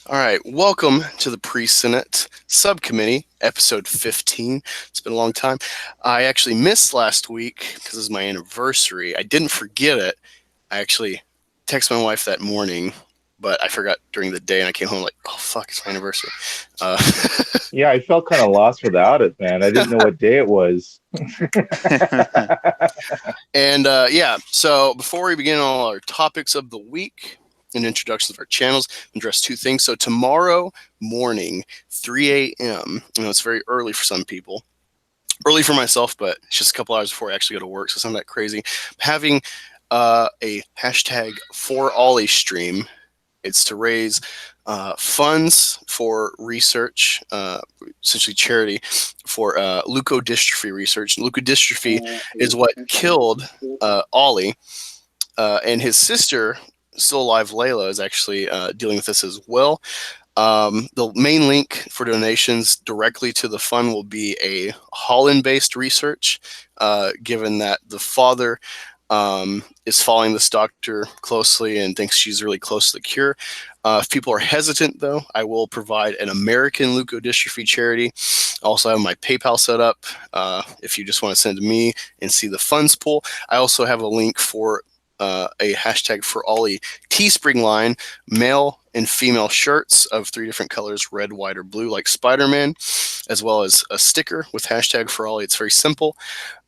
All right, welcome to the Presenate Subcommittee, episode 15. It's been a long time. I actually missed last week because it was my anniversary. I didn't forget it. I actually texted my wife that morning, but I forgot during the day, and I came home like, oh, fuck, it's my anniversary. Uh, Yeah, I felt kind of lost without it, man. I didn't know what day it was. and yeah, so before we begin all our topics of the week and introductions of our channels, address two things. So tomorrow morning, 3 a.m., it's very early for some people. Early for myself, but it's just a couple hours before I actually go to work, so it's not that crazy. Having a hashtag for Ollie stream. It's to raise funds for research, essentially charity, for leukodystrophy research. And leukodystrophy is what killed Ollie, and his sister, still alive, Layla, is actually dealing with this as well. The main link for donations directly to the fund will be a Holland-based research, given that the father is following this doctor closely and thinks she's really close to the cure. If people are hesitant, though, I will provide an American leukodystrophy charity. I also have my PayPal set up if you just want to send to me and see the funds pool. I also have a link for a hashtag for Ollie Teespring line, male and female shirts of 3 different colors, red, white, or blue, like Spider-Man, as well as a sticker with hashtag for Ollie. It's very simple.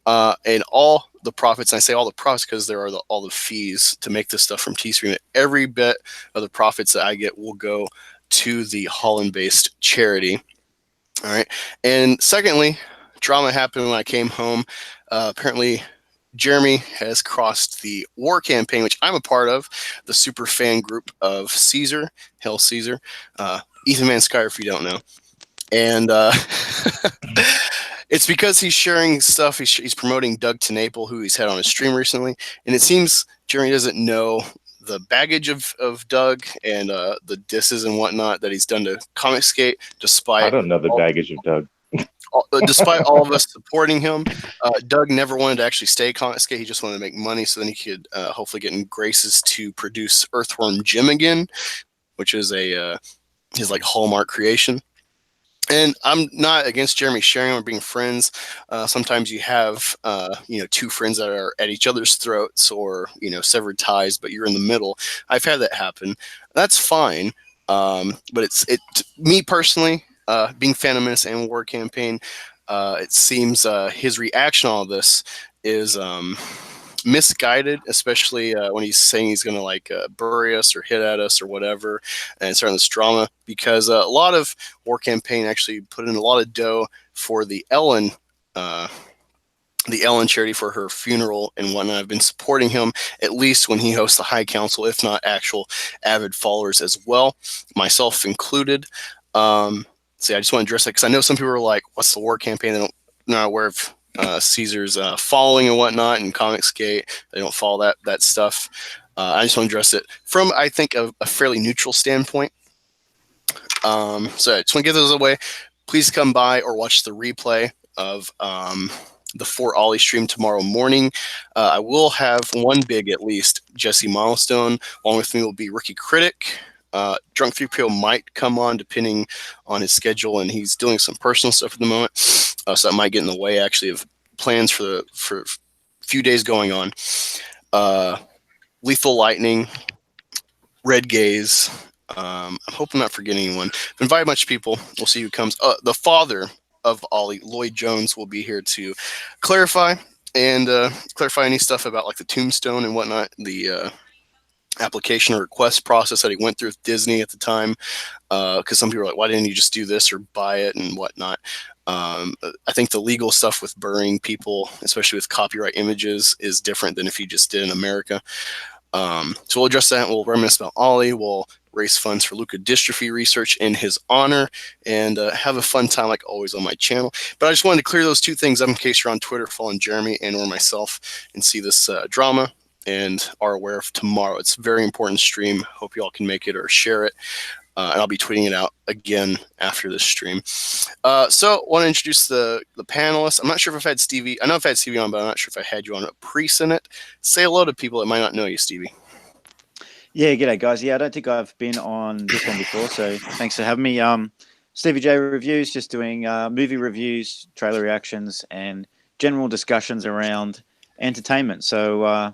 And all the profits, and I say all the profits because there are all the fees to make this stuff from Teespring. Every bit of the profits that I get will go to the Holland-based charity. All right. And secondly, drama happened when I came home. Apparently, Jeremy has crossed the war campaign, which I'm a part of, the super fan group of Caesar, Hail Caesar, Ethan Van Sky, if you don't know. And it's because he's sharing stuff. He's promoting Doug TeNapel, who he's had on his stream recently. And it seems Jeremy doesn't know the baggage of Doug and the disses and whatnot that he's done to Comicsgate, I despite don't know the all, baggage of Doug. despite all of us supporting him. Doug never wanted to actually stay Comicsgate. He just wanted to make money so then he could hopefully get in graces to produce Earthworm Jim again, which is his like hallmark creation. And I'm not against Jeremy sharing or being friends. Sometimes you have, two friends that are at each other's throats or, severed ties, but you're in the middle. I've had that happen. That's fine. But me personally, being Phantom Menace and War Campaign, it seems his reaction to all this is misguided, especially when he's saying he's going to bury us or hit at us or whatever, and starting this drama, because a lot of War Campaign actually put in a lot of dough for the Ellen charity for her funeral and whatnot. I've been supporting him at least when he hosts the High Council, if not actual avid followers as well, myself included. So yeah, I just want to address that because I know some people are like, "What's the War Campaign?" They're not aware of Caesar's following and whatnot and Comicsgate. They don't follow that stuff. I just want to address it from, I think, a fairly neutral standpoint. So I just want to get those away. Please come by or watch the replay of the For Ollie stream tomorrow morning. I will have one big, at least, Jesse Milestone. Along with me will be Rookie Critic. Drunk 3PO might come on depending on his schedule, and he's doing some personal stuff at the moment, so that might get in the way actually of plans for a few days going on. Lethal Lightning, Red Gaze. I'm hoping I'm not forgetting anyone. I've invited a bunch of people. We'll see who comes. The father of Ollie, Lloyd Jones, will be here to clarify any stuff about like the tombstone and whatnot. The application or request process that he went through with Disney at the time, because some people are like, why didn't you just do this or buy it and whatnot. I think the legal stuff with burying people, especially with copyright images, is different than if you just did in America. So we'll address that. We'll reminisce about Ollie. We'll raise funds for leukodystrophy research in his honor, and have a fun time like always on my channel. But I just wanted to clear those two things up in case you're on Twitter following Jeremy and or myself and see this drama and are aware of tomorrow. It's a very important stream. Hope you all can make it or share it. And I'll be tweeting it out again after this stream. So I want to introduce the panelists. I'm not sure if I've had Stevie. I know I've had Stevie on, but I'm not sure if I had you on a Presenate. Say hello to people that might not know you, Stevie. Yeah, g'day guys. Yeah, I don't think I've been on this one before, so thanks for having me. Stevie J Reviews, just doing movie reviews, trailer reactions, and general discussions around entertainment. So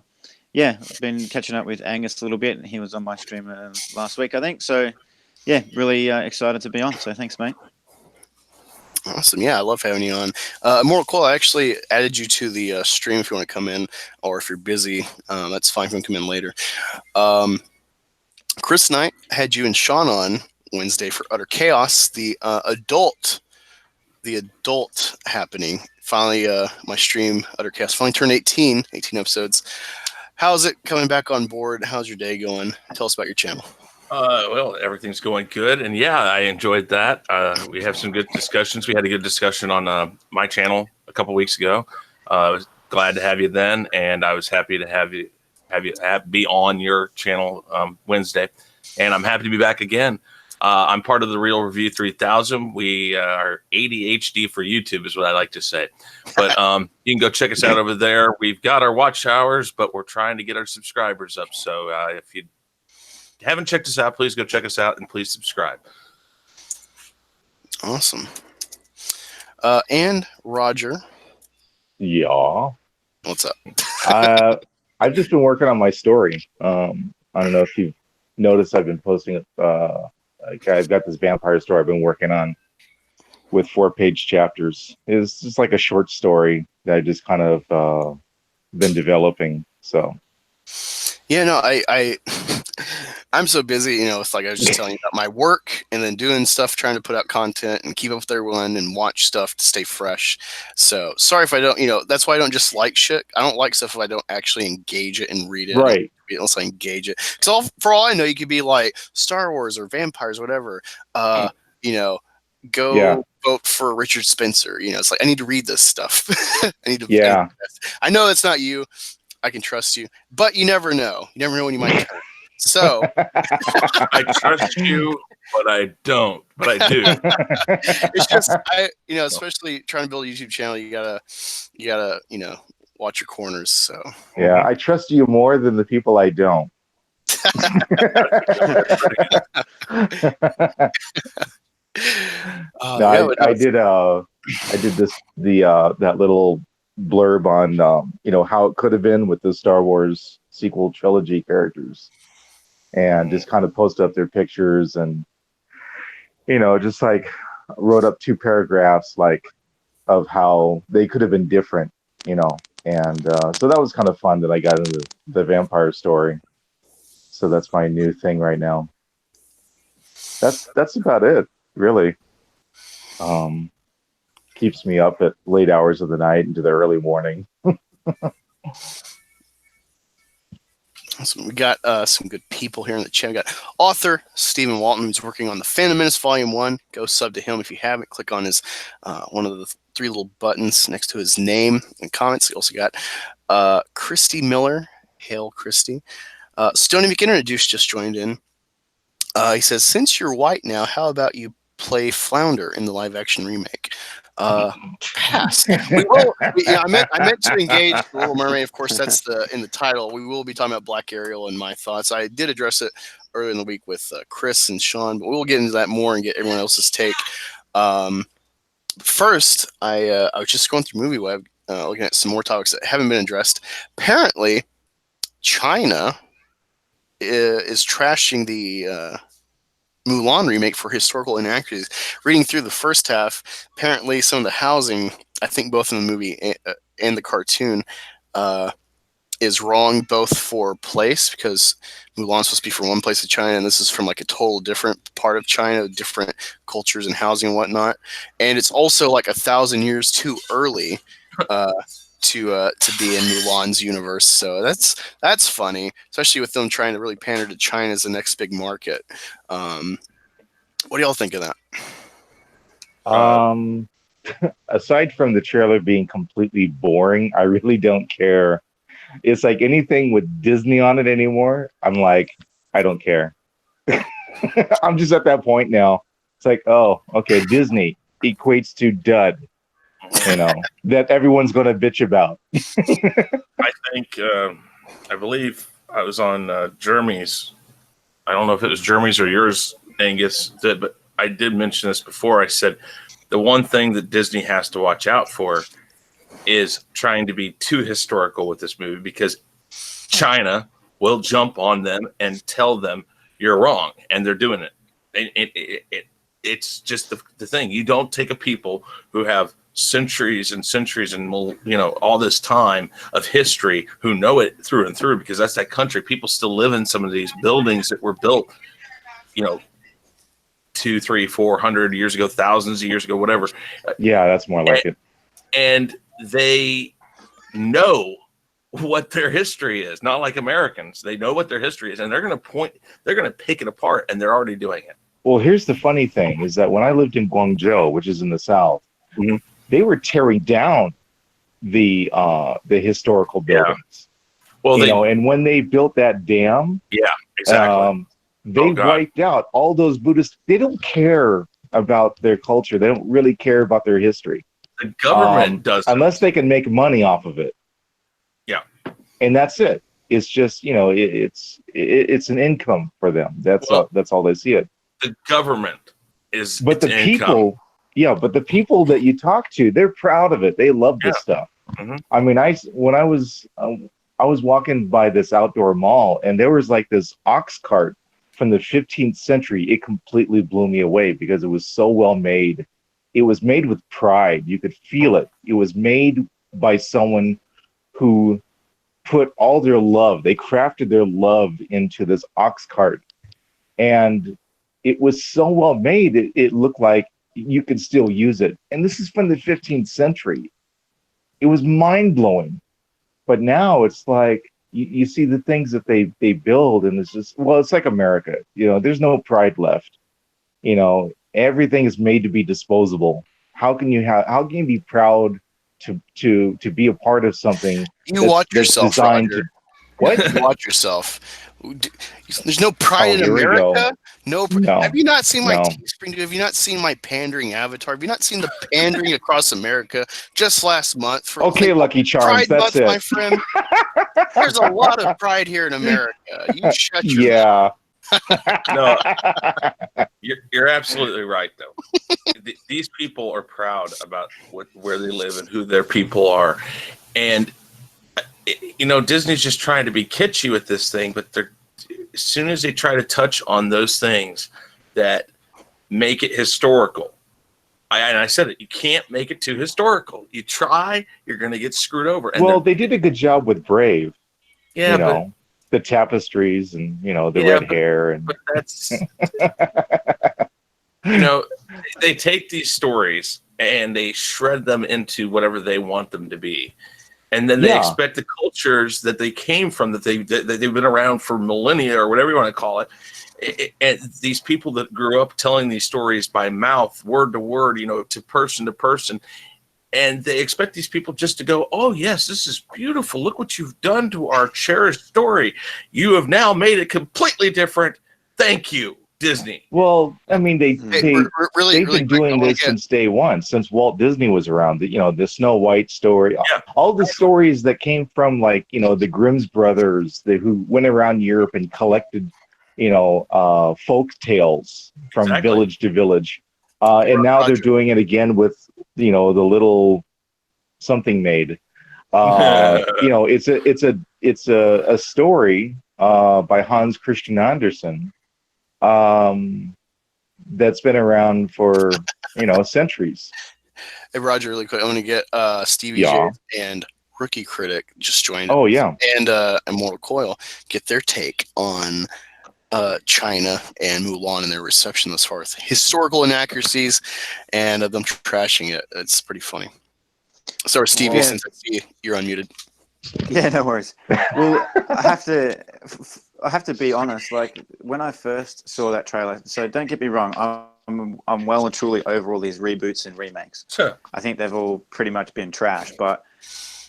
yeah, I've been catching up with Angus a little bit, and he was on my stream last week, I think. So yeah, really excited to be on. So thanks, mate. Awesome. Yeah, I love having you on. Immortal Cool, I actually added you to the stream if you want to come in, or if you're busy, that's fine if you want to come in later. Chris Knight had you and Sean on Wednesday for Utter Chaos, the adult happening. Finally, my stream, Utter Chaos, finally turned 18 episodes. How's it coming back on board? How's your day going? Tell us about your channel. Well, everything's going good, and yeah, I enjoyed that. We have some good discussions. We had a good discussion on my channel a couple weeks ago. I was glad to have you then, and I was happy to have you be on your channel Wednesday, and I'm happy to be back again. I'm part of the Real Review 3000. We are ADHD for YouTube, is what I like to say. But you can go check us out over there. We've got our watch hours, but we're trying to get our subscribers up. So if you haven't checked us out, please go check us out and please subscribe. Awesome. And Roger. Yeah. What's up? I've just been working on my story. I don't know if you've noticed, I've been posting like I've got this vampire story I've been working on with 4-page chapters. It's just like a short story that I just kind of been developing. So yeah, no, I'm so busy, it's like I was just telling you about my work and then doing stuff, trying to put out content and keep up with everyone and watch stuff to stay fresh. So sorry if I don't, that's why I don't just like shit. I don't like stuff if I don't actually engage it and read it. Right. Unless I engage it. Because for all I know, you could be like Star Wars or vampires, whatever. Go vote for Richard Spencer. It's like, I need to read this stuff. I need to. Yeah. I know that's not you. I can trust you, but you never know. You never know when you might turn. So I trust you, but I don't. But I do. It's just especially trying to build a YouTube channel, you gotta watch your corners. So yeah, I trust you more than the people I don't. I did that little blurb on how it could have been with the Star Wars sequel trilogy characters, and just kind of posted up their pictures and just like wrote up 2 paragraphs like of how they could have been different, and so that was kind of fun that I got into the vampire story. So that's my new thing right now. That's about it, really. Keeps me up at late hours of the night into the early morning. Awesome. We got some good people here in the chat. We got author Stephen Walton, who's working on the Fandom Menace Volume 1. Go sub to him if you haven't. Click on his one of the 3 little buttons next to his name and comments. We also got Christy Miller. Hail, Christy. Stoney McIntroduced just joined in. He says, since you're white now, how about you play Flounder in the live-action remake? Pass. I meant to engage the Little Mermaid. Of course, that's in the title. We will be talking about Black Ariel and my thoughts. I did address it earlier in the week with Chris and Sean, but we'll get into that more and get everyone else's take. First, I was just going through MovieWeb, looking at some more topics that haven't been addressed. Apparently, China is trashing the Mulan remake for historical inaccuracies. Reading through the first half, apparently some of the housing, I think both in the movie and the cartoon, is wrong both for place, because Mulan's supposed to be from one place in China, and this is from like a total different part of China, different cultures and housing and whatnot. And it's also like 1,000 years too early to be in Mulan's universe. So that's funny, especially with them trying to really pander to China as the next big market. What do y'all think of that? Aside from the trailer being completely boring, I really don't care. It's like anything with Disney on it anymore, I'm like, I don't care. I'm just at that point now. It's like, oh, okay, Disney equates to dud. That everyone's going to bitch about. I think, I believe I was on Jeremy's I don't know if it was Jeremy's or yours, Angus, but I did mention this before. I said the one thing that Disney has to watch out for is trying to be too historical with this movie, because China will jump on them and tell them you're wrong, and they're doing it. It's just the thing. You don't take a people who have centuries and centuries and all this time of history, who know it through and through, because that's that country. People still live in some of these buildings that were built 200, 300, 400 years ago, thousands of years ago, whatever. Yeah, that's more like it. And they know what their history is, not like Americans. They know what their history is, and they're going to pick it apart, and they're already doing it. Well, here's the funny thing is that when I lived in Guangzhou, which is in the south, they were tearing down the historical buildings. Well, and when they built that dam, exactly. They wiped out all those Buddhists. They don't care about their culture. They don't really care about their history. The government does, unless they can make money off of it. Yeah, and that's it. It's just it's an income for them. That's all they see it. The government is, but the people, but the people that you talk to, they're proud of it. They love this stuff. Mm-hmm. I mean, when I was walking by this outdoor mall, and there was like this ox cart from the 15th century. It completely blew me away because it was so well made. It was made with pride. You could feel it. It was made by someone who put all their love. They crafted their love into this ox cart, and it was so well made. It looked like you could still use it. And this is from the 15th century. It was mind blowing. But now it's like you see the things that they build, and it's just, well, it's like America. There's no pride left. Everything is made to be disposable. How can you be proud to be a part of something? You watch yourself, Roger. What? You watch yourself. There's no pride in America. No. Have you not seen my Teespring? Have you not seen my pandering avatar? Have you not seen the pandering across America just last month? For Lucky Charms. Pride that's Month, it, my friend. There's a lot of pride here in America. You shut your mouth. No, you're absolutely right, though. These people are proud about where they live and who their people are, and Disney's just trying to be kitschy with this thing, but as soon as they try to touch on those things that make it historical, I said it, you can't make it too historical. You try, you're going to get screwed over. And they did a good job with Brave. Yeah, the tapestries and the red hair, and but that's they take these stories and they shred them into whatever they want them to be. And then they expect the cultures that they came from, that they've been around for millennia or whatever you want to call it. And these people that grew up telling these stories by mouth, word to word, to person, and they expect these people just to go, "Oh yes, this is beautiful. Look what you've done to our cherished story. You have now made it completely different. Thank you, Disney." Well, I mean, they've really been doing this since day one, since Walt Disney was around. The Snow White story, all the stories that came from the Grimm's brothers, who went around Europe and collected, folk tales from village to village, and now they're doing it again with the little something made. It's a story by Hans Christian Andersen. That's been around for centuries. Hey Roger, really quick, I want to get Stevie J and Rookie Critic just joined. Oh yeah, and Immortal Coil get their take on China and Mulan and their reception as far as historical inaccuracies and them trashing it. It's pretty funny. So Stevie, since I see you're unmuted. Yeah, no worries. Well, I have to be honest. Like when I first saw that trailer, so don't get me wrong, I'm well and truly over all these reboots and remakes. Sure. I think they've all pretty much been trashed, but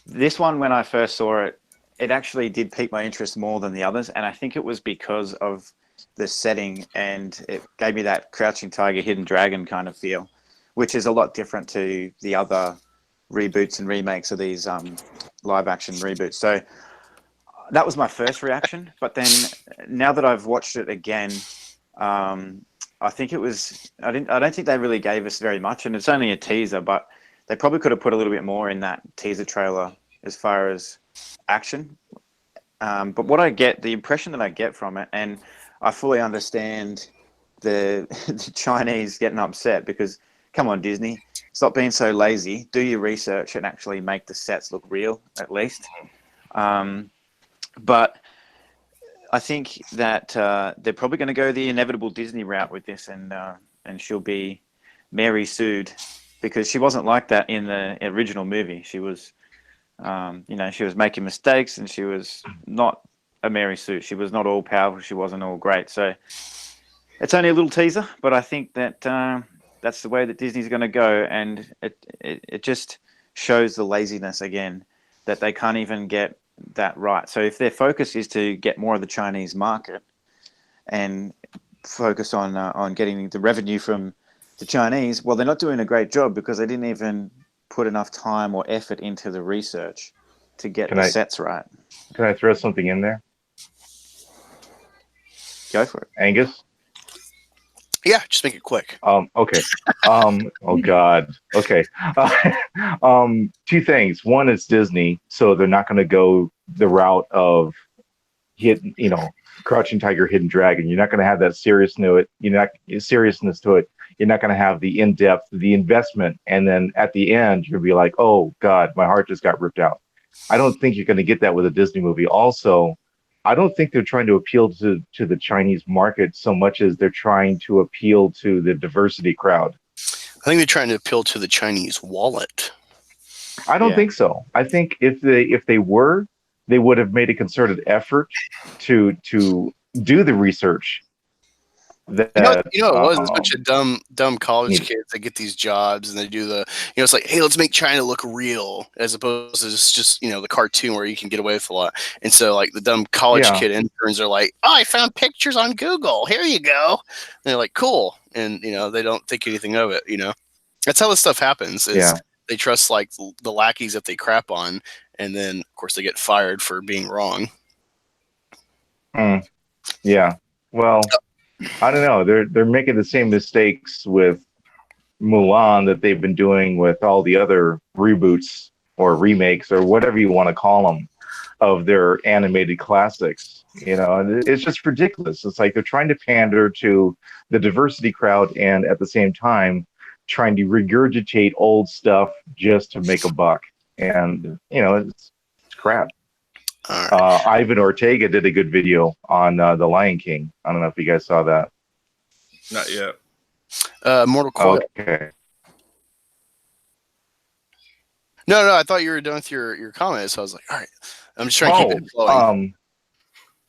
this one, when I first saw it, it actually did pique my interest more than the others, and I think it was because of the setting, and it gave me that Crouching Tiger, Hidden Dragon kind of feel, which is a lot different to the other reboots and remakes of these live action reboots. So that was my first reaction. But then now that I've watched it again, I think it was. I don't think they really gave us very much, and it's only a teaser. But they probably could have put a little bit more in that teaser trailer as far as action. But what I get, the impression that I get from it, and I fully understand the Chinese getting upset because, come on, Disney, stop being so lazy. Do your research and actually make the sets look real, at least. But I think that they're probably going to go the inevitable Disney route with this, and she'll be Mary Sued, because she wasn't like that in the original movie. She was, she was making mistakes, and she was not a Mary Sue. She was not all powerful. She wasn't all great. So it's only a little teaser, but I think that that's the way that Disney's going to go, and it just shows the laziness again, that they can't even get that right. So if their focus is to get more of the Chinese market and focus on getting the revenue from the Chinese, well, they're not doing a great job because they didn't even put enough time or effort into the research to get sets right. Can I throw something in there? Go for it, Angus. Yeah, just make it quick. Okay. Oh God. Okay. Two things. One is Disney, so they're not going to go the route of Crouching Tiger, Hidden Dragon. You're not going to have that seriousness to it. You're not going to have the in-depth, the investment, and then at the end you'll be like, oh God, my heart just got ripped out. I don't think you're going to get that with a Disney movie. Also, I don't think they're trying to appeal to the Chinese market so much as they're trying to appeal to the diversity crowd. I think they're trying to appeal to the Chinese wallet. I don't think so. I think if they were, they would have made a concerted effort to do the research. That, it was a bunch of dumb college kids that get these jobs, and they do it's like, hey, let's make China look real, as opposed to just the cartoon where you can get away with a lot. And so like the dumb college kid interns are like, oh, I found pictures on Google, here you go. And they're like, cool, and they don't think anything of it. That's how this stuff happens. They trust like the lackeys that they crap on, and then of course they get fired for being wrong. Yeah. Well, I don't know. They're making the same mistakes with Mulan that they've been doing with all the other reboots or remakes or whatever you want to call them of their animated classics. And it's just ridiculous. It's like they're trying to pander to the diversity crowd and at the same time trying to regurgitate old stuff just to make a buck. And it's crap. Right. Ivan Ortega did a good video on The Lion King. I don't know if you guys saw that. Not yet. Mortal Coil. Okay. No, I thought you were done with your comments. So I was like, all right, I'm just trying to keep it flowing.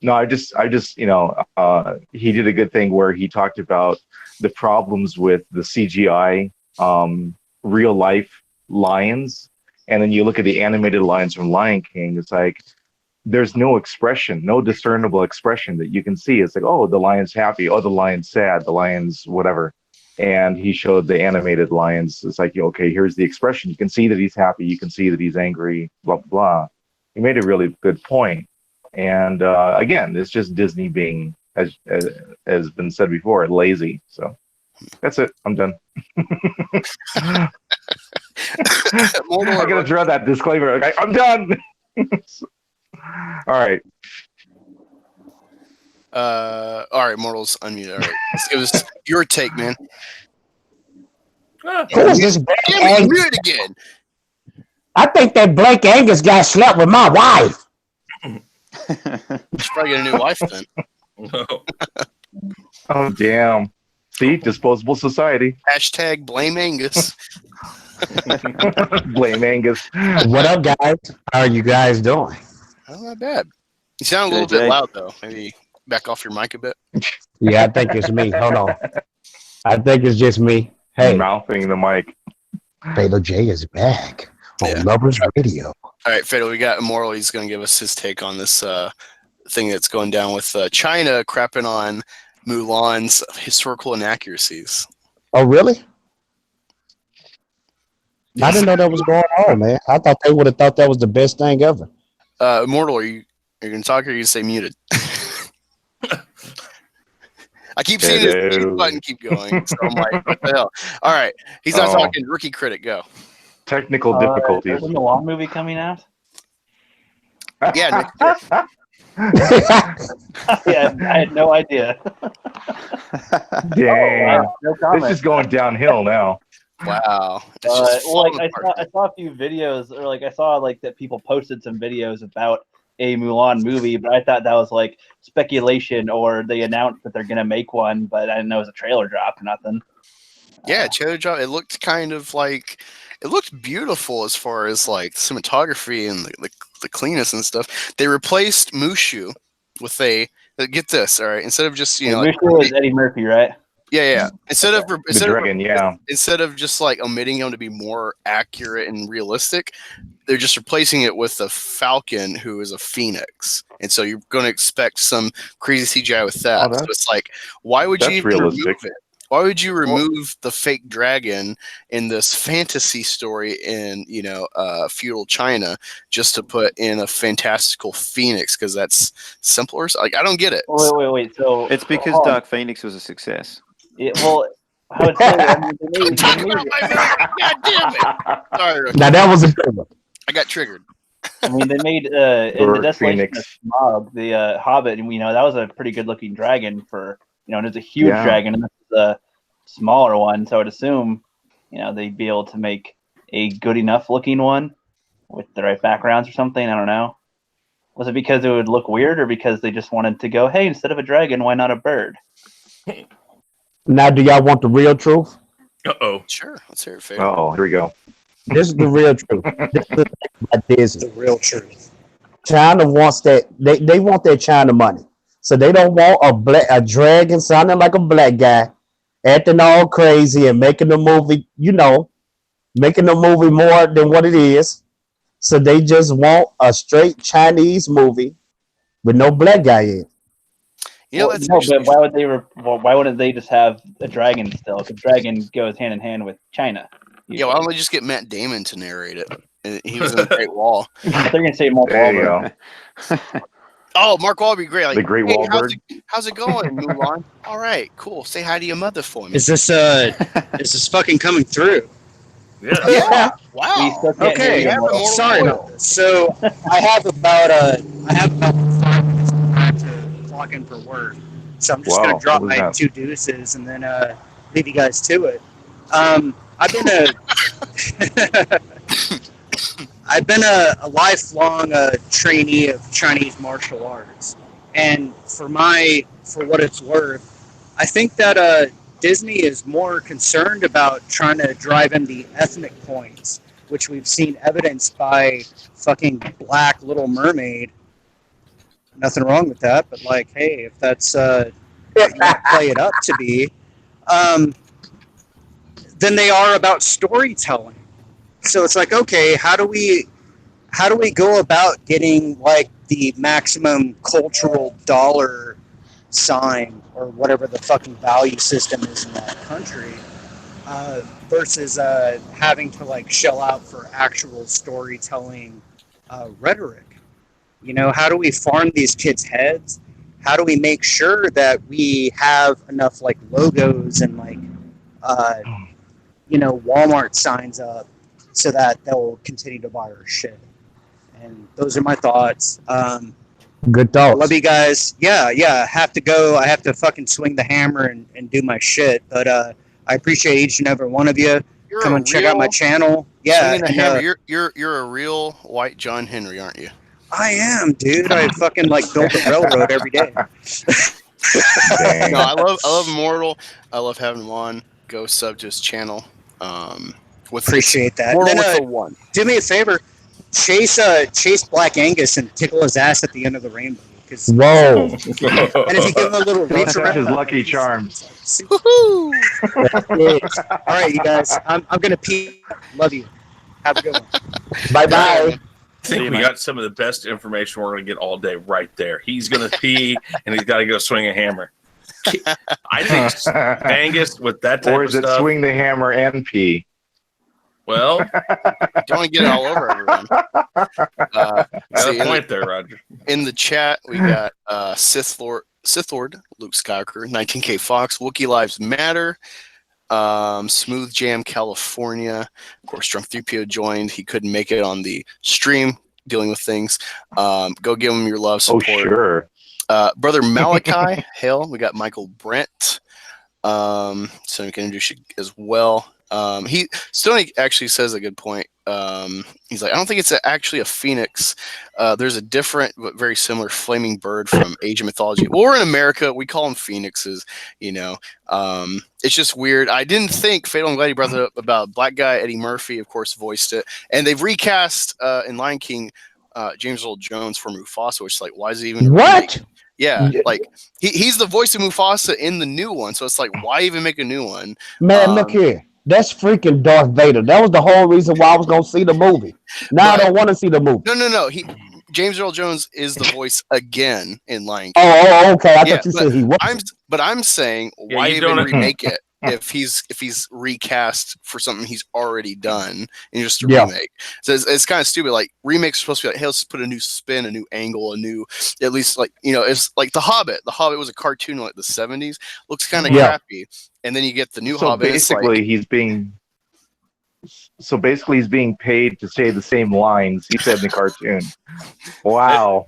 No, I just he did a good thing where he talked about the problems with the CGI real life lions, and then you look at the animated lions from Lion King. It's like there's no expression, no discernible expression that you can see. It's like, oh, the lion's happy, oh, the lion's sad, the lion's whatever. And he showed the animated lions. It's like, okay, here's the expression. You can see that he's happy. You can see that he's angry, blah, blah, blah. He made a really good point. And again, it's just Disney being, as been said before, lazy. So that's it. I'm done. I gotta throw that disclaimer. Okay, I'm done. All right. All right, Mortal's unmuted. All right, let's give us your take, man. Who is this Blake Angus? Mute again. I think that Blake Angus guy slept with my wife. She's probably get a new wife then. Oh, damn. See, disposable society. # blame Angus. Blame Angus. What up, guys? How are you guys doing? Oh, not bad. You sound a little bit loud, though. Maybe back off your mic a bit. Yeah, I think it's me. Hold on. I think it's just me. Hey, mouthing the mic. Fatal J is back on Lovers Radio. All right, Fatal, we got Immortal. He's going to give us his take on this thing that's going down with China crapping on Mulan's historical inaccuracies. Oh, really? I didn't know that was going on, man. I thought they would have thought that was the best thing ever. Immortal, are you You're gonna talk or you say muted. I keep seeing his mute button keep going, so I'm like, what the hell? All right, he's not talking. Rookie critic, go. Technical difficulties. There's a long movie coming out. Yeah, next year. Yeah, I had no idea. Dang. No comment. This is going downhill now. Wow. It's Well, just like falling apart. I saw a few videos, or like I saw like that people posted some videos about a Mulan movie, but I thought that was like speculation, or they announced that they're gonna make one, but I didn't know it was a trailer drop or nothing. Yeah, trailer drop. It looked kind of like it looked beautiful as far as like cinematography and the cleanness and stuff. They replaced Mushu with a get this, all right. Instead of just Mushu is Eddie Murphy, right? yeah. Instead of Instead of just like omitting him to be more accurate and realistic, they're just replacing it with a falcon who is a phoenix, and so you're going to expect some crazy CGI with that. So it's like, why would you even remove it? Why would you remove the fake dragon in this fantasy story in feudal China just to put in a fantastical phoenix? Because that's simpler. Like, I don't get it. Wait. So It's because Dark Phoenix was a success. Well, I would say, I mean, Don't talk about my movie. God damn it! Sorry, Now that was a good one. I got triggered. I mean, they made in the Desolation of Smog, the Hobbit, and that was a pretty good looking dragon for and it's a huge dragon, and this is a smaller one. So I'd assume they'd be able to make a good enough looking one with the right backgrounds or something. I don't know. Was it because it would look weird, or because they just wanted to go, hey, instead of a dragon, why not a bird? Now, do y'all want the real truth? Sure. Let's hear it. Fair. Oh, here we go. This is the real truth. This is the thing about Disney. The real truth. China wants that. They want their China money, so they don't want a dragon sounding like a black guy, acting all crazy and making the movie, making the movie more than what it is. So they just want a straight Chinese movie with no black guy in it. That's but why wouldn't they just have a dragon still? Because dragon goes hand in hand with China. Yeah, why don't we just get Matt Damon to narrate it? And he was in the Great Wall. They're gonna say Mark Wahlberg. Oh, Mark Wahlberg, be great. Like, the Great Wahlberg. How's it going, Mulan? All right, cool. Say hi to your mother for me. Is this fucking coming through? Yeah. Wow. Okay. Sorry about this. So I have about 5 minutes to clock in for work. So I'm just gonna drop my 2 deuces and then leave you guys to it. I've been a lifelong trainee of Chinese martial arts, and for what it's worth, I think that Disney is more concerned about trying to drive in the ethnic points, which we've seen evidenced by fucking Black Little Mermaid. Nothing wrong with that, but like, hey, if that's what you want to play it up to be, then they are about storytelling. So it's like, okay, how do we go about getting like the maximum cultural dollar sign or whatever the fucking value system is in that country, versus having to like shell out for actual storytelling rhetoric? How do we farm these kids' heads? How do we make sure that we have enough like logos and like Walmart signs up so that they'll continue to buy our shit? And those are my thoughts. Good thoughts. Love you guys. Yeah. I have to go. I have to fucking swing the hammer and do my shit. But I appreciate each and every one of you. Come and check out my channel. Yeah. And, you're a real white John Henry, aren't you? I am, dude. I fucking like built a railroad every day. No, I love Immortal. I love having him on. Go sub to his channel. Appreciate that. Then, with a 1. Do me a favor. Chase Black Angus and tickle his ass at the end of the rainbow. Whoa. And if you give him a little reach around, his lucky charms. Woohoo! All right, you guys. I'm gonna pee. Love you. Have a good one. Bye. I think we got some of the best information we're going to get all day right there. He's going to pee, and he's got to go swing a hammer. I think Angus with that type or is of it stuff, swing the hammer and pee? Well, don't want to get it all over everyone. got a point there, Roger. In the chat, we got Sith Lord Luke Skywalker, 19K Fox, Wookiee Lives Matter, Smooth Jam California. Of course, Drunk 3PO joined. He couldn't make it on the stream, dealing with things. Go give him your love, support. Oh, sure. Brother Malachi, hail. We got Michael Brent. So we can introduce you as well. He Stoney actually says a good point. He's like, I don't think it's actually a phoenix. There's a different but very similar flaming bird from Asian mythology. Well, we're in America, we call them phoenixes. You know, it's just weird. I didn't think Fatal. I'm glad you brought it up about black guy Eddie Murphy. Of course, voiced it, and they've recast in Lion King James Earl Jones for Mufasa, which is like, why is he even What? Yeah, like he's the voice of Mufasa in the new one, so it's like, why even make a new one? Man, look here. That's freaking Darth Vader. That was the whole reason why I was gonna see the movie. Now I don't want to see the movie. No. James Earl Jones is the voice again in Lion King. Oh, okay. I thought you said he was. I'm saying, why even remake it if he's recast for something he's already done and just a remake? So it's kind of stupid. Like, remakes are supposed to be like, hey, let's put a new spin, a new angle, a new, at least, like, you know, it's like The Hobbit. The Hobbit was a cartoon in like the 70s. Looks kind of crappy. And then you get the new Hobbit. Basically, he's being paid to say the same lines he said in the cartoon. Wow.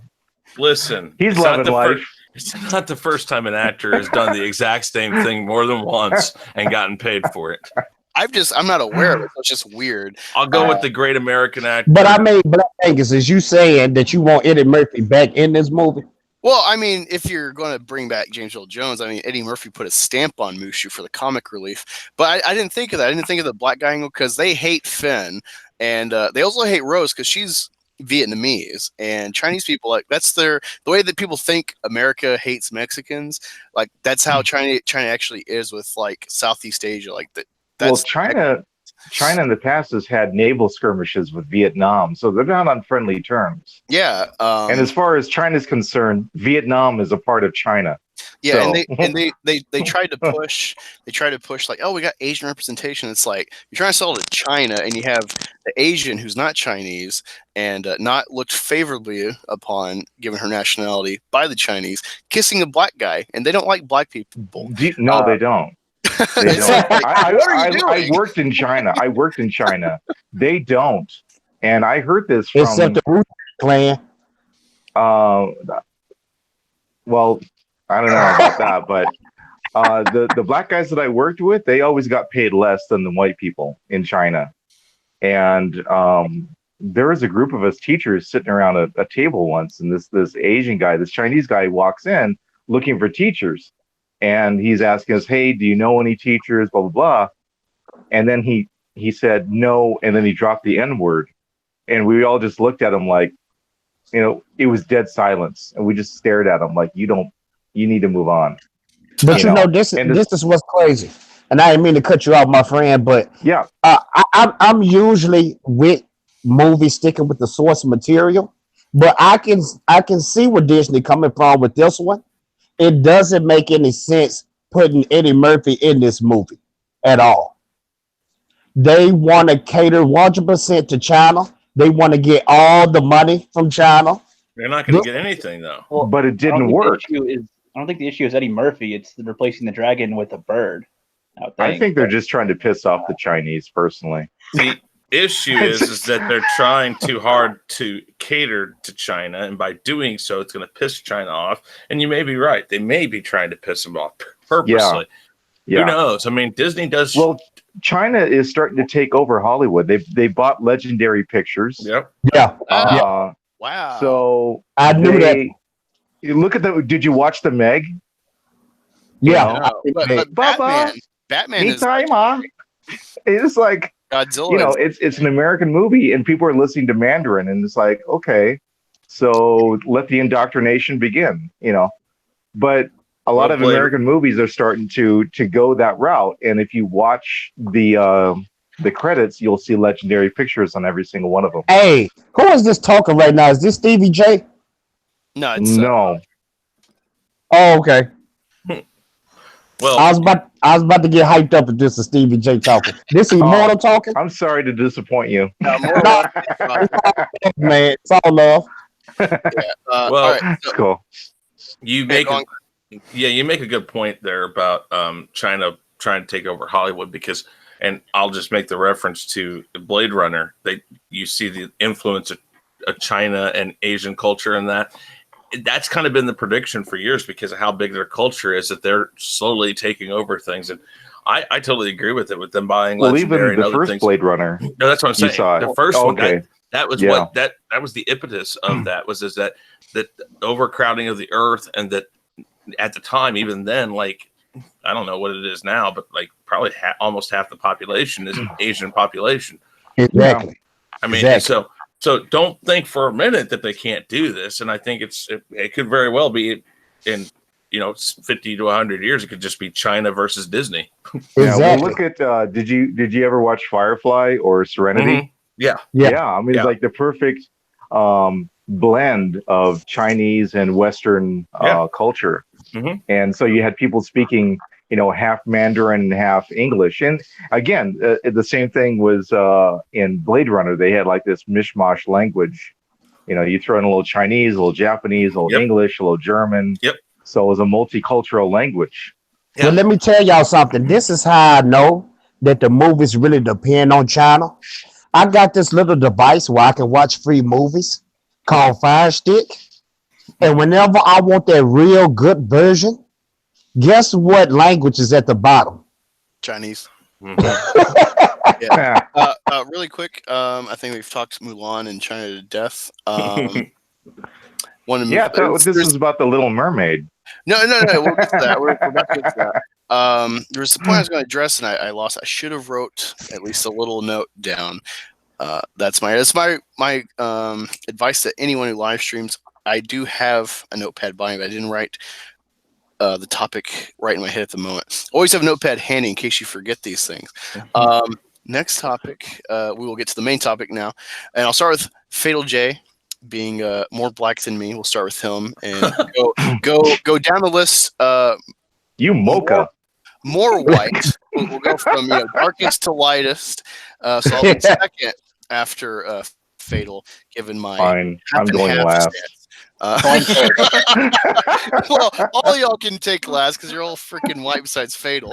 Listen, he's loving life. It's not the first time an actor has done the exact same thing more than once and gotten paid for it. I'm not aware of it. It's just weird. I'll go with the great American actor. But I mean, Black Angus, is you saying that you want Eddie Murphy back in this movie? Well, I mean, if you're going to bring back James Earl Jones, I mean, Eddie Murphy put a stamp on Mushu for the comic relief. But I didn't think of that. I didn't think of the black guy angle because they hate Finn. And they also hate Rose because she's Vietnamese. And Chinese people, like, that's the way that people think America hates Mexicans. Like, that's how China actually is with, like, Southeast Asia. Like, that's China in the past has had naval skirmishes with Vietnam, so they're not on friendly terms. Yeah. And as far as China's concerned, Vietnam is a part of China. Yeah, so. and they tried to push like, oh, we got Asian representation. It's like, you're trying to sell to China, and you have the Asian who's not Chinese and not looked favorably upon, given her nationality, by the Chinese, kissing a black guy, and they don't like black people. No, they don't. They don't. I worked in China. They don't. And I heard this from... Except the Wu Clan. Well, I don't know about that, but the black guys that I worked with, they always got paid less than the white people in China. And there was a group of us teachers sitting around a table once, and this Asian guy, this Chinese guy walks in looking for teachers. And he's asking us, hey, do you know any teachers, blah, blah, blah. And then he said no, and then he dropped the N-word. And we all just looked at him like, you know, it was dead silence. And we just stared at him like, you need to move on. But you know, this is what's crazy. And I didn't mean to cut you off, my friend, but yeah, I'm usually with movies sticking with the source material. But I can see where Disney coming from with this one. It doesn't make any sense putting Eddie Murphy in this movie at all. They want to cater 100% to China. They want to get all the money from China. They're not going to get anything, though. Well, but it didn't work. I don't think the issue is Eddie Murphy. It's replacing the dragon with a bird. I think they're just trying to piss off the Chinese, personally. The issue is that they're trying too hard to cater to China, and by doing so, it's going to piss China off. And you may be right; they may be trying to piss them off purposely. Yeah. Who knows? I mean, Disney does. Well, China is starting to take over Hollywood. They bought Legendary Pictures. Yep. Yeah. Wow. So I knew that. You look at the. Did you watch the Meg? Yeah. But Batman is it's like Godzilla. You know, it's an American movie, and people are listening to Mandarin, and it's like, okay, so let the indoctrination begin. You know, but a lot of American movies are starting to go that route, and if you watch the credits, you'll see Legendary Pictures on every single one of them. Hey, who is this talking right now? Is this Stevie J? No, it's no. Oh, okay. Well, I I was about to get hyped up if this is Stevie J talking. This is Immortal talking? I'm sorry to disappoint you. Man, it's all love. Yeah, Well, all right, It's cool. You make you make a good point there about China trying to take over Hollywood because, and I'll just make the reference to Blade Runner. You see the influence of China and Asian culture in that. That's kind of been the prediction for years because of how big their culture is that they're slowly taking over things. And I totally agree with it with them buying. Well, Legendary even the and other first things. Blade Runner. No, that's what I'm saying. Saw The first one, okay. that was what that was the impetus of that was that overcrowding of the earth, and that at the time, even then, like I don't know what it is now, but like probably almost half the population is an Asian population. Exactly. I mean, so don't think for a minute that they can't do this. And I think it could very well be in 50 to 100 years. It could just be China versus Disney. Yeah. Well, look at did you ever watch Firefly or Serenity? Mm-hmm. Yeah. I mean, it's like the perfect blend of Chinese and Western culture. Mm-hmm. And so you had people speaking, half Mandarin and half English. And again, the same thing was in Blade Runner. They had like this mishmash language. You throw in a little Chinese, a little Japanese, a little English, a little German. Yep. So it was a multicultural language. Yeah. Well, let me tell y'all something. This is how I know that the movies really depend on China. I got this little device where I can watch free movies called Fire Stick. And whenever I want that real good version, guess what language is at the bottom? Chinese. Mm-hmm. Yeah. Really quick, I think we've talked Mulan and China to death. I thought this was about the Little Mermaid. No. We'll get to that. We're about to get to that. There was a point I was going to address, and I lost. I should have wrote at least a little note down. That's my advice to anyone who live streams. I do have a notepad by me, but I didn't write the topic right in my head at the moment. Always have a notepad handy in case you forget these things. Next topic, we will get to the main topic now, and I'll start with Fatal J being more black than me. We'll start with him and go down the list. You mocha. More white. We'll go from darkest to lightest. So I'll be second after Fatal, given my fine. I'm going last. Well, all y'all can take last because you're all freaking white besides Fatal.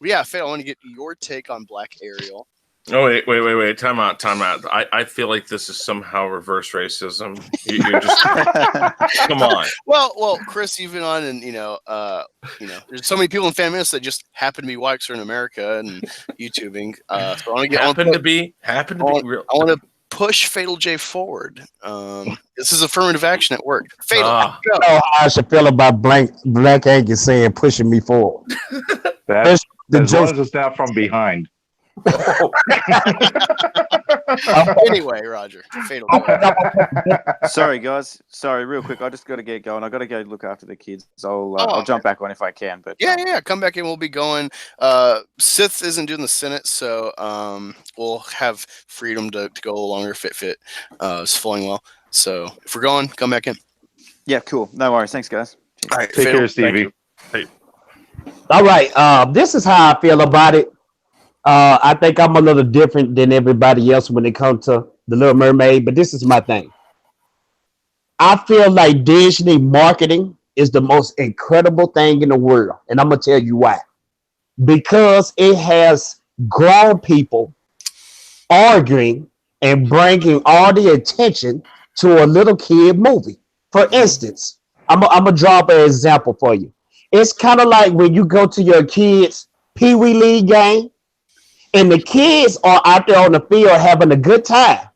Yeah, Fatal, I want to get your take on Black Ariel. Oh, wait. Time out. I feel like this is somehow reverse racism. You're just come on. Well, Chris, you've been on, and there's so many people in Fan Minutes that just happen to be white because they're in America and YouTubing. So I want to be real. I want to push Fatal J forward. This is affirmative action at work. Fatal, go. I know how I should feel about Black Angus saying pushing me forward. As long as it's not from behind. Anyway, Roger. Fatal. Sorry, guys. Sorry, real quick. I just got to get going. I got to go look after the kids. I'll jump back on if I can. But yeah. Come back in. We'll be going. Sith isn't doing the Senate, so we'll have freedom to go longer if it is flowing well. So if we're going, come back in. Yeah, cool. No worries. Thanks, guys. All right, take care, Stevie. Hey. All right. This is how I feel about it. I think I'm a little different than everybody else when it comes to The Little Mermaid, but this is my thing. I feel like Disney marketing is the most incredible thing in the world, and I'm going to tell you why. Because it has grown people arguing and bringing all the attention to a little kid movie. For instance, I'm going to drop an example for you. It's kind of like when you go to your kids' Pee Wee League game, and the kids are out there on the field having a good time.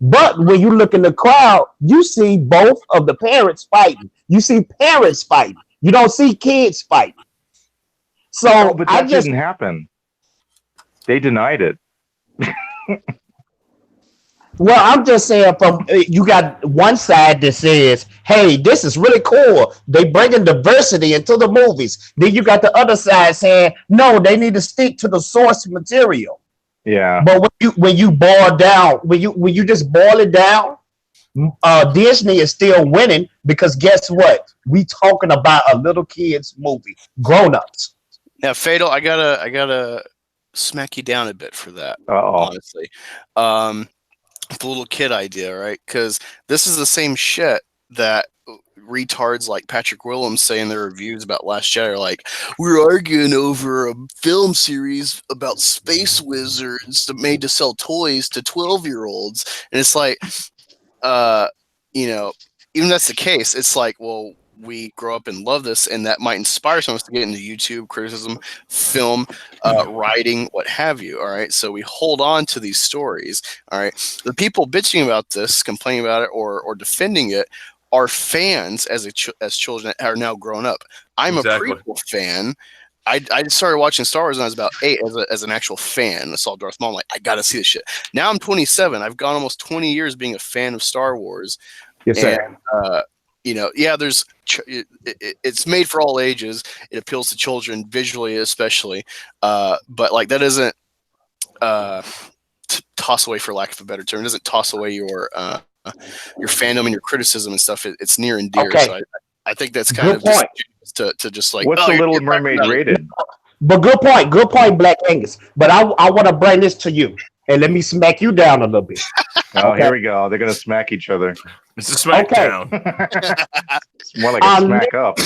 But when you look in the crowd, you see both of the parents fighting. You see parents fighting. You don't see kids fighting. So but that didn't happen. They denied it. Well, I'm just saying, from you got one side that says, hey, this is really cool. They bringing diversity into the movies. Then you got the other side saying, no, they need to stick to the source material. Yeah. But when you boil down, when you just boil it down, Disney is still winning because guess what? We talking about a little kids movie, grown-ups. Now, Fatal, I gotta smack you down a bit for that. Honestly, the little kid idea, right? Because this is the same shit that retards like Patrick Willems say in their reviews about Last Jedi are like, we're arguing over a film series about space wizards made to sell toys to 12-year-olds, and it's like, you know, even that's the case, it's like, well, we grow up and love this, and that might inspire some of us to get into YouTube, criticism, film, writing, what have you. All right, so we hold on to these stories. All right, the people bitching about this, complaining about it, or defending it are fans as children that are now grown up. I'm a prequel fan. I started watching Star Wars when I was about 8 as an actual fan. I saw Darth Maul. I'm like, I gotta see this shit. Now I'm 27. I've gone almost 20 years being a fan of Star Wars. Yes, sir. And, you know, yeah, it's made for all ages. It appeals to children visually, especially. But like that isn't toss away, for lack of a better term. It doesn't toss away your fandom and your criticism and stuff. It's near and dear. Okay. So I think that's kind of to just like, what's the Little Mermaid rated? But good point, Black Angus. But I want to bring this to you, and let me smack you down a little bit. Oh, here we go. They're gonna smack each other. It's a smackdown. It's more like a smack up.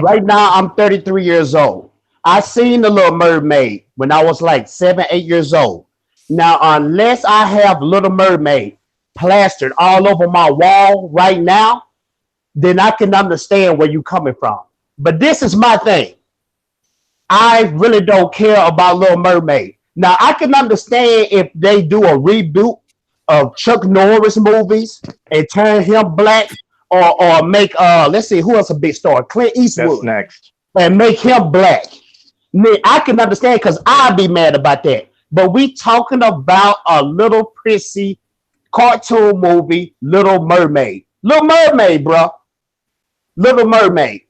Right now, I'm 33 years old. I seen the Little Mermaid when I was like 7, 8 years old. Now, unless I have Little Mermaid plastered all over my wall right now, then I can understand where you're coming from. But this is my thing. I really don't care about Little Mermaid. Now, I can understand if they do a reboot of Chuck Norris movies and turn him black, or make let's see, who else a big star? Clint Eastwood. That's next. And make him black. I can understand because I'd be mad about that. But we talking about a little prissy cartoon movie, Little Mermaid. Little Mermaid, bro. Little Mermaid.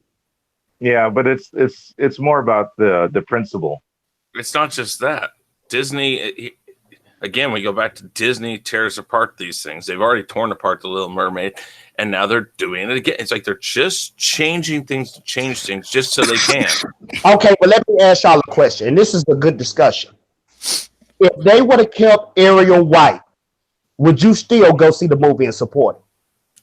Yeah, but it's more about the principle. It's not just that. Disney, again, we go back to Disney tears apart these things. They've already torn apart the Little Mermaid, and now they're doing it again. It's like they're just changing things to change things just so they can. Okay, but let me ask y'all a question, and this is a good discussion. If they would have kept Ariel white, would you still go see the movie and support it?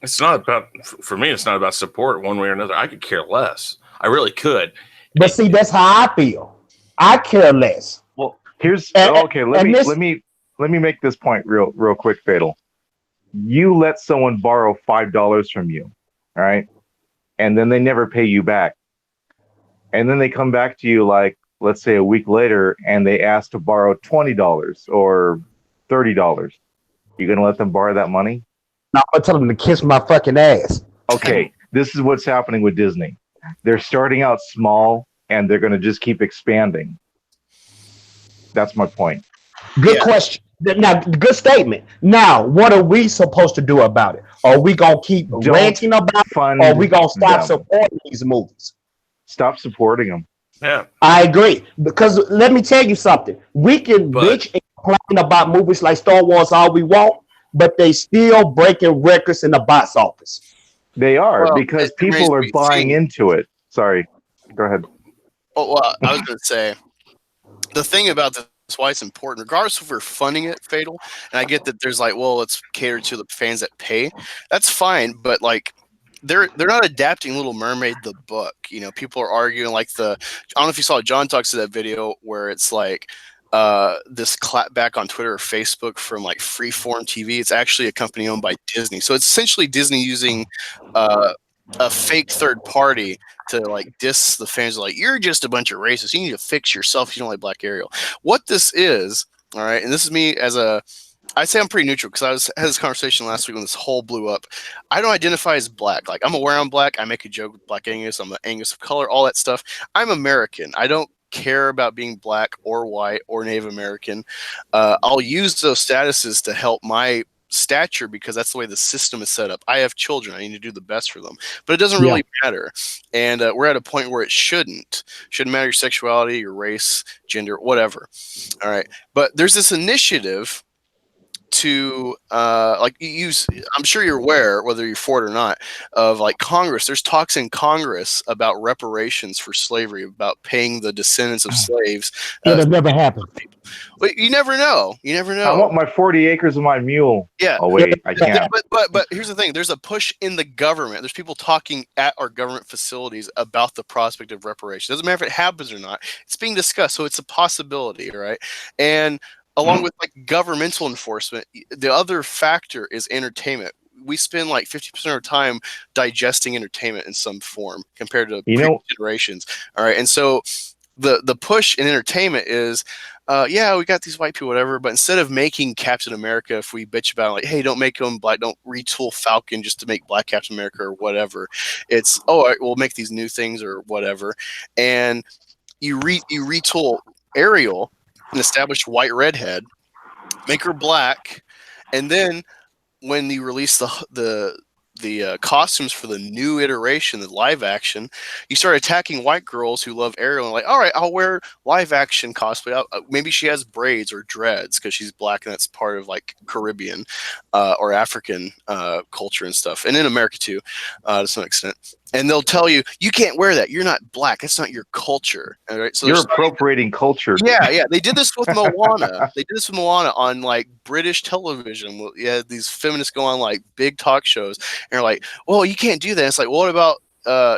It's not about, for me, it's not about support one way or another. I could care less. I really could. But see, that's how I feel. I care less. Well, here's okay. Let me make this point real quick, Fatal. You let someone borrow $5 from you, all right, and then they never pay you back, and then they come back to you like, let's say a week later, and they ask to borrow $20 or $30. You gonna let them borrow that money? No, I'm gonna tell them to kiss my fucking ass. Okay, this is what's happening with Disney. They're starting out small, and they're gonna just keep expanding. That's my point. Good question. Now, good statement. Now, what are we supposed to do about it? Are we gonna keep ranting about it, or are we gonna stop supporting these movies? Stop supporting them. Yeah, I agree. Because let me tell you something. We can bitch and complain about movies like Star Wars all we want, but they still breaking records in the box office. They are, because people are buying into it. Sorry, go ahead. Oh, well, I was going to say, the thing about this, why it's important, regardless if we're funding it, Fatal, and I get that there's like, well, let's cater to the fans that pay. That's fine, but like, they're not adapting Little Mermaid the book. You know, people are arguing like I don't know if you saw John talks to that video where it's like this clapback on Twitter or Facebook from like Freeform TV. It's actually a company owned by Disney. So it's essentially Disney using a fake third party to like diss the fans. Like, you're just a bunch of racists. You need to fix yourself if you don't like Black Ariel. What this is, all right, and this is me as I'd say I'm pretty neutral because had this conversation last week when this whole blew up. I don't identify as black. Like, I'm aware I'm black. I make a joke with Black Angus. I'm an Angus of color, all that stuff. I'm American. I don't care about being black or white or Native American. I'll use those statuses to help my stature because that's the way the system is set up. I have children. I need to do the best for them. But it doesn't really matter. And we're at a point where it shouldn't matter your sexuality, your race, gender, whatever. All right. But there's this initiative to like I'm sure you're aware, whether you're for it or not, of like Congress. There's talks in Congress about reparations for slavery, about paying the descendants of slaves. It'll never happen. But you never know. You never know. I want my 40 acres of my mule. Yeah. Oh wait, I can't. But here's the thing. There's a push in the government. There's people talking at our government facilities about the prospect of reparations. Doesn't matter if it happens or not. It's being discussed, so it's a possibility, right? And along with like governmental enforcement, the other factor is entertainment. We spend like 50% of our time digesting entertainment in some form compared to previous generations. All right. And so the push in entertainment is, yeah, we got these white people, whatever, but instead of making Captain America, if we bitch about it, like, hey, don't make him black, don't retool Falcon just to make black Captain America or whatever. It's, oh, all right, we'll make these new things or whatever. And you retool Ariel, an established white redhead, make her black, and then when you release the costumes for the new iteration, the live action, you start attacking white girls who love Ariel and like, all right, I'll wear live action cosplay. Maybe she has braids or dreads because she's black and that's part of like Caribbean or African culture and stuff, and in America too, to some extent. And they'll tell you, you can't wear that. You're not black. That's not your culture. All right? So you're appropriating culture. Yeah. They did this with Moana. They did this with Moana on like British television. Yeah, these feminists go on like big talk shows and they're like, well, you can't do that. It's like, well, what about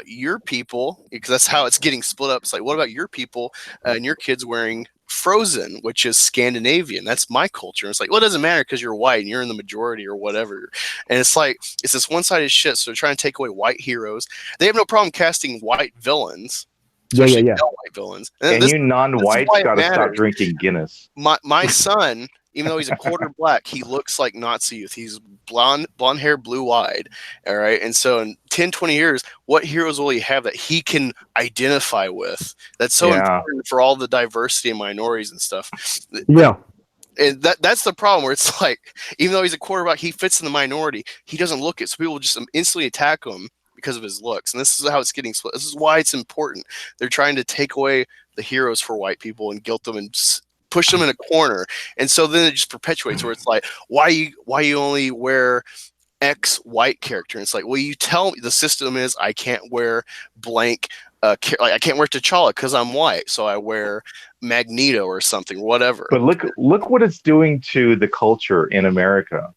your people? Because that's how it's getting split up. It's like, what about your people and your kids wearing Frozen, which is Scandinavian? That's my culture. It's like, well, it doesn't matter because you're white and you're in the majority or whatever. And it's like, it's this one-sided shit. So they're trying to take away white heroes. They have no problem casting white villains. Yeah. White villains. And you non-whites got to stop drinking Guinness. My son, even though he's a quarter black, he looks like Nazi youth. He's blonde hair, blue-eyed. All right. And so in 10, 20 years, what heroes will he have that he can identify with? That's so important for all the diversity and minorities and stuff. Yeah. And that's the problem where it's like, even though he's a quarterback, he fits in the minority. He doesn't look it. So people just instantly attack him because of his looks. And this is how it's getting split. This is why it's important. They're trying to take away the heroes for white people and guilt them and push them in a corner. And so then it just perpetuates where it's like, why you only wear X white character? And it's like, well, you tell me the system is I can't wear blank like I can't wear T'Challa because I'm white, so I wear Magneto or something, whatever. But look what it's doing to the culture in America.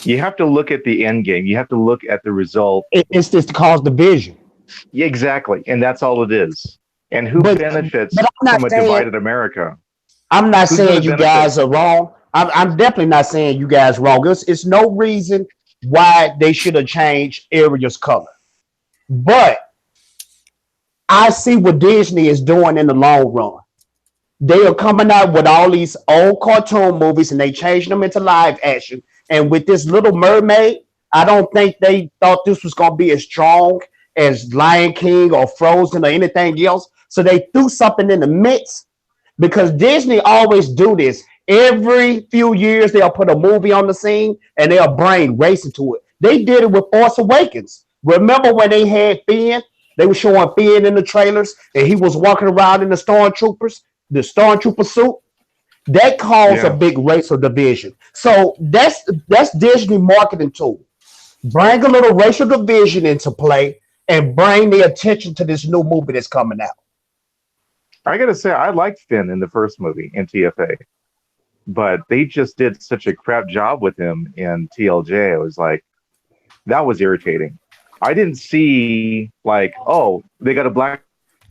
You have to look at the end game. You have to look at the result. It's just to cause division. Yeah, exactly. And that's all it is. And who benefits from a divided America? I'm not saying you guys are wrong. I'm definitely not saying you guys are wrong. It's no reason why they should have changed Ariel's color. But I see what Disney is doing in the long run. They are coming out with all these old cartoon movies and they changing them into live action. And with this Little Mermaid, I don't think they thought this was going to be as strong as Lion King or Frozen or anything else. So they threw something in the mix because Disney always do this. Every few years, they'll put a movie on the scene and they'll brain racing to it. They did it with Force Awakens. Remember when they had Finn? They were showing Finn in the trailers and he was walking around in the stormtrooper suit. That caused a big racial division. So that's Disney marketing tool. Bring a little racial division into play and bring the attention to this new movie that's coming out. I got to say, I liked Finn in the first movie in TFA, but they just did such a crap job with him in TLJ. I was like, that was irritating. I didn't see like, oh, they got a black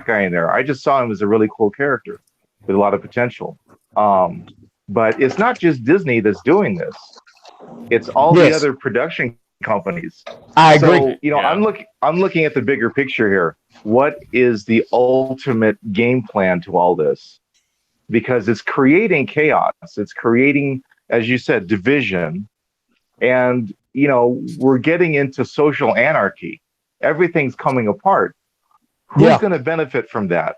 guy in there. I just saw him as a really cool character with a lot of potential. But it's not just Disney that's doing this. It's all the other production companies. I agree. You know, I'm looking at the bigger picture here. What is the ultimate game plan to all this? Because it's creating chaos. It's creating, as you said, division. And, you know, we're getting into social anarchy. Everything's coming apart. Who's going to benefit from that?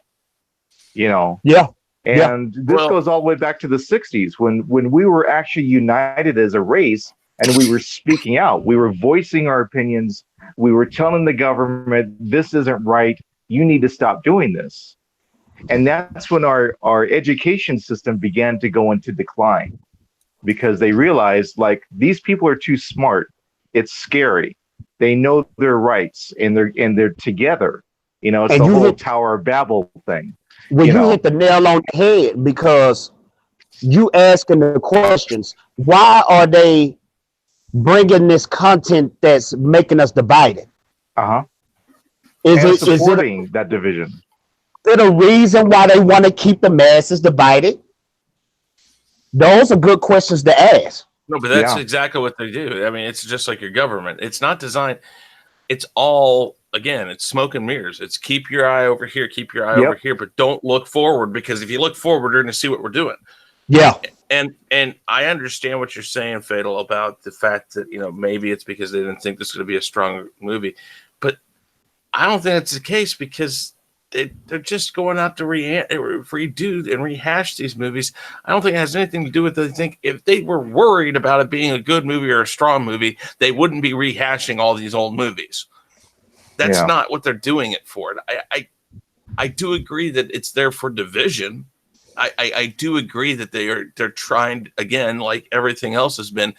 You know? Yeah. And this goes all the way back to the 60s when we were actually united as a race and we were speaking out. We were voicing our opinions. We were telling the government, this isn't right. You need to stop doing this. And that's when our education system began to go into decline. because they realized like these people are too smart. It's scary. They know their rights and they're together. You know, it's And the you whole hit, Tower of Babel thing. well, You you know, hit the nail on the head because you asking the questions. Why are they bringing this content that's making us divided? and Is it supporting that division. a reason why they want to keep the masses divided? Those are good questions to ask. No, but that's Yeah. exactly what they do. I mean, it's just like your government. It's not designed. It's all, again, it's smoke and mirrors. It's keep your eye over here, keep your eye Yep. over here, but don't look forward, because if you look forward, you're going to see what we're doing. Yeah. And I understand what you're saying, Fatal, about the fact that, you know, maybe it's because they didn't think this was going to be a strong movie, but I don't think that's the case, because they're just going out to redo and rehash these movies. I don't think it has anything to do with it. I think if they were worried about it being a good movie or a strong movie, they wouldn't be rehashing all these old movies. That's not what they're doing it for. I do agree that it's there for division. I do agree that they're trying, again, like everything else has been,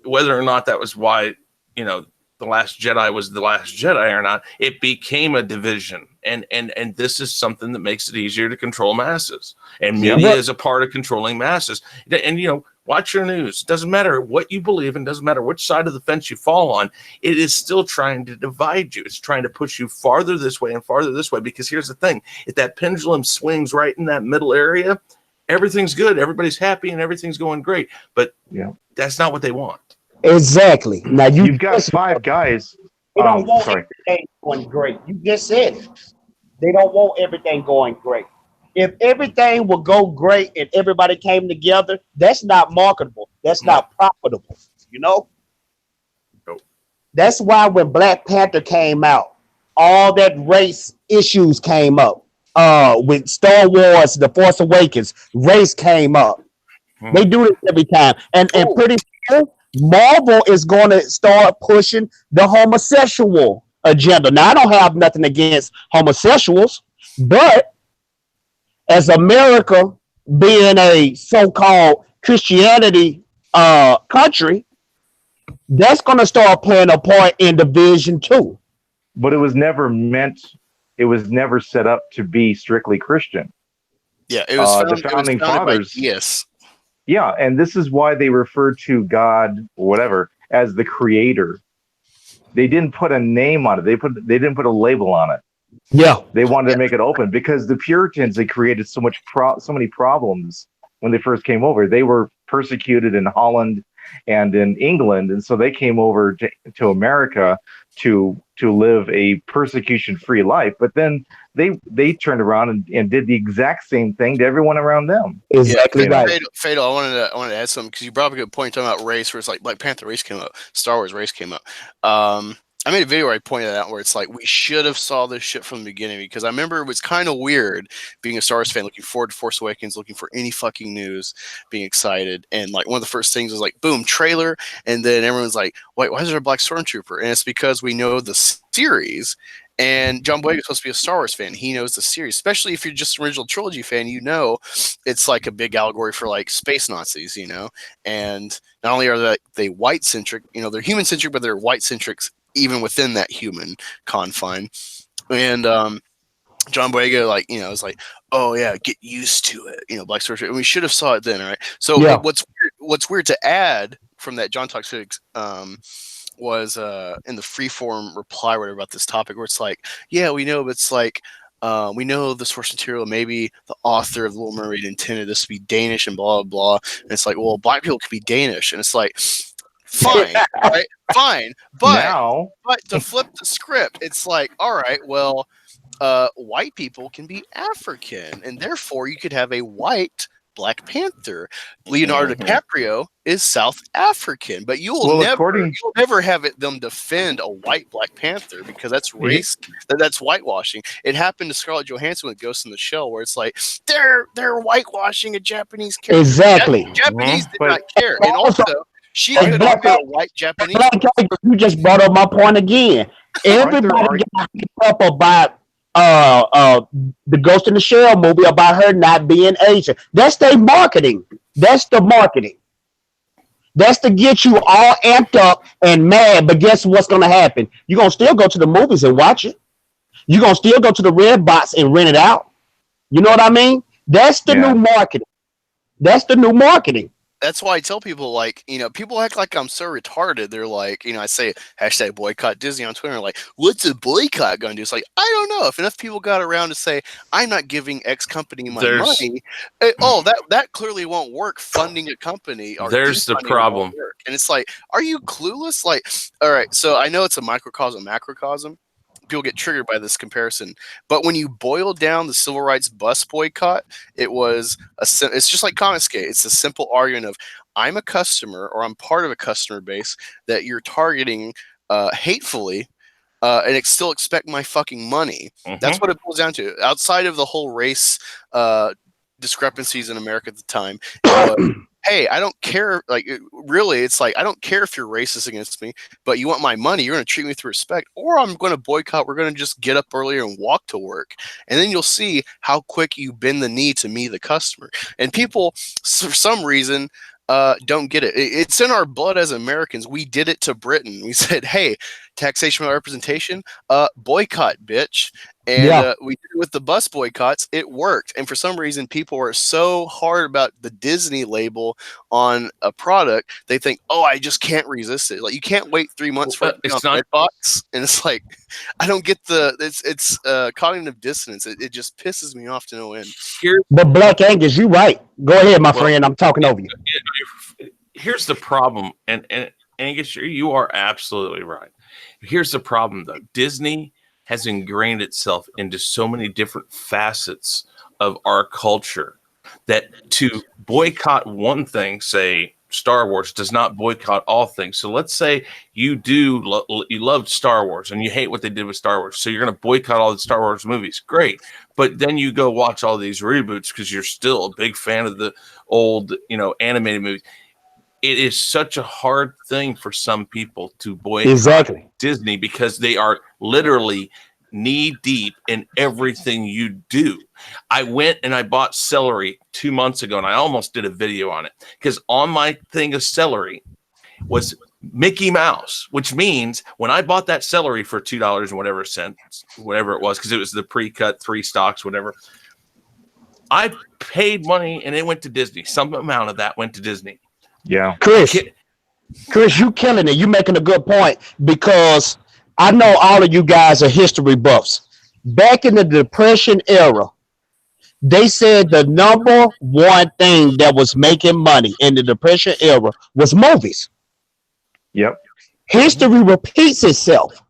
whether or not that was why, you know, The Last Jedi was The Last Jedi or not, it became a division. And this is something that makes it easier to control masses. And media is a part of controlling masses. And, you know, watch your news. Doesn't matter what you believe and doesn't matter which side of the fence you fall on. It is still trying to divide you. It's trying to push you farther this way and farther this way. Because here's the thing. If that pendulum swings right in that middle area, everything's good. Everybody's happy and everything's going great. But that's not what they want. Exactly. Now You've got 5 guys. They don't want Sorry. everything going great. You just said it. They don't want everything going great. If everything will go great and everybody came together, that's not marketable. That's not profitable. You know? Nope. That's why when Black Panther came out, all that race issues came up. With Star Wars, The Force Awakens, race came up. They do this every time. And pretty soon, Marvel is going to start pushing the homosexual agenda. Now, I don't have nothing against homosexuals, but as America being a so-called Christianity country, that's going to start playing a part in division too. But it was never set up to be strictly Christian. Yeah, it was the founding fathers. Yes. Yeah, and this is why they refer to God or whatever as the creator. They didn't put a name on it. They didn't put a label on it. Yeah. They wanted to make it open because the Puritans had created so many problems when they first came over. They were persecuted in Holland and in England, and so they came over to America to live a persecution-free life. But then they turned around and did the exact same thing to everyone around them. Exactly right. Fatal, I wanted to add something because you brought up a good point talking about race, where it's like Black Panther race came up, Star Wars race came up. I made a video where I pointed that out, where it's like we should have saw this shit from the beginning, because I remember it was kind of weird being a Star Wars fan, looking forward to Force Awakens, looking for any fucking news, being excited, and like one of the first things was like, boom, trailer, and then everyone's like, wait, why is there a black stormtrooper? And it's because we know the series, and John Boyega is supposed to be a Star Wars fan. He knows the series, especially if you're just an original trilogy fan. You know, it's like a big allegory for like space Nazis, you know, and not only are they white centric, you know, they're human centric, but they're white centric even within that human confine. And John Boyega, like, you know, is like, oh yeah, get used to it, you know, Black Stormtrooper. And we should have saw it then, right? So what's weird to add from that John Talks was in the freeform reply whatever about this topic, where it's like, yeah, we know, but it's like, we know the source material, maybe the author of The Little Mermaid intended this to be Danish and blah, blah, blah. And it's like, well, black people could be Danish. And it's like, fine, right? Fine. But to flip the script, it's like, all right, well, white people can be African, and therefore you could have a white Black Panther. Leonardo DiCaprio is South African, but you'll never have them defend a white Black Panther, because that's race, that's whitewashing. It happened to Scarlett Johansson with Ghost in the Shell, where it's like they're whitewashing a Japanese character. Exactly. Japanese did not care, and also she could have been a white Japanese. You just brought up my point again. Everybody got up about the Ghost in the Shell movie about her not being Asian. That's their marketing. That's the marketing. That's to get you all amped up and mad. But guess what's going to happen? You're going to still go to the movies and watch it. You're going to still go to the red box and rent it out. You know what I mean? That's the new marketing. That's the new marketing. That's why I tell people, like, people act like I'm so retarded. They're like, I say hashtag boycott Disney on Twitter. Like, what's a boycott going to do? It's like, I don't know. If enough people got around to say, I'm not giving X company my money, that clearly won't work. Funding a company. Or there's the problem. And it's like, are you clueless? Like, all right, so I know it's a microcosm, macrocosm. People get triggered by this comparison, but when you boil down the civil rights bus boycott, it's just like Confiscate. It's a simple argument of I'm a customer or I'm part of a customer base that you're targeting hatefully, and still expect my fucking money. Mm-hmm. That's what it boils down to. Outside of the whole race discrepancies in America at the time. Hey, I don't care. Like, really, it's like, I don't care if you're racist against me, but you want my money. You're going to treat me with respect, or I'm going to boycott. We're going to just get up earlier and walk to work. And then you'll see how quick you bend the knee to me, the customer. And people, for some reason, don't get it. It's in our blood as Americans. We did it to Britain. We said, hey, taxation without representation, boycott, bitch. And we did it with the bus boycotts. It worked. And for some reason, people are so hard about the Disney label on a product. They think, oh, I just can't resist it. Like, you can't wait 3 months for it to be on Redbox. And it's like, I don't get it's cognitive dissonance. It just pisses me off to no end. But Black Angus, you right. Go ahead, my friend. I'm talking over you. Here's the problem. And Angus, you are absolutely right. Here's the problem, though. Disney has ingrained itself into so many different facets of our culture that to boycott one thing, say Star Wars, does not boycott all things. So let's say you loved Star Wars and you hate what they did with Star Wars, so you're going to boycott all the Star Wars movies. Great. But then you go watch all these reboots because you're still a big fan of the old, animated movies. It is such a hard thing for some people to boycott Disney because they are literally knee deep in everything you do. I went and I bought celery 2 months ago, and I almost did a video on it because on my thing of celery was Mickey Mouse, which means when I bought that celery for $2 and whatever cents, whatever it was, because it was the pre-cut 3 stalks, whatever, I paid money and it went to Disney. Some amount of that went to Disney. Yeah, Chris, you killing it. You making a good point because I know all of you guys are history buffs. Back in the Depression era, they said the number one thing that was making money in the Depression era was movies. Yep. History repeats itself.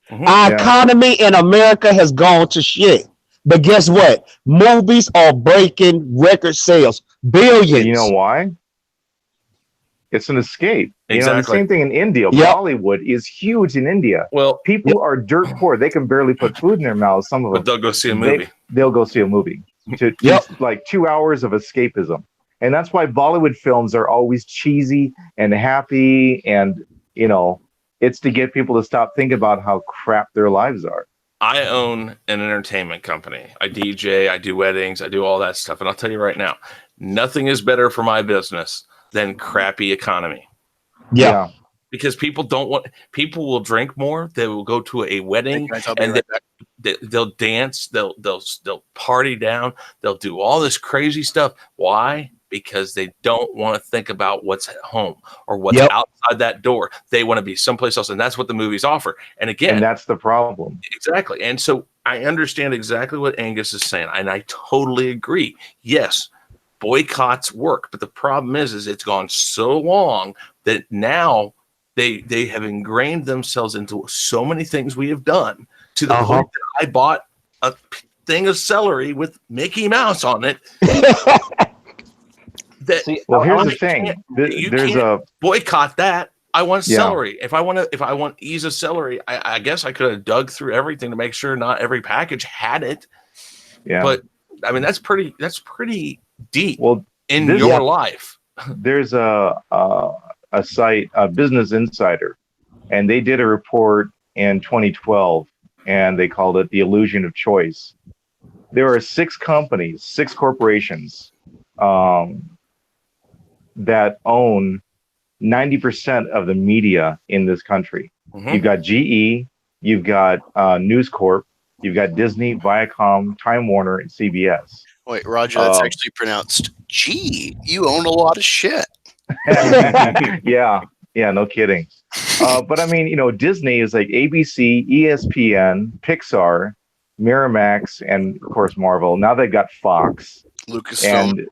Mm-hmm. Our economy in America has gone to shit. But guess what? Movies are breaking record sales. Billions. You know why? It's an escape. Exactly. The same thing in India. Bollywood is huge in India. Well, people are dirt poor. They can barely put food in their mouths. Some of them. But they'll go see a movie. They'll go see a movie. To like 2 hours of escapism. And that's why Bollywood films are always cheesy and happy. And, it's to get people to stop thinking about how crap their lives are. I own an entertainment company. I DJ, I do weddings, I do all that stuff. And I'll tell you right now, nothing is better for my business than crappy economy. Yeah. Because people will drink more. They will go to a wedding and they'll dance. They'll party down. They'll do all this crazy stuff. Why? Because they don't want to think about what's at home or what's outside that door. They want to be someplace else. And that's what the movies offer. And again, and that's the problem. Exactly. And so I understand exactly what Angus is saying. And I totally agree. Yes, boycotts work, but the problem is it's gone so long that now they have ingrained themselves into so many things we have done to the point that I bought a thing of celery with Mickey Mouse on it. Here's the thing. There's a boycott that. I want celery. If I want ease of celery, I guess I could have dug through everything to make sure not every package had it. Yeah. But I mean that's pretty deep in your life. There's a site, Business Insider, and they did a report in 2012, and they called it The Illusion of Choice. There are 6 corporations that own 90% of the media in this country. Mm-hmm. You've got GE, you've got News Corp, you've got Disney, Viacom, Time Warner, and CBS. Wait, Roger, that's actually pronounced G. You own a lot of shit. Yeah, no kidding. But I mean, Disney is like ABC, ESPN, Pixar, Miramax, and of course Marvel. Now they've got Fox, Lucasfilm, and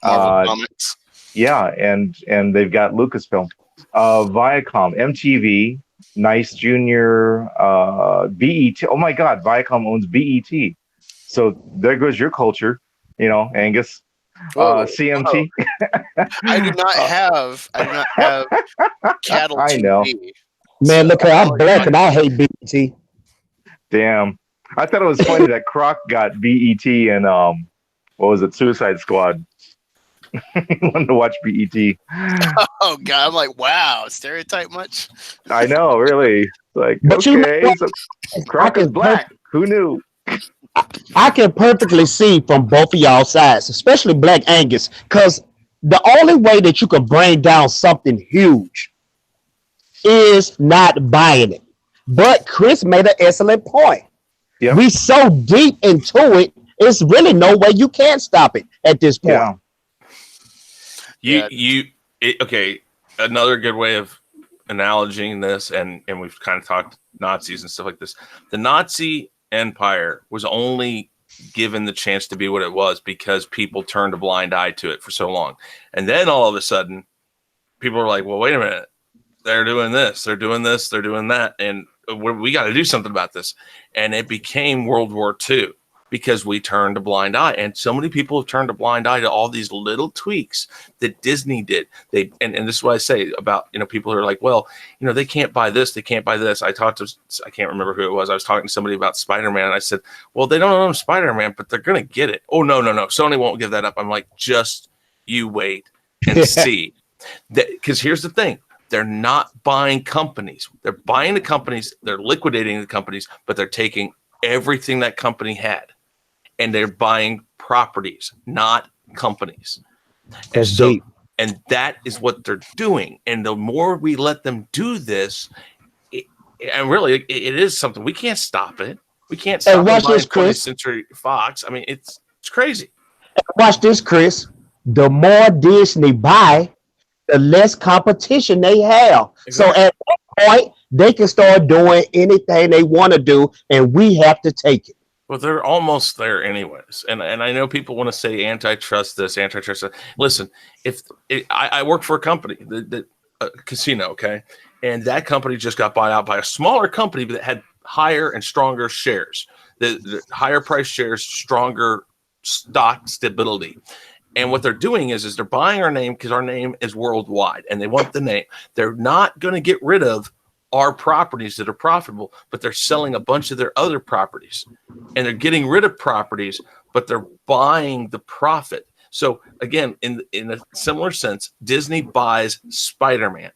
Marvel Comics. Yeah, and they've got Lucasfilm, Viacom, MTV, Nice Junior, BET. Oh my God, Viacom owns BET. So there goes your culture, Angus. CMT. I do not have cattle I TV. know. Man, look, I'm black and I hate BT. Damn. I thought it was funny that Croc got BET and what was it, Suicide Squad. He wanted to watch BET. Oh God, I'm like, wow, stereotype much? I know, really. Like, But okay, so Croc is black. Who knew? I can perfectly see from both of y'all sides, especially Black Angus, because the only way that you can bring down something huge is not buying it. But Chris made an excellent point. Yep. We so deep into it, it's really no way you can stop it at this point. Yeah. Okay. Another good way of analogizing this, and we've kind of talked Nazis and stuff like this. The Nazi Empire was only given the chance to be what it was because people turned a blind eye to it for so long. And then all of a sudden, people were like, well, wait a minute. They're doing this, they're doing this, they're doing that. And we got to do something about this. And it became World War II because we turned a blind eye. And so many people have turned a blind eye to all these little tweaks that Disney did. And this is what I say about, people who are like, well, they can't buy this, they can't buy this. I can't remember who it was. I was talking to somebody about Spider-Man, and I said, well, they don't own Spider-Man, but they're going to get it. Oh, no. Sony won't give that up. I'm like, just you wait and see. Because here's the thing. They're not buying companies. They're buying the companies. They're liquidating the companies, but they're taking everything that company had. And they're buying properties, not companies. And that is what they're doing. And the more we let them do this, it is something. We can't stop it. We can't stop watch this, 20th Chris. Century Fox. I mean, it's crazy. Watch this, Chris. The more Disney buy, the less competition they have. Exactly. So at that point, they can start doing anything they want to do, and we have to take it. Well, they're almost there anyways. And I know people want to say antitrust this, antitrust that. Listen, I work for a company, the casino, okay? And that company just got bought out by a smaller company that had higher and stronger shares. The higher price shares, stronger stock stability. And what they're doing is they're buying our name because our name is worldwide and they want the name. They're not going to get rid of our properties that are profitable, but they're selling a bunch of their other properties, and they're getting rid of properties, but they're buying the profit. So again, in a similar sense, Disney buys Spider-Man.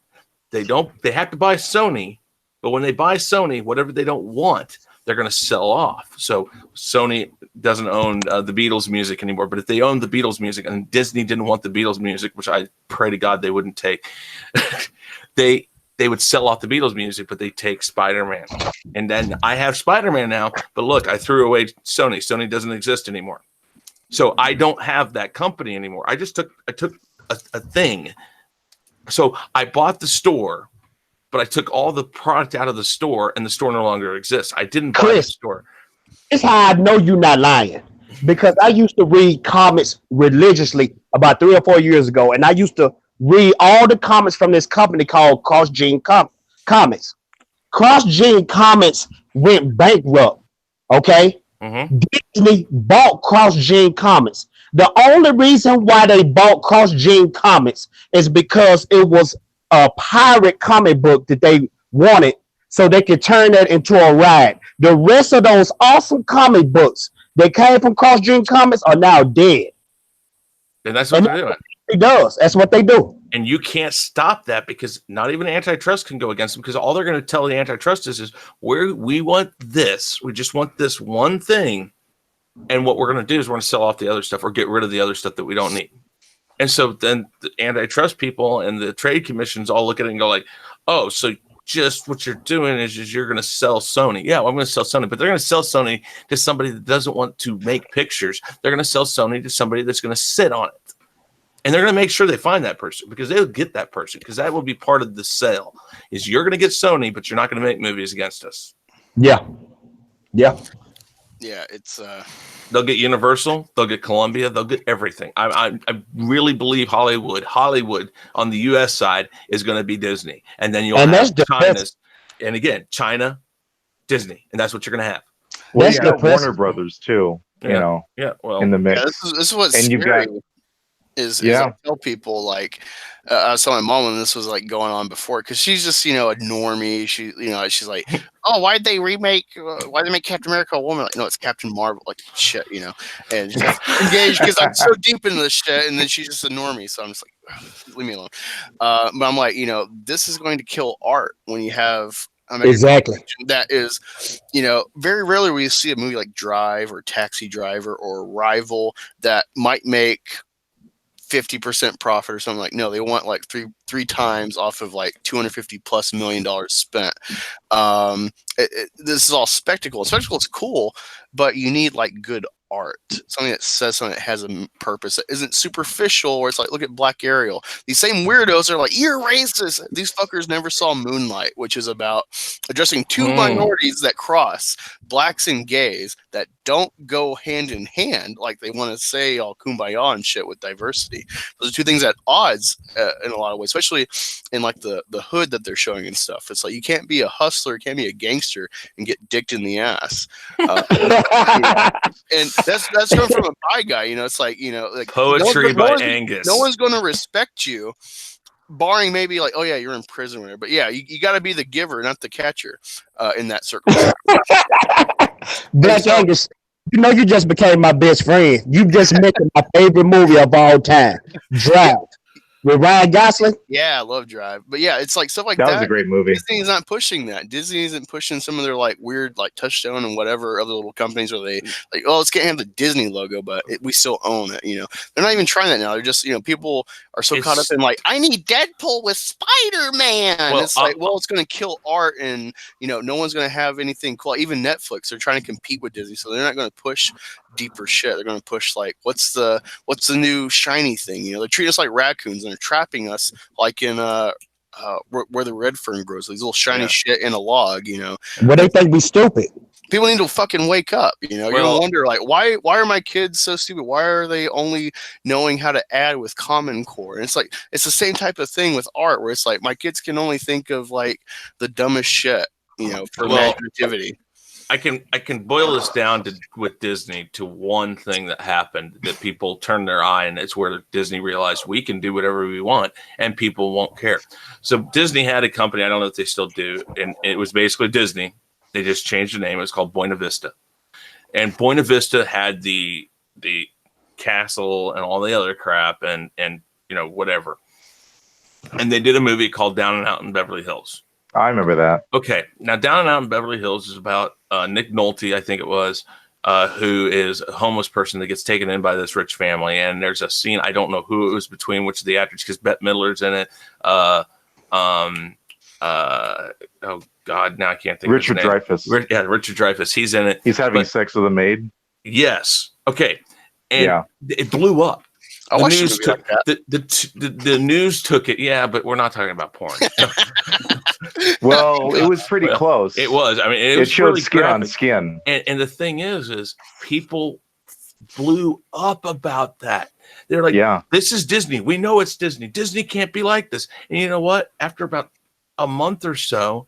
They have to buy Sony, but when they buy Sony, whatever they don't want, they're going to sell off. So Sony doesn't own the Beatles music anymore, but if they owned the Beatles music and Disney didn't want the Beatles music, which I pray to God they wouldn't take, they would sell off the Beatles music, but they take Spider-Man. And then I have Spider-Man now, but look, I threw away Sony. Sony doesn't exist anymore. So I don't have that company anymore. I took a thing. So I bought the store, but I took all the product out of the store, and the store no longer exists. I didn't buy the store. It's how I know you're not lying. Because I used to read comics religiously about 3 or 4 years ago, and I used to read all the comics from this company called Cross Gene Comics. Cross Gene Comics went bankrupt. Okay? Mm-hmm. Disney bought Cross Gene Comics. The only reason why they bought Cross Gene Comics is because it was a pirate comic book that they wanted, so they could turn that into a ride. The rest of those awesome comic books that came from Cross Gene Comics are now dead. And that's what they're doing. It does. That's what they do. And you can't stop that because not even antitrust can go against them, because all they're going to tell the antitrust is we want this. We just want this one thing. And what we're going to do is we're going to sell off the other stuff or get rid of the other stuff that we don't need. And so then the antitrust people and the trade commissions all look at it and go like, oh, so just what you're doing is you're going to sell Sony. Yeah, well, I'm going to sell Sony, but they're going to sell Sony to somebody that doesn't want to make pictures. They're going to sell Sony to somebody that's going to sit on it. And they're going to make sure they find that person because they'll get that person because that will be part of the sale is you're going to get Sony, but you're not going to make movies against us. Yeah. Yeah. Yeah, it's they'll get Universal, they'll get Columbia, they'll get everything. I really believe Hollywood on the U.S. side is going to be Disney, and then you'll have China's, and again China, Disney, and that's what you're going to have. Well, you got Warner Brothers too, you know. Yeah, well, in the mix. Yeah, this is what's scary. Is I tell people like I was telling my mom when this was like going on before because she's just a normie. She's like, oh, why'd they make Captain America a woman? Like, no, it's Captain Marvel. Like shit, and she's like, engaged because I'm so deep into this shit. And then she's just a normie, so I'm just like, leave me alone. But I'm like, this is going to kill art when you have. Exactly. That is, very rarely will you see a movie like Drive or Taxi Driver or Rival that might make 50% profit or something. Like no, they want like three times off of like $250+ million spent. This is all spectacle. Spectacle is cool, but you need like good art, something that says something that has a purpose that isn't superficial where it's like, look at Black Ariel. These same weirdos are like, you're racist. These fuckers never saw Moonlight, which is about addressing two minorities that cross, blacks and gays, that don't go hand in hand like they want to say all kumbaya and shit with diversity. Those are two things at odds in a lot of ways, especially in like the hood that they're showing and stuff. It's like you can't be a hustler, you can't be a gangster and get dicked in the ass. And that's going from a bi guy, it's like, like poetry by Angus. No one's going to respect you, barring maybe like, oh yeah, you're in prison or whatever. But yeah, you got to be the giver, not the catcher, in that circumstance. Black Angus, you just became my best friend. You just mentioned my favorite movie of all time, Drive. With Ryan Gosling? Yeah, I love Drive. But yeah, it's like stuff like that. That was a great movie. Disney's not pushing that. Disney isn't pushing some of their like weird like Touchstone and whatever other little companies where they like, oh, let's can't have the Disney logo, but we still own it. They're not even trying that now. They're just, people are so caught up in like, I need Deadpool with Spider-Man. Well, it's like, well, it's going to kill art and, no one's going to have anything cool. Even Netflix, they're trying to compete with Disney. So they're not going to push deeper shit. They're going to push like, what's the new shiny thing? They're treating us like raccoons and they're trapping us like in where the red fern grows, these little shiny shit in a log. Well, they think we stupid. People need to fucking wake up. You're gonna wonder like, why are my kids so stupid? Why are they only knowing how to add with Common Core? And it's like it's the same type of thing with art where it's like my kids can only think of like the dumbest shit, for creativity. I can boil this down with Disney to one thing that happened that people turned their eye, and it's where Disney realized we can do whatever we want and people won't care. So Disney had a company, I don't know if they still do, and it was basically Disney. They just changed the name. It was called Buena Vista. And Buena Vista had the castle and all the other crap and whatever. And they did a movie called Down and Out in Beverly Hills. I remember that. Okay. Now, Down and Out in Beverly Hills is about Nick Nolte, I think it was, who is a homeless person that gets taken in by this rich family. And there's a scene, I don't know who it was between which of the actors, because Bette Midler's in it. Oh, God, now I can't think Richard of his name. Dreyfuss. Yeah, Richard Dreyfuss. He's in it. He's having sex with a maid. Yes. Okay. And it blew up. I watched news took the news took it. Yeah, but we're not talking about porn. Well, it was pretty close. It was. I mean, it showed really skin graphic. on skin. And the thing is people blew up about that. They're like, this is Disney. We know it's Disney. Disney can't be like this. And you know what? After about a month or so,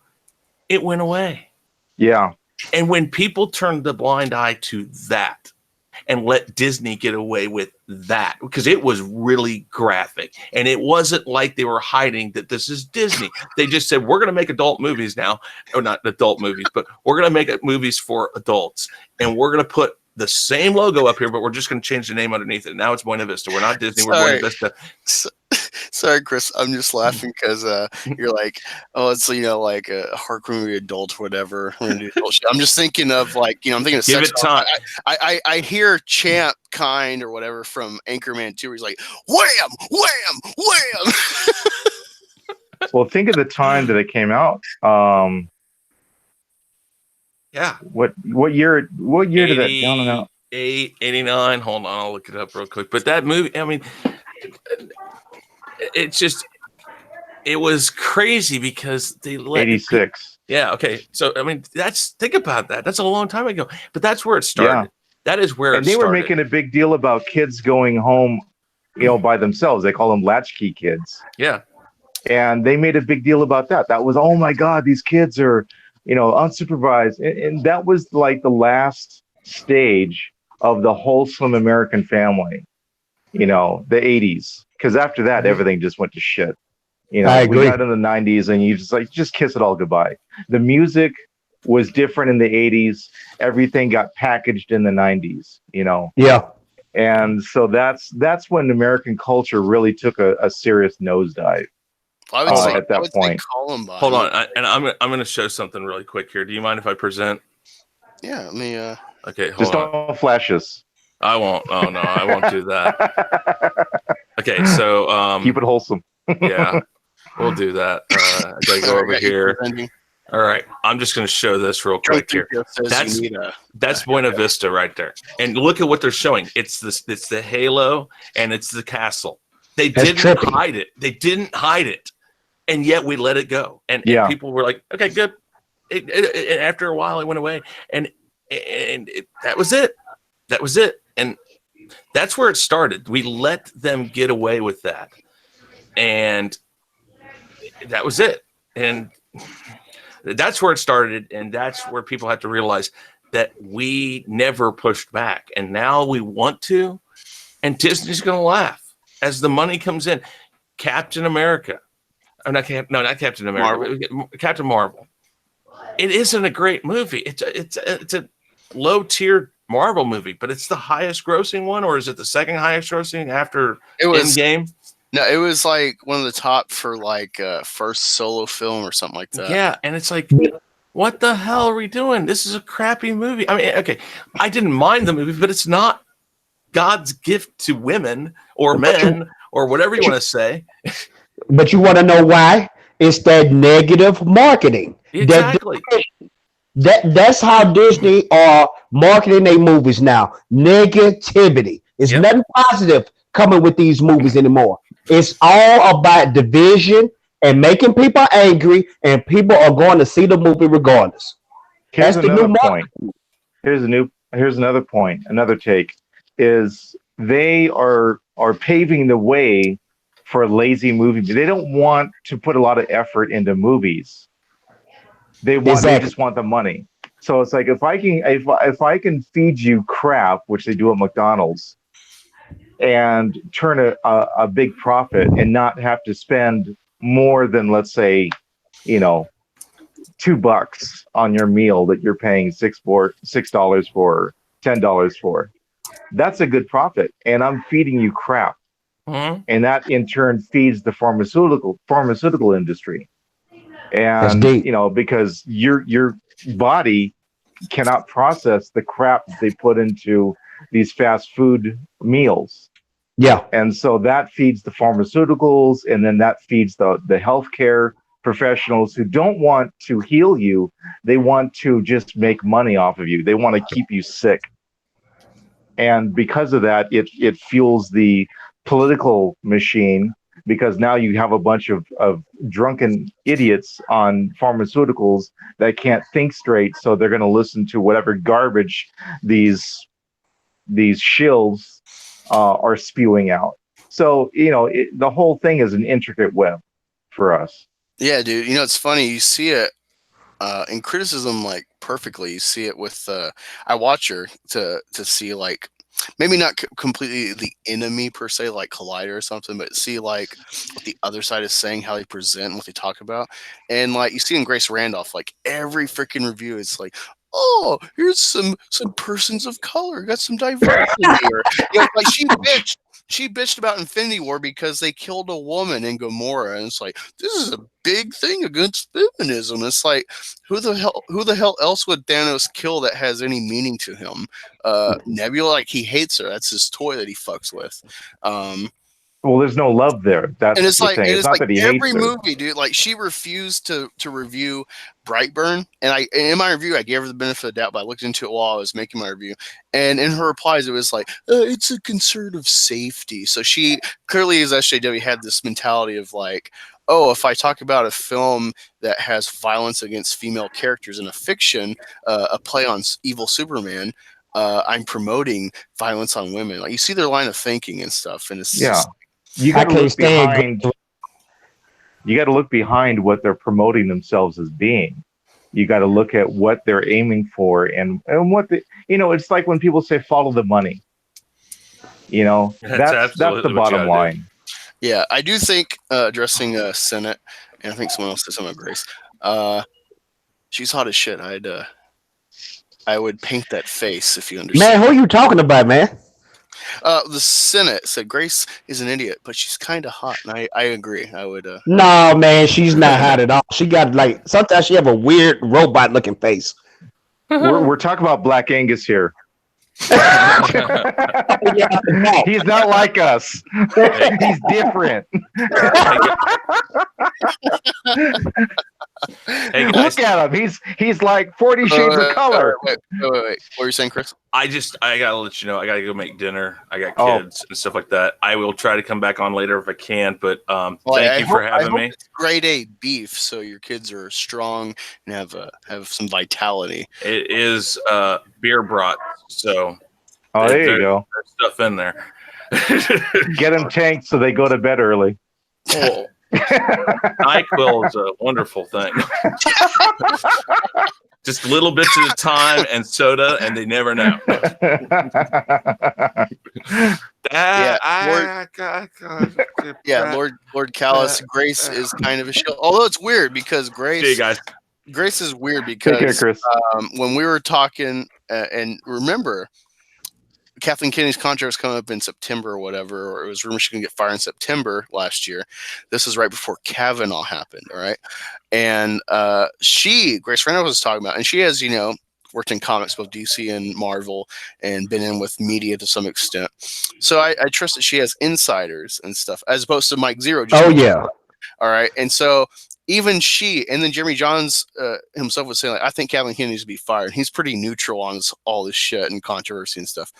it went away. Yeah. And when people turned the blind eye to that and let Disney get away with that, because it was really graphic, and it wasn't like they were hiding that this is Disney. They just said, we're going to make adult movies now, or not adult movies, but we're going to make movies for adults, and we're going to put the same logo up here, but we're just going to change the name underneath it. Now it's Buena Vista. We're not Disney. We're Buena Vista. Sorry, Chris. I'm just laughing because you're like, oh, it's like a hardcore movie, adult, whatever. We're gonna do adult shit. I'm just thinking of I'm thinking of Give sex. it time. I hear Champ Kind or whatever from Anchorman 2, where he's like, wham, wham, wham. Well, think of the time that it came out. Yeah. What year did that down and out? 89. Hold on, I'll look it up real quick. But that movie, I mean, it was crazy because they let 86. Yeah. Okay. So I mean, think about that. That's a long time ago. But that's where it started. Yeah. That is where. And they were making a big deal about kids going home, by themselves. They call them latchkey kids. Yeah. And they made a big deal about that. That was, oh my God, these kids are, unsupervised. And that was like the last stage of the wholesome American family, the 80s. Because after that, everything just went to shit. I agree. We got in the 90s and you just kiss it all goodbye. The music was different in the 80s. Everything got packaged in the 90s, Yeah. And so that's when American culture really took a serious nosedive. I would say, at that point. Columbine. Hold on, and I'm going to show something really quick here. Do you mind if I present? Yeah, let me. Okay, hold just on. Don't flash us. I won't. Oh no, I won't do that. Okay, so keep it wholesome. Yeah, we'll do that. I gotta go over here. All right, I'm just going to show this real quick here. That's Buena Vista right there, and look at what they're showing. It's the halo and it's the castle. They didn't hide it. They didn't hide it, and yet we let it go. And people were like, "Okay, good." After a while, it went away, and that was it. That was it, and that's where it started. We let them get away with that, and that was it. And that's where it started, and that's where people have to realize that we never pushed back, and now we want to, and Disney's going to laugh as the money comes in. Captain America, not Captain America, Captain Marvel. It isn't a great movie. It's a low tier Marvel movie, but it's the highest grossing one, or is it the second highest grossing after Endgame? No, it was like one of the top for first solo film or something like that. Yeah, and it's like, what the hell are we doing? This is a crappy movie. I mean, okay, I didn't mind the movie, but it's not God's gift to women or men or whatever you want to say. But you want to know why? It's that negative marketing. Exactly. That's how Disney are marketing their movies now. Negativity. It's nothing positive coming with these movies anymore. It's all about division and making people angry, and people are going to see the movie regardless. Here's another point. Here's another point. Another take is they are paving the way for lazy movie. They don't want to put a lot of effort into movies. They just want the money. So it's like if I can feed you crap, which they do at McDonald's, and turn a big profit and not have to spend more than, let's say, $2 on your meal that you're paying $6 for, $10 for. That's a good profit, and I'm feeding you crap, and that in turn feeds the pharmaceutical industry, and because your body cannot process the crap that they put into these fast food meals. Yeah. And so that feeds the pharmaceuticals, and then that feeds the healthcare professionals who don't want to heal you. They want to just make money off of you. They want to keep you sick. And because of that, it fuels the political machine, because now you have a bunch of drunken idiots on pharmaceuticals that can't think straight. So they're going to listen to whatever garbage these shills are spewing out. So, the whole thing is an intricate web for us. Yeah, dude. It's funny. You see it in criticism, perfectly. You see it with, I watch her to see, maybe not completely the enemy per se, like Collider or something, but see, what the other side is saying, how they present, what they talk about. And, you see in Grace Randolph, every freaking review, it's like, oh, here's some persons of color, got some diversity here. She bitched she bitched about Infinity War because they killed a woman in Gamora, and it's like, this is a big thing against feminism. It's like, who the hell else would Thanos kill that has any meaning to him? Nebula, like, he hates her. That's his toy that he fucks with. Well, there's no love there. That's And it's the like, thing. and It's it's not like that he every hates her. movie, dude. Like, she refused to review Brightburn, and in my review I gave her the benefit of the doubt, but I looked into it while I was making my review, and in her replies it was like, it's a concern of safety. So she clearly, as SJW, had this mentality of like, oh, if I talk about a film that has violence against female characters in a fiction, a play on evil Superman, I'm promoting violence on women. Like, you see their line of thinking and stuff, and it's just, you got to look behind. You got to look behind what they're promoting themselves as being. You got to look at what they're aiming for, and what the, it's like when people say follow the money. That's the bottom line. Yeah, I do think addressing Senate, and I think someone else said something about Grace. She's hot as shit. I would paint that face if you understand. Man, who are you talking about, man? The Senate said Grace is an idiot, but she's kind of hot, and I agree. I would. No, man, she's not hot at all. She got sometimes she have a weird robot looking face. We're talking about Black Angus here. Yeah, he's not like us. He's different. Hey guys, look at him. He's like 40 shades of color. Wait. What were you saying, Chris? I gotta let you know. I gotta go make dinner. I got kids and stuff like that. I will try to come back on later if I can. But thank you for having me. It's grade A beef, so your kids are strong and have some vitality. It is beer brought, so there you go. There's stuff in there. Get them tanked so they go to bed early. Oh. NyQuil is a wonderful thing. Just little bits at a time and soda, and they never know. Lord Callus. Grace is kind of a shill. Although it's weird because Grace. See you guys. Grace is weird because Take care, Chris. When we were talking, and remember, Kathleen Kennedy's contract was coming up in September or whatever, or it was rumored she was going to get fired in September last year. This is right before Kavanaugh happened, all right? And Grace Randall was talking about, and she has, worked in comics, both DC and Marvel, and been in with media to some extent. So I trust that she has insiders and stuff, as opposed to Mike Zero. All right. And so even she, and then Jeremy Johns himself was saying, like, I think Kathleen Kennedy needs to be fired. He's pretty neutral on all this shit and controversy and stuff.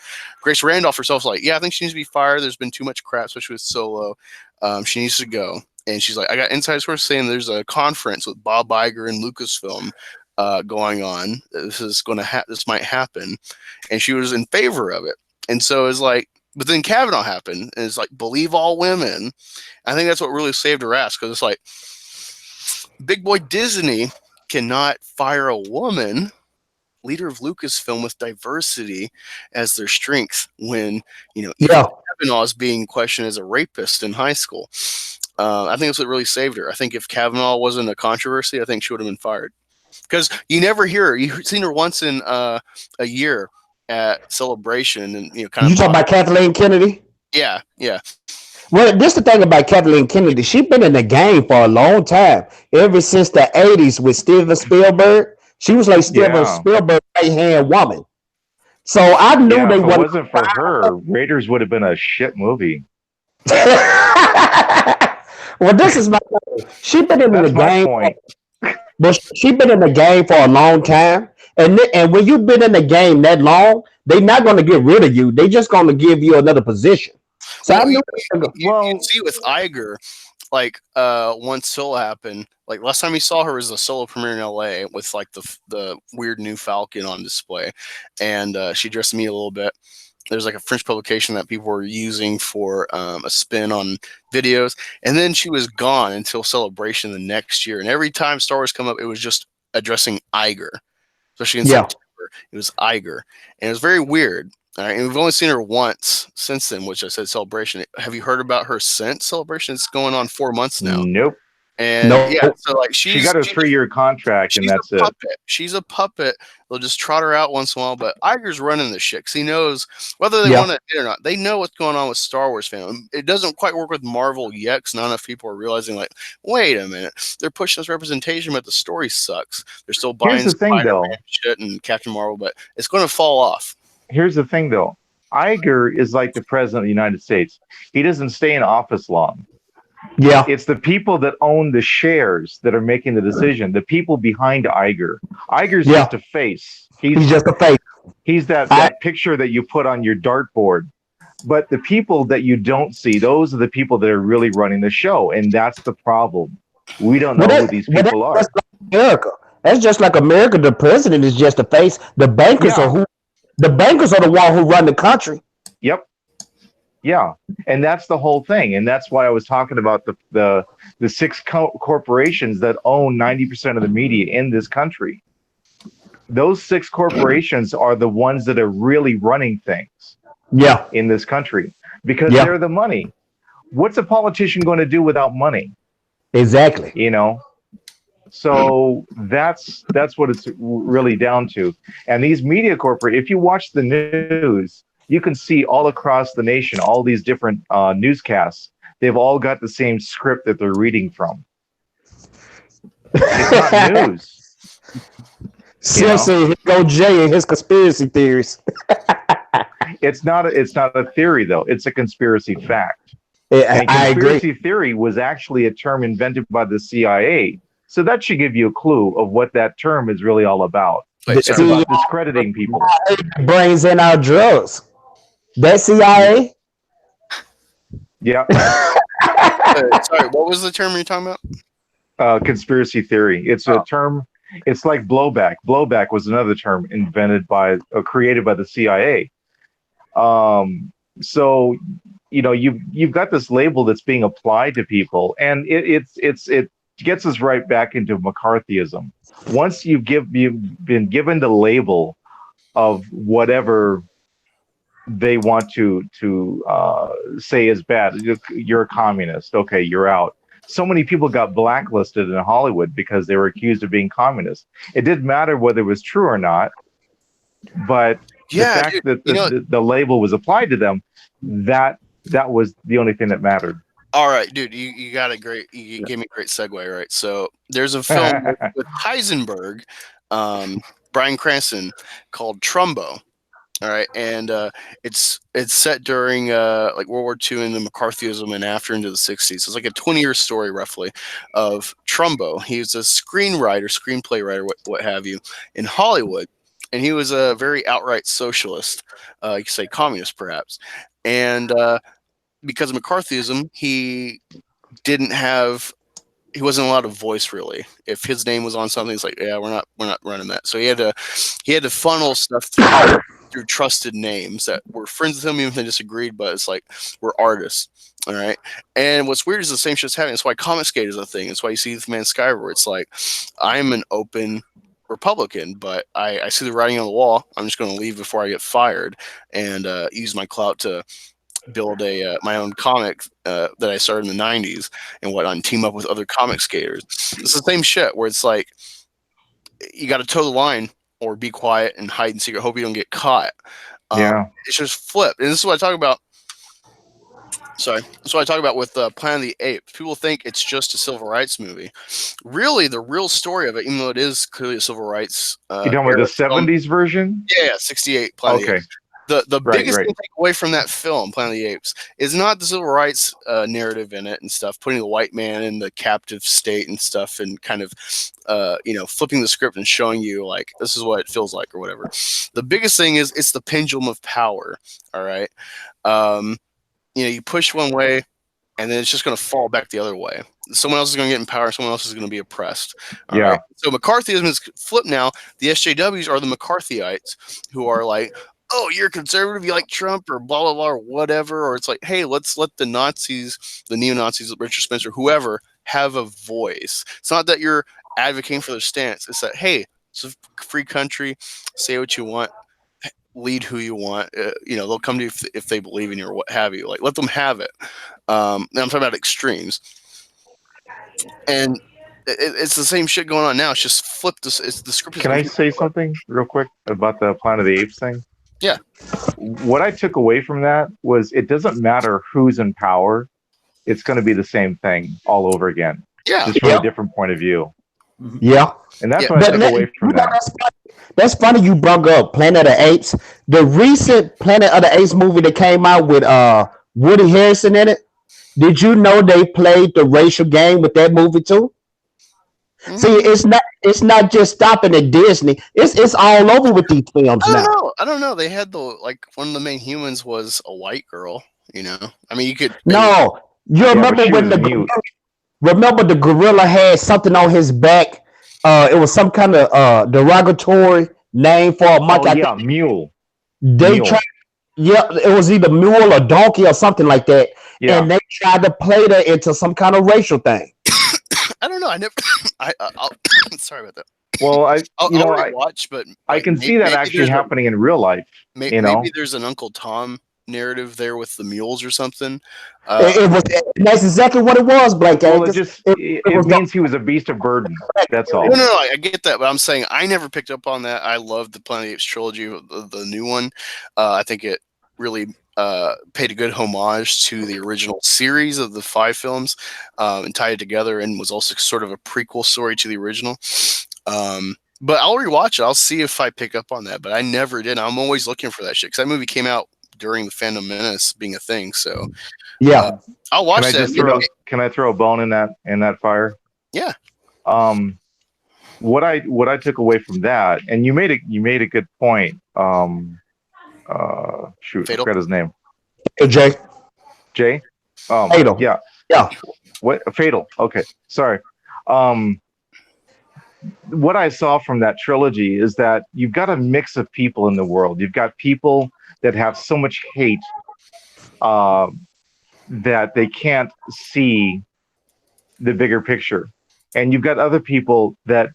Grace Randolph herself was like, yeah, I think she needs to be fired. There's been too much crap, especially with Solo. She needs to go. And she's like, I got inside source saying there's a conference with Bob Iger and Lucasfilm going on. This might happen. And she was in favor of it. And so it's like, but then Kavanaugh happened, and it's like, believe all women. I think that's what really saved her ass, because it's like, big boy Disney cannot fire a woman, leader of Lucasfilm, with diversity as their strength when, Kavanaugh is being questioned as a rapist in high school. I think that's what really saved her. I think if Kavanaugh wasn't a controversy, I think she would have been fired. Because you never hear her. You've seen her once in a year at Celebration, and you talking about Kathleen Kennedy? Yeah. Well, this is the thing about Kathleen Kennedy. She's been in the game for a long time, ever since the 80s with Steven Spielberg. She was like Steven Spielberg's right-hand woman. So I knew they would. If it wasn't for her, Raiders would have been a shit movie. Well, this is my point. She's been in the game. But she's been in the game for a long time. And when you've been in the game that long, they're not going to get rid of you. They're just going to give you another position. So you see with Iger, like once Solo happened, like last time you saw her was the Solo premiere in LA with like the weird new Falcon on display, and she dressed me a little bit. There's like a French publication that people were using for a spin on videos, and then she was gone until Celebration the next year. And every time Star Wars come up, it was just addressing Iger, especially in September. It was Iger, and it was very weird. All right, and we've only seen her once since then, which I said Celebration. Have you heard about her since Celebration? It's going on 4 months now. Nope. And No. yeah, so like she got a 3-year contract, and that's it. She's a puppet. They'll just trot her out once in a while, but Iger's running the shit because he knows whether they want to do it or not. They know what's going on with Star Wars fandom. It doesn't quite work with Marvel yet because not enough people are realizing, like, wait a minute, they're pushing this representation, but the story sucks. They're still buying Spider-Man shit and Captain Marvel, but it's going to fall off. Here's the thing, though. Iger is like the president of the United States. He doesn't stay in office long. Yeah. It's the people that own the shares that are making the decision. The people behind Iger. Iger's just a face. He's just a face. He's that picture that you put on your dartboard. But the people that you don't see, those are the people that are really running the show. And that's the problem. We don't know who these people are. That's like America. That's just like America. The president is just a face. The bankers are the bankers are the one who run the country. Yep. Yeah, and that's the whole thing, and that's why I was talking about the 6 corporations that own 90% of the media in this country. Those 6 corporations are the ones that are really running things. Yeah. In this country, because they're the money. What's a politician going to do without money? Exactly. You know. So that's what it's really down to. And these media if you watch the news, you can see all across the nation, all these different newscasts, they've all got the same script that they're reading from. It's not news. Seriously, here go Jay and his conspiracy theories. It's not a theory, though. It's a conspiracy fact. And conspiracy theory was actually a term invented by the CIA. So that should give you a clue of what that term is really all about. It's about discrediting people. Brains in our drugs. That CIA? Yeah. Sorry, what was the term you're talking about? Conspiracy theory. It's a term. It's like blowback. Blowback was another term created by the CIA. So, you know, you've got this label that's being applied to people, and it gets us right back into McCarthyism. Once you've been given the label of whatever they want to say is bad, you're a communist. Okay, you're out. So many people got blacklisted in Hollywood because they were accused of being communist. It didn't matter whether it was true or not, but the fact that the label was applied to them, that was the only thing that mattered. All right, dude, you got a great. You gave me a great segue, right? So there's a film with Heisenberg, Bryan Cranston, called Trumbo. All right, and it's set during like World War II and the McCarthyism and after into the 60s. So it's like a 20-year story roughly of Trumbo. He was a screenplay writer, what have you, in Hollywood, and he was a very outright socialist, you could say communist perhaps, and because of McCarthyism, he wasn't allowed to voice really. If his name was on something, it's like, yeah, we're not running that. So he had to funnel stuff through trusted names that were friends with him, even if they disagreed. But it's like, we're artists, all right. And what's weird is the same shit's happening. That's why Comicsgate is a thing. That's why you see the Man Sky, where it's like, I'm an open Republican, but I see the writing on the wall. I'm just going to leave before I get fired and use my clout to build my own comic that I started in the 90s and whatnot, and team up with other comic skaters. It's the same shit where it's like, you got to toe the line or be quiet and hide and secret, hope you don't get caught. It's just flipped. And this is what I talk about. Sorry. That's what I talk about with Planet of the Apes. People think it's just a civil rights movie. Really, the real story of it, even though it is clearly a civil rights. You're talking about the 70s version? Yeah, 68 Planet of the Apes. The biggest thing to take away from that film, Planet of the Apes, is not the civil rights narrative in it and stuff, putting the white man in the captive state and stuff, and kind of, flipping the script and showing you, like, this is what it feels like or whatever. The biggest thing is it's the pendulum of power, all right? You push one way, and then it's just going to fall back the other way. Someone else is going to get in power, someone else is going to be oppressed. All right? So McCarthyism is flipped now. The SJWs are the McCarthyites, who are like, oh, you're conservative, you like Trump, or blah, blah, blah, or whatever. Or it's like, hey, let's let the Nazis, the neo-Nazis, Richard Spencer, whoever, have a voice. It's not that you're advocating for their stance. It's that, hey, it's a free country. Say what you want. Lead who you want. They'll come to you if they believe in you or what have you. Like, let them have it. Now I'm talking about extremes. And it's the same shit going on now. It's just flipped. It's the script. Can I say something real quick about the Planet of the Apes thing? Yeah. What I took away from that was it doesn't matter who's in power. It's going to be the same thing all over again. Yeah. Just from a different point of view. Yeah. And that's what I took away from that. That's funny you brought up Planet of the Apes. The recent Planet of the Apes movie that came out with Woody Harrelson in it. Did you know they played the racial game with that movie too? Mm-hmm. See, it's not just stopping at Disney. It's all over with these films now. I don't know. They had one of the main humans was a white girl. You know, I mean, you could. No, you remember when the gorilla had something on his back? It was some kind of derogatory name for a monkey. Mule. They tried. Yeah, it was either mule or donkey or something like that. Yeah. And they tried to play that into some kind of racial thing. I don't know. I never. I'll sorry about that. Well, I'll watch, but I can see that actually happening in real life. Maybe there's an Uncle Tom narrative there with the mules or something. That's exactly what it was, Blake. Well, it means he was a beast of burden. That's all. No, I get that, but I'm saying I never picked up on that. I love the Planet of the Apes trilogy, the new one. I think it really paid a good homage to the original series of the 5 films and tied it together, and was also sort of a prequel story to the original. But I'll rewatch it. I'll see if I pick up on that, but I never did. I'm always looking for that shit because that movie came out during the Fandom Menace being a thing. So yeah, I'll watch that. Can I throw a bone in that fire? Yeah. What I took away from that, and you made a good point. Shoot, I forgot his name. Jay. Fatal. Yeah. What? Fatal. Okay. Sorry. What I saw from that trilogy is that you've got a mix of people in the world. You've got people that have so much hate that they can't see the bigger picture. And you've got other people that,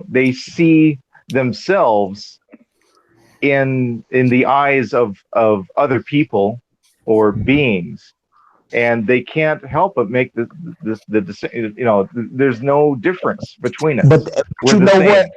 they see themselves in the eyes of other people or beings, and they can't help but make the there's no difference between us. But you know what?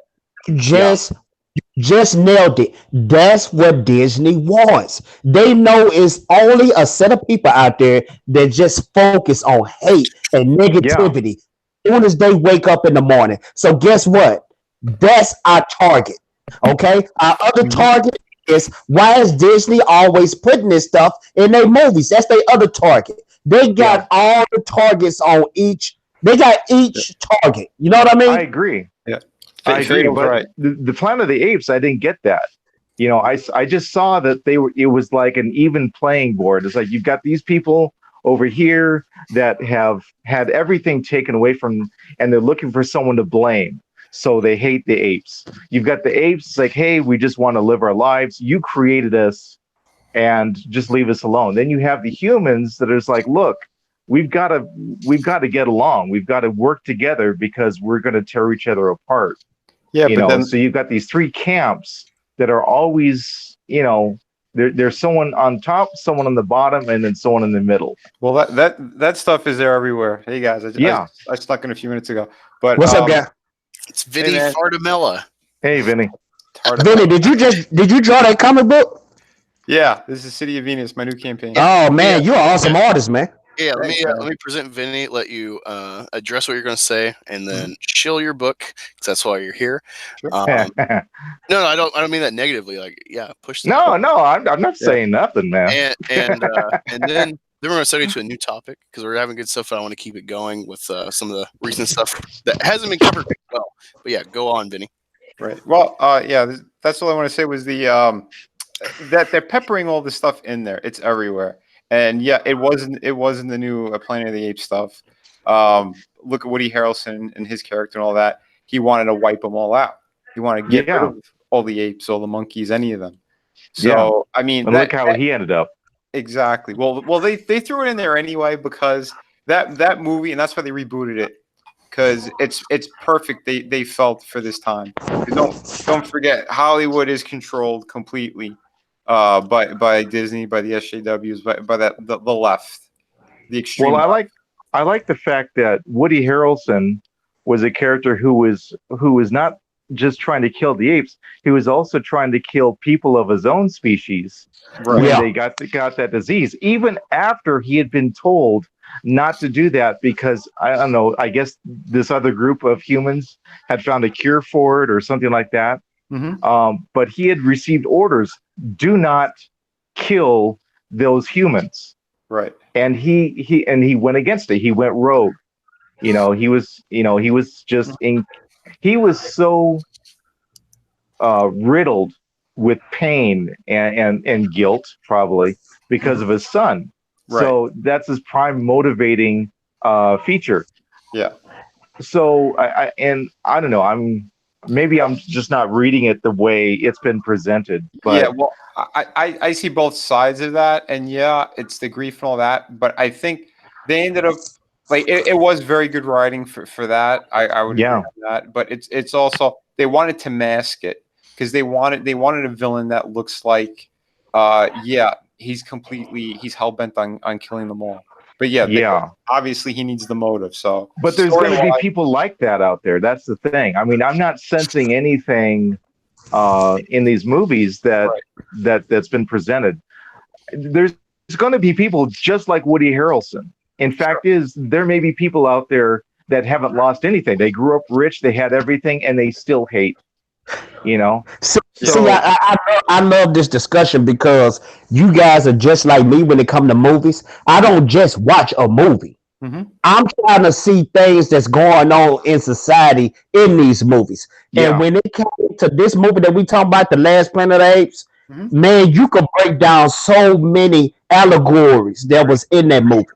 Just nailed it. That's what Disney wants. They know it's only a set of people out there that just focus on hate and negativity as soon as they wake up in the morning. So guess what? That's our target. Okay? Our other target is, why is Disney always putting this stuff in their movies? That's their other target. They got all the targets on each. They got each target. You know what I mean? I agree. Yeah. I agree, but the Planet of the Apes, I didn't get that. I just saw that it was like an even playing board. It's like you've got these people over here that have had everything taken away from them, and they're looking for someone to blame. So they hate the apes. You've got the apes, it's like, hey, we just want to live our lives. You created us, and just leave us alone. Then you have the humans that are just like, look, we've got to get along. We've got to work together because we're going to tear each other apart. Yeah, so you've got these 3 camps that are always, there's someone on top, someone on the bottom, and then someone in the middle. Well, that stuff is there everywhere. Hey guys, I stuck in a few minutes ago. But what's up, guy? It's Vinny Fardamella. Hey, Vinny. Vinny, did you draw that comic book? Yeah, this is City of Venus, my new campaign. Oh man, you're an awesome artist, man. Yeah, let me present Vinny, let you address what you're going to say, and then shill your book, because that's why you're here. Sure. No, I don't mean that negatively. Like, push. No, I'm not saying nothing, man. And then we're going to segue to a new topic because we're having good stuff. And I want to keep it going with some of the recent stuff that hasn't been covered very well. But go on, Vinny. Right. Well, that's all I want to say was the that they're peppering all this stuff in there. It's everywhere. And it wasn't the new Planet of the Apes stuff. Look at Woody Harrelson and his character and all that. He wanted to wipe them all out. He wanted to get rid of all the apes, all the monkeys, any of them. So I mean, look how he ended up. Exactly. Well, they threw it in there anyway because that movie, and that's why they rebooted it, because it's perfect. They felt for this time. Don't forget, Hollywood is controlled completely. By Disney, by the SJWs, by the left, the extreme. Well, I like the fact that Woody Harrelson was a character who was not just trying to kill the apes. He was also trying to kill people of his own species when they got that disease, even after he had been told not to do that because I don't know. I guess this other group of humans had found a cure for it or something like that. But he had received orders: do not kill those humans. Right. And he went against it. He went rogue. He was just he was so riddled with pain and guilt, probably because of his son. Right. So that's his prime motivating feature. Yeah. So I don't know. I'm just not reading it the way it's been presented. But yeah, well, I see both sides of that, and yeah, it's the grief and all that. But I think they ended up like it was very good writing for that. I would agree with that. But it's also they wanted to mask it because they wanted a villain that looks like he's hell bent on killing them all. But obviously he needs the motive. So, but there's going to be people like that out there. That's the thing. I mean, I'm not sensing anything in these movies that's been presented. There's going to be people just like Woody Harrelson. In fact, there may be people out there that haven't lost anything. They grew up rich, they had everything, and they still hate. I love this discussion because you guys are just like me when it comes to movies. I don't just watch a movie. I'm trying to see things that's going on in society in these movies. And when it came to this movie that we talking about, The Last Planet of the Apes, man, you could break down so many allegories that was in that movie.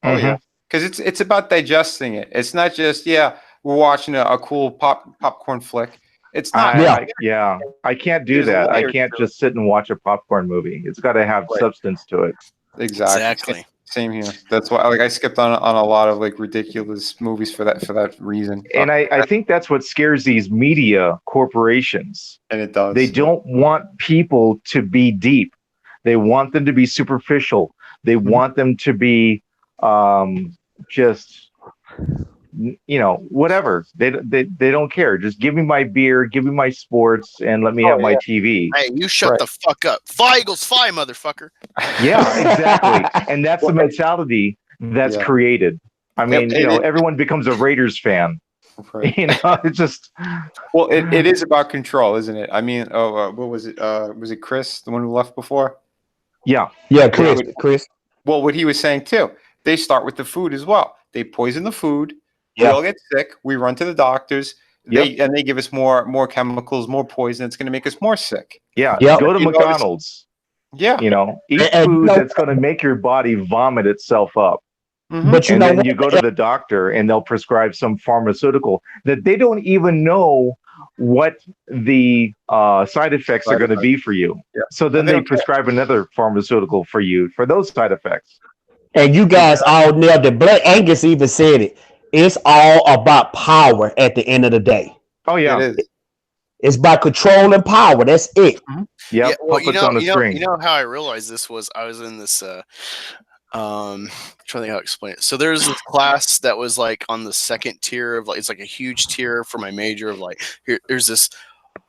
Oh yeah, because it's about digesting it. It's not just we're watching a cool popcorn flick. It's not. I can't do that. I can't just sit and watch a popcorn movie. It's got to have substance to it. Exactly. Same here. That's why I skipped on a lot of ridiculous movies for that reason. And I think that's what scares these media corporations. And it does. They don't want people to be deep. They want them to be superficial. They want them to be just whatever. They don't care. Just give me my beer, give me my sports, and let me have my TV. Hey, you shut the fuck up. Fly Eagles fly, motherfucker. Yeah, exactly. And that's the mentality that's created. I mean, everyone becomes a Raiders fan. Right. It's just it is about control, isn't it? I mean, what was it? Was it Chris, the one who left before? Yeah, Chris. Well, what he was saying too. They start with the food as well. They poison the food. We all get sick. We run to the doctors. And they give us more chemicals, more poison. It's going to make us more sick. Yeah. Go to McDonald's. Eat food that's going to make your body vomit itself up. But then you go to the doctor and they'll prescribe some pharmaceutical that they don't even know what the side effects are going to be for you. Yeah. So then they prescribe another pharmaceutical for you for those side effects. And you guys all nailed it. Black Angus even said it. It's all about power at the end of the day. Oh yeah, it is. It's about control and power. That's it. Yeah. Well, on the string. You know how I realized this was I was in this trying to think how to explain it. So there's this class that was on the second tier of it's a huge tier for my major of here's this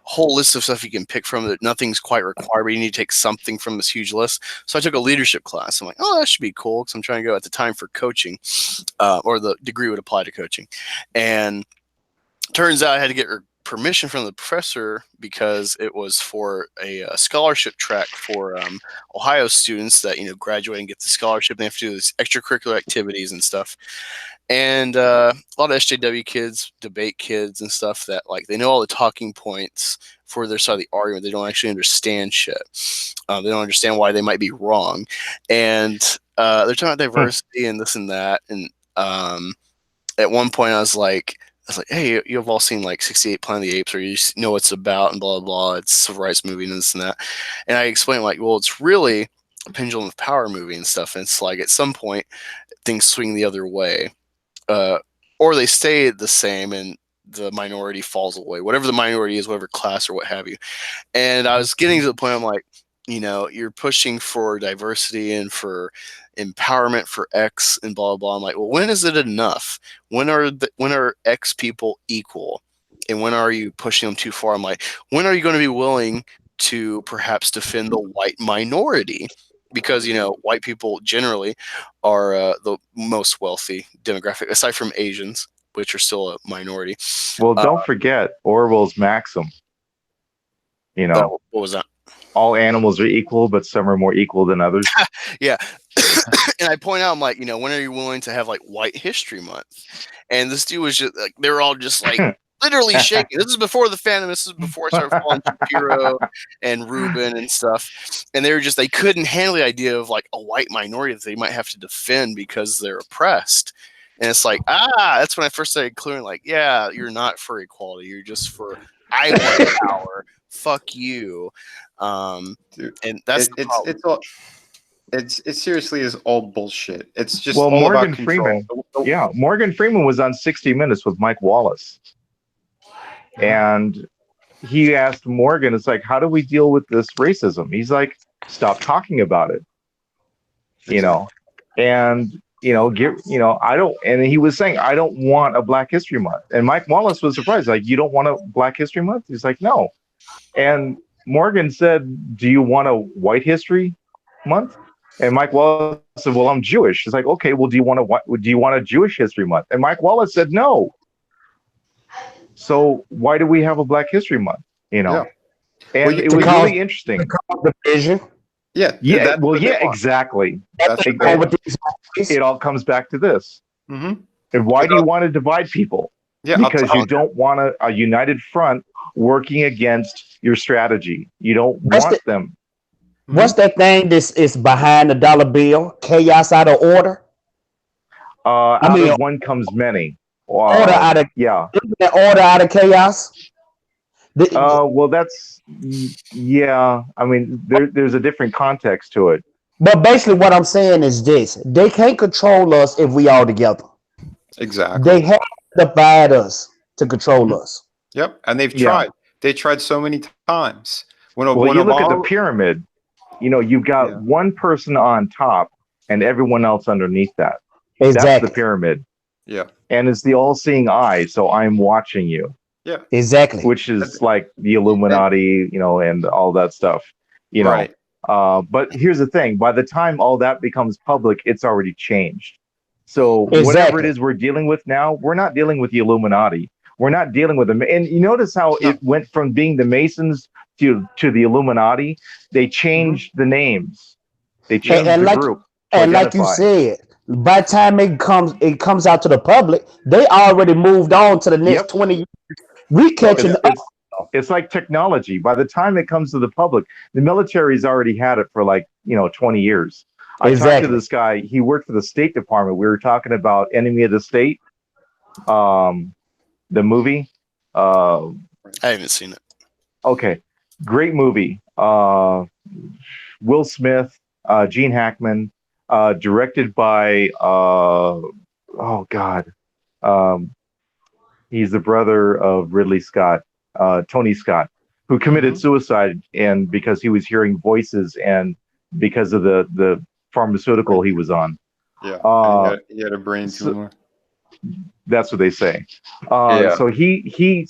whole list of stuff you can pick from that nothing's quite required, but you need to take something from this huge list. So I took a leadership class. I'm like, oh, that should be cool because I'm trying to go at the time for coaching, or the degree would apply to coaching. And turns out I had to get permission from the professor because it was for a scholarship track for Ohio students that graduate and get the scholarship. They have to do these extracurricular activities and stuff. And a lot of SJW kids, debate kids and stuff that they know all the talking points for their side of the argument. They don't actually understand shit. They don't understand why they might be wrong. And they're talking about diversity and this and that. And at one point I was like, hey, you've all seen 68 Planet of the Apes, or you know what it's about and blah, blah, blah. It's a civil rights movie and this and that. And I explained well, it's really a pendulum of power movie and stuff. And it's at some point things swing the other way. Or they stay the same and the minority falls away, whatever the minority is, whatever class or what have you. And I was getting to the point, I'm like, you're pushing for diversity and for empowerment for X and blah, blah, blah. I'm like, well, when is it enough? When are X people equal? And when are you pushing them too far? I'm like, when are you going to be willing to perhaps defend the white minority? Because, white people generally are the most wealthy demographic, aside from Asians, which are still a minority. Well, don't forget Orwell's maxim. What was that? All animals are equal, but some are more equal than others. Yeah. And I point out, I'm like, when are you willing to have like White History Month? And this dude was just like, they were all just like literally shaking. This is before the Fandom. This is before I started following Shapiro and Rubin and stuff. And they couldn't handle the idea of like a white minority that they might have to defend because they're oppressed. And it's like, that's when I first started clearing, like, yeah, you're not for equality. You're just for, I want power. Fuck you. Dude, and that's the problem. It's all. It seriously is all bullshit. It's just well, all Morgan about control. Freeman. Yeah, Morgan Freeman was on 60 Minutes with Mike Wallace, and he asked Morgan, "It's like, how do we deal with this racism?" He's like, "Stop talking about it." And I don't. And he was saying, "I don't want a Black History Month." And Mike Wallace was surprised, like, "You don't want a Black History Month?" He's like, "No." And Morgan said, "Do you want a White History Month?" And Mike Wallace said, "Well, I'm Jewish." It's like, "Okay, well, do you want a Jewish History Month?" And Mike Wallace said, "No." So why do we have a Black History Month? Yeah. And it was really interesting. Division. Yeah. Yeah. Well, yeah, exactly. It all comes back to this. Mm-hmm. And why do you want to divide people? Yeah, because you don't want a united front working against your strategy. You don't want them. What's that thing this is behind the dollar bill? Chaos out of order? Out of one comes many. Order out of order out of chaos? Well, that's I mean, there's a different context to it. But basically what I'm saying is this. They can't control us if we all together. Exactly. They have to divide us to control us. Yep. And they've tried. They tried so many times. When you look at the pyramid, you've got one person on top and everyone else underneath that. Exactly. That's the pyramid. Yeah. And it's the all-seeing eye, so I'm watching you. Yeah. Exactly. Which is like the Illuminati, and all that stuff. Right. But here's the thing: by the time all that becomes public, it's already changed. So whatever it is we're dealing with now, we're not dealing with the Illuminati. We're not dealing with them. And you notice how it went from being the Masons to the Illuminati. They changed the names. They changed the group. And like you said, by the time it comes out to the public, they already moved on to the next 20 years. We catching up. It's like technology. By the time it comes to the public, the military's already had it for 20 years. I talked to this guy. He worked for the State Department. We were talking about Enemy of the State, the movie. I haven't seen it. Okay, great movie. Will Smith, Gene Hackman, directed by he's the brother of Ridley Scott, Tony Scott, who committed suicide because he was hearing voices and because of the pharmaceutical he was on. Yeah, he had a brain tumor. That's what they say. So he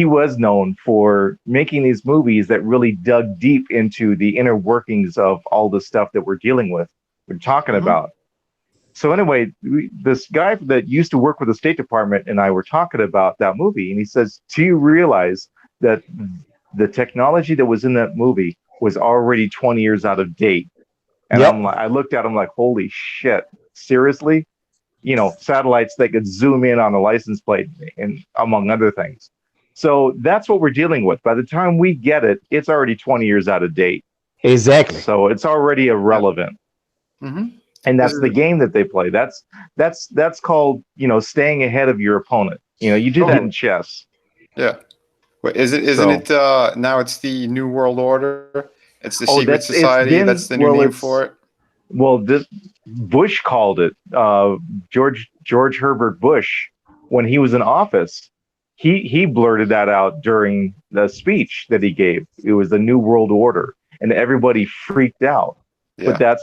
was known for making these movies that really dug deep into the inner workings of all the stuff that we're dealing with, we're talking about. So anyway, this guy that used to work with the State Department and I were talking about that movie, and he says, "Do you realize that the technology that was in that movie was already 20 years out of date?" And I looked at him like, "Holy shit, seriously?" Satellites that could zoom in on a license plate, and among other things. So that's what we're dealing with. By the time we get it, it's already 20 years out of date. Exactly. So it's already irrelevant. And that's the game that they play. That's called, staying ahead of your opponent. You do that in chess. Yeah. Wait, isn't it now it's the New World Order? It's the secret society. That's the new name for it. Well, Bush called it. George Herbert Bush, when he was in office, he blurted that out during the speech that he gave. It was the New World Order. and everybody freaked out. Yeah. But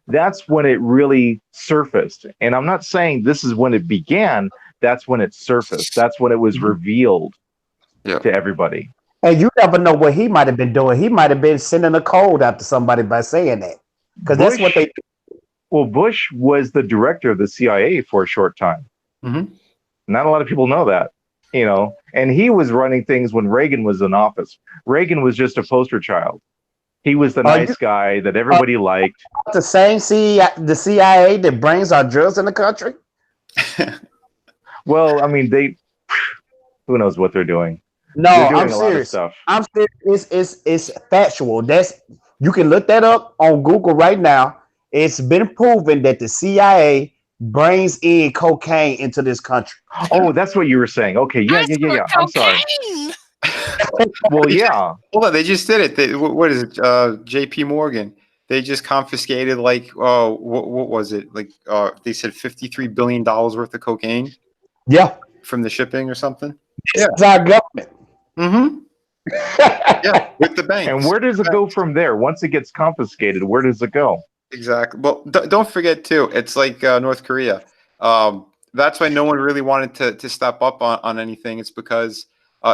that's when it really surfaced. And I'm not saying this is when it began. That's when it surfaced. That's when it was revealed to everybody. And you never know what he might have been doing. He might have been sending a code out to somebody by saying that, because that's what they do. Well, Bush was the director of the CIA for a short time. Not a lot of people know that, you know. And he was running things when Reagan was in office. Reagan was just a poster child. He was the nice guy that everybody liked. The same the CIA that brings our drugs in the country? Well, I mean, who knows what they're doing? No, they're doing I'm a lot of serious. stuff. I'm serious. It's factual. You can look that up on Google right now. It's been proven that the CIA brings in cocaine into this country. Oh, that's what you were saying. Okay, yeah. I'm sorry. Well, yeah. Hold on, they just did it. What is it? J.P. Morgan. They just confiscated what was it? Like they said $53 billion worth of cocaine. Yeah. From the shipping or something. It's our government. Yeah, with the banks. And where does it go from there? Once it gets confiscated, where does it go? Exactly. Well, don't forget too. It's like North Korea. That's why no one really wanted to step up on anything. It's because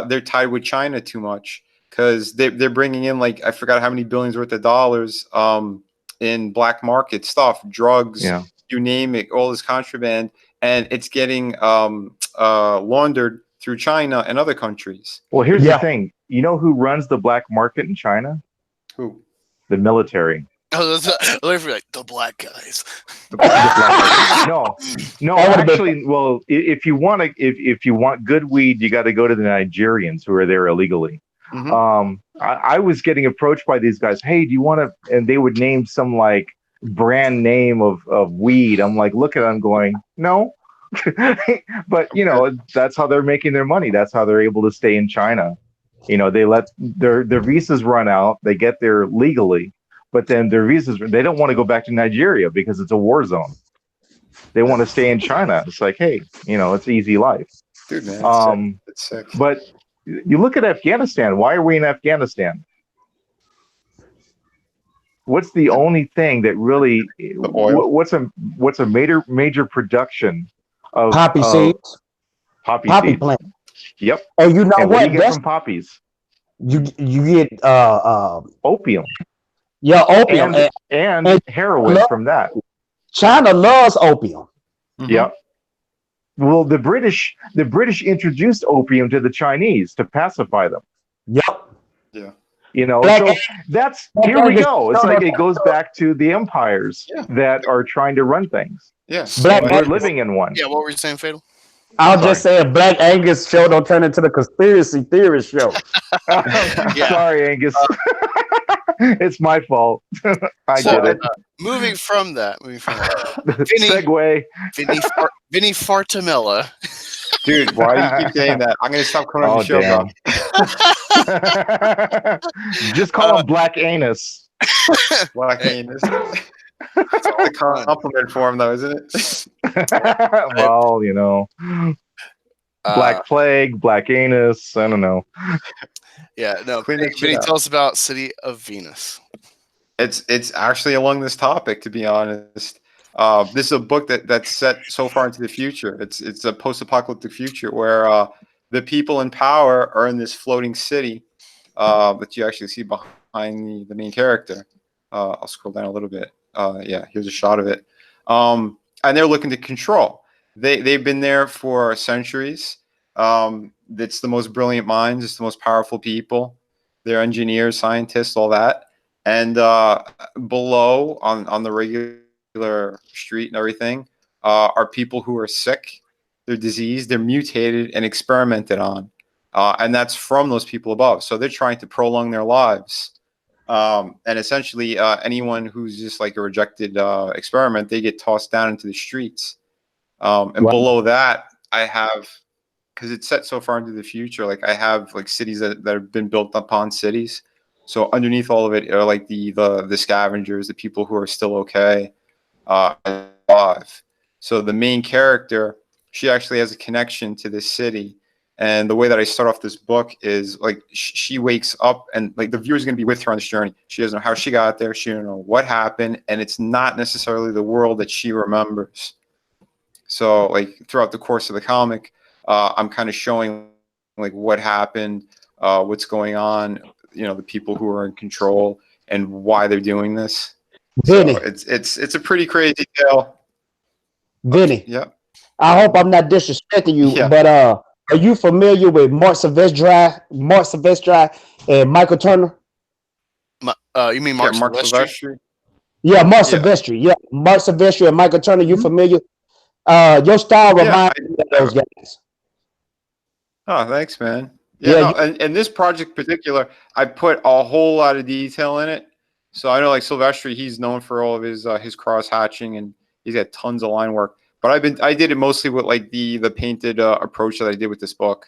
they're tied with China too much. Because they're bringing in, like, I forgot how many billions worth of dollars in black market stuff, drugs, you name it, all this contraband, and it's getting laundered through China and other countries. Well, here's the thing. You know who runs the black market in China? Who? The military. Oh, like the black guys. The black guys. No. Actually, well, if you want good weed, you got to go to the Nigerians who are there illegally. I was getting approached by these guys. Hey, do you want to? And they would name some like brand name of weed. I'm like, look at it. I'm going, no. But you know, that's how they're making their money. That's how they're able to stay in China. You know, they let their visas run out. They get there legally, but then their visas, they don't want to go back to Nigeria because it's a war zone. They want to stay in China. It's like, hey, you know, it's easy life. Dude, man, it's sick. But you look at Afghanistan. Why are we in Afghanistan? What's the only thing that really? What's a major production of poppy seeds? Poppy seeds. Plant. Yep. And you know and what? do you get from poppies? You get opium. Yeah, opium and heroin from that. China loves opium. Yep. Well, the British introduced opium to the Chinese to pacify them. Yep. Yeah. You know, so that's here we go. It's like it goes back to the empires that are trying to run things. Yes. We're living in one. Yeah, what were you saying, Fatal? I was just saying, Black Angus show don't turn into the conspiracy theorist show. Sorry, Angus. It's my fault. I did it. Moving from that. Segue. Vinny Fartamella. Dude, why do you keep saying that? I'm going to stop coming on the show, bro. Just call him Black Anus. Black Anus. It's a compliment for him, though, isn't it? Well, you know, Black Plague, Black Anus. I don't know. Yeah, no. Vinny, tell us about City of Venus. It's actually along this topic, to be honest. This is a book that's set so far into the future. It's a post-apocalyptic future where the people in power are in this floating city that you actually see behind the main character. I'll scroll down a little bit. Yeah, here's a shot of it. And they're looking to control. They've been there for centuries. It's the most brilliant minds. It's the most powerful people. They're engineers, scientists, all that. And below on the regular street and everything are people who are sick. They're diseased. They're mutated and experimented on. And that's from those people above. So they're trying to prolong their lives. And essentially, anyone who's just like a rejected experiment, they get tossed down into the streets. And below that, I have, because it's set so far into the future, like I have like cities that have been built upon cities. So underneath all of it are like the scavengers, the people who are still okay, alive. So the main character, she actually has a connection to this city And the way that I start off this book is like she wakes up and like the viewer's going to be with her on this journey. She doesn't know how she got there. She doesn't know what happened. And it's not necessarily the world that she remembers. So like throughout the course of the comic, I'm kind of showing like what happened, what's going on, you know, the people who are in control and why they're doing this. Vinny. So it's a pretty crazy tale. Vinny. Yeah. I hope I'm not disrespecting you, Yeah. but are you familiar with Mark Silvestri and Michael Turner? You mean Mark Silvestri? Silvestri? Yeah, Mark Silvestri. Yeah, Mark Silvestri and Michael Turner. You familiar? Your style reminds me of those guys. Oh, thanks, man. Yeah, no, and this project in particular, I put a whole lot of detail in it. So I know like Silvestri, he's known for all of his cross hatching and he's got tons of line work. But I did it mostly with like the painted approach that I did with this book.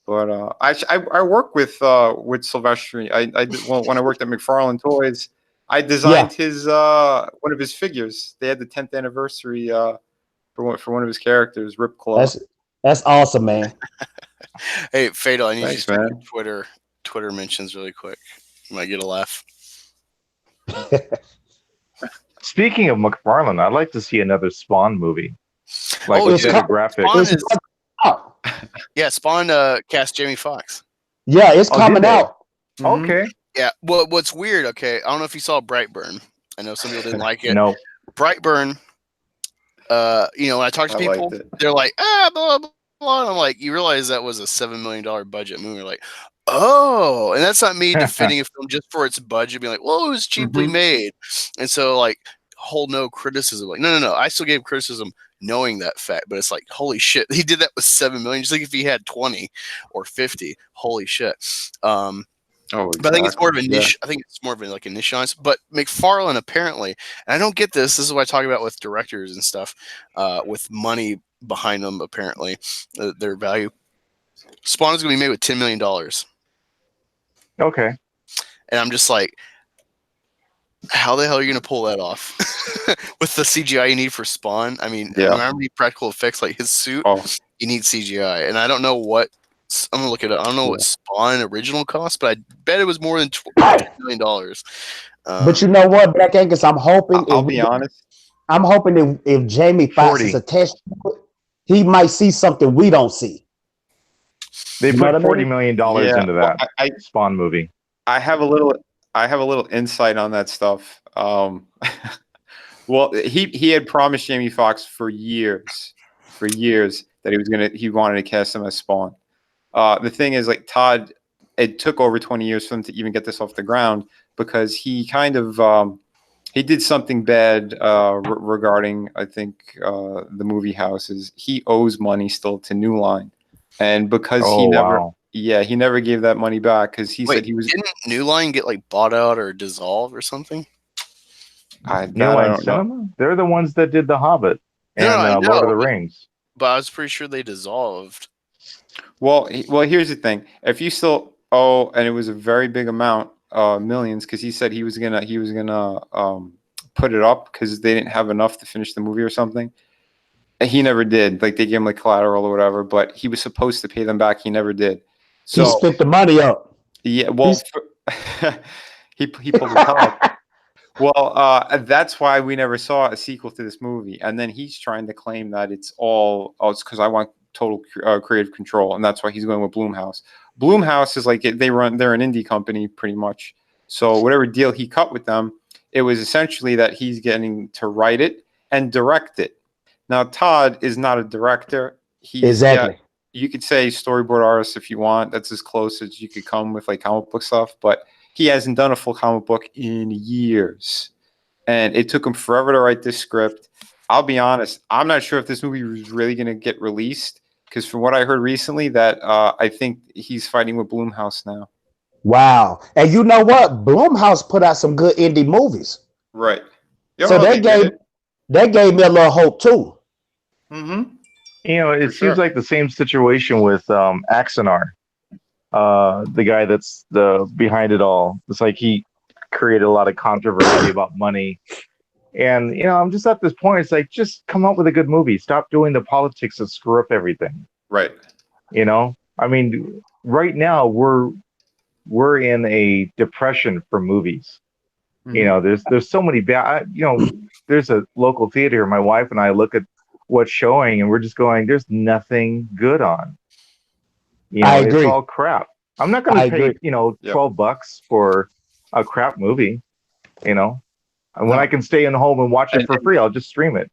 But I work with Silvestri. I did, well, when I worked at McFarlane Toys, I designed his one of his figures. They had the 10th anniversary for one of his characters, Ripclaw. That's awesome, man. Hey, Fatal, I need Thanks, you to man. Twitter mentions really quick. You might get a laugh. Speaking of McFarlane, I'd like to see another Spawn movie. Like with better graphics. Yeah, Spawn cast Jamie Foxx. Yeah, it's coming out. Okay. Yeah. Well, what's weird? Okay, I don't know if you saw Brightburn. I know some people didn't like it. No. Brightburn. You know, when I talk to people, they're like, blah, blah, blah. And I'm like, you realize that was a $7 million budget movie? You're like, oh, and that's not me defending a film just for its budget, being like, well, it was cheaply made, and so like hold no criticism. Like, no, I still gave criticism knowing that fact, but it's like, holy shit, he did that with 7 million. Just like if he had 20 or 50, holy shit. But I think it's more of a niche. I think it's more of a, like a niche on it. But McFarlane apparently, and I don't get this. This is what I talk about with directors and stuff, with money behind them. Apparently, their value. Spawn is going to be made with $10 million. Okay. And I'm just like, how the hell are you going to pull that off with the CGI you need for Spawn? I mean, remember the practical effects, like his suit, you need CGI. And I don't know what, I'm going to look it up. I don't know what Spawn original cost, but I bet it was more than $20 million. But you know what, Black Angus, I'm hoping. I'll be honest. I'm hoping if Jamie Foxx is attached to it, he might see something we don't see. They put $40 million into that Spawn movie. I have a little insight on that stuff. Well, he had promised Jamie Foxx for years that he wanted to cast him as Spawn. The thing is, like Todd, it took over 20 years for him to even get this off the ground because he kind of he did something bad regarding, I think, the movie houses. He owes money still to New Line. And because he never gave that money back because he said he was. Didn't New Line get like bought out or dissolved or something? New Line Cinema? They're the ones that did The Hobbit and Lord of the Rings. But I was pretty sure they dissolved. Well, here's the thing: if you still owe, and it was a very big amount, millions, because he said he was gonna put it up because they didn't have enough to finish the movie or something. He never did. Like they gave him like collateral or whatever, but he was supposed to pay them back. He never did. So he spent the money up. Yeah, well, he pulled the card. Well, that's why we never saw a sequel to this movie. And then he's trying to claim that it's because I want total creative control, and that's why he's going with Blumhouse. Blumhouse is like they're an indie company pretty much. So whatever deal he cut with them, it was essentially that he's getting to write it and direct it. Now, Todd is not a director. Exactly. You could say storyboard artist if you want. That's as close as you could come with like comic book stuff. But he hasn't done a full comic book in years. And it took him forever to write this script. I'll be honest. I'm not sure if this movie was really going to get released. Because from what I heard recently, that I think he's fighting with Blumhouse now. Wow. And you know what? Blumhouse put out some good indie movies. Right. So that gave me a little hope too. Mm-hmm. You know, it seems like the same situation with Axanar, the guy that's behind it all. It's like he created a lot of controversy about money. And, you know, I'm just at this point, it's like, just come up with a good movie. Stop doing the politics that screw up everything. Right. You know? I mean, right now we're in a depression for movies. You know, there's so many bad. You know, there's a local theater. My wife and I look at what's showing, and we're just going, "There's nothing good on." You I know, it's agree. all crap. I'm not going I to pay, agree. you know, Yep. $12 for a crap movie. You know, and when No. I can stay in home and watch it And- for free, I'll just stream it.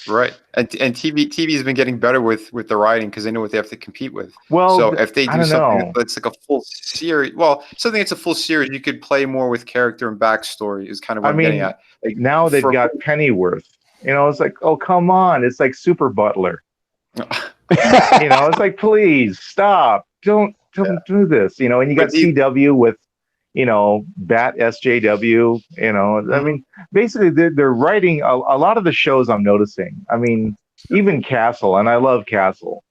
Right, and TV has been getting better with the writing because they know what they have to compete with. Well, So if they I do don't something know. that's like a full series, well, something that's a full series, you could play more with character and backstory. Is kind of what I I'm getting mean, at. Like now they've for- got Pennyworth. You know, it's like, oh, come on. It's like Super Butler. You know, it's like, please stop. Don't do this. You know, and you got But these- CW with, you know, Bat SJW. You know, I mean, basically they're writing a lot of the shows I'm noticing. I mean, even Castle, and I love Castle.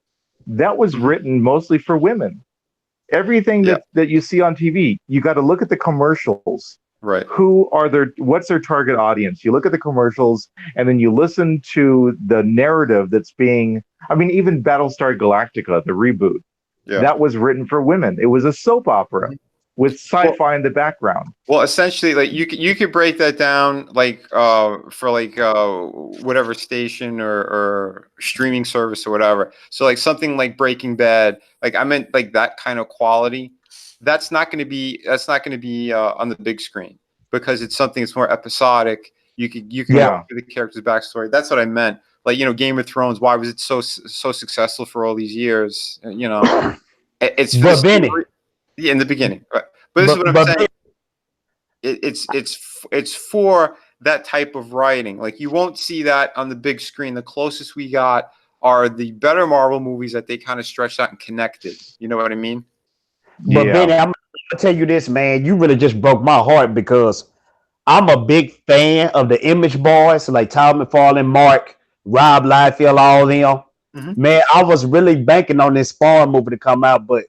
That was written mostly for women. Everything that you see on TV, you got to look at the commercials. Right. What's their target audience? You look at the commercials and then you listen to the narrative that's being, I mean, even Battlestar Galactica, the reboot, that was written for women. It was a soap opera with sci-fi in the background. Well, essentially, like you could break that down like for like whatever station or streaming service or whatever. So like something like Breaking Bad, like I meant like that kind of quality. That's not going to be on the big screen because it's something that's more episodic. You could go through the character's backstory. That's what I meant. Like, you know, Game of Thrones. Why was it so successful for all these years? You know, it's for in the beginning. Right. But this is what I'm saying. It's for that type of writing. Like you won't see that on the big screen. The closest we got are the better Marvel movies that they kind of stretched out and connected. You know what I mean? But Benny, I'm gonna tell you this, man. You really just broke my heart because I'm a big fan of the Image Boys, like Todd McFarlane, Mark, Rob Liefeld, all them. Man, I was really banking on this Spawn movie to come out, but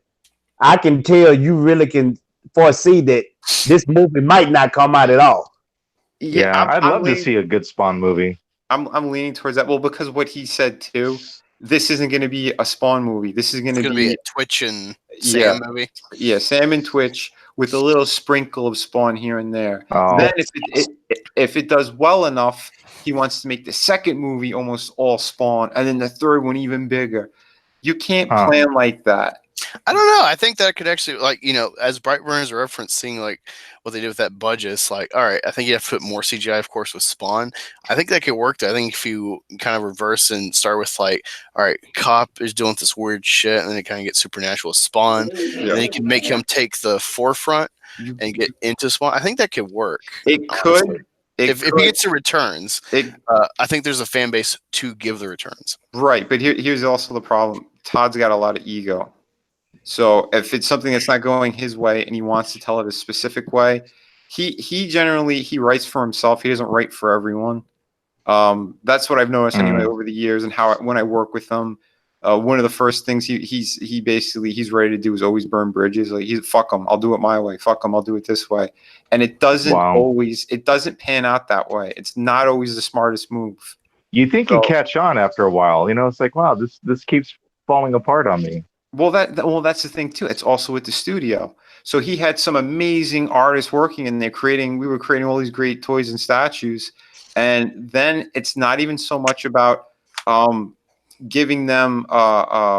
I can tell you really can foresee that this movie might not come out at all. Yeah, I'd love to see a good Spawn movie. I'm leaning towards that. Well, because what he said too, this isn't going to be a Spawn movie. This is going to be a Twitch and Sam movie. Yeah, Sam and Twitch with a little sprinkle of Spawn here and there. Then if it does well enough, he wants to make the second movie almost all Spawn, and then the third one even bigger. You can't plan like that. I don't know. I think that could actually, like, you know, as Brightburn's referencing, like what they did with that budget, it's like, all right, I think you have to put more CGI, of course, with Spawn. I think that could work. Though. I think if you kind of reverse and start with like, all right, Cop is doing this weird shit, and then it kind of gets supernatural with Spawn, and then you can make him take the forefront and get into Spawn. I think that could work. It could. If he gets the returns, I think there's a fan base to give the returns. Right, but here's also the problem. Todd's got a lot of ego. So if it's something that's not going his way and he wants to tell it a specific way, he generally writes for himself. He doesn't write for everyone. That's what I've noticed anyway over the years, and how when I work with him, one of the first things he's ready to do is always burn bridges. Like fuck him, I'll do it my way. Fuck him, I'll do it this way. And it doesn't doesn't pan out that way. It's not always the smartest move. You think you catch on after a while, you know? It's like, wow, this keeps falling apart on me. Well, that's the thing too. It's also with the studio. So he had some amazing artists working in there we were creating all these great toys and statues. And then it's not even so much about giving them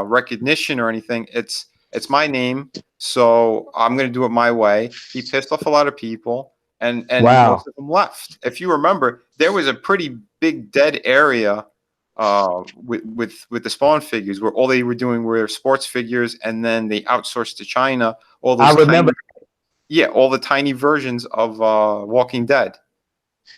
recognition or anything. It's my name, so I'm going to do it my way. He pissed off a lot of people, and most of them left. If you remember, there was a pretty big dead area with the Spawn figures, where all they were doing were sports figures, and then they outsourced to China all those all the tiny versions of Walking Dead.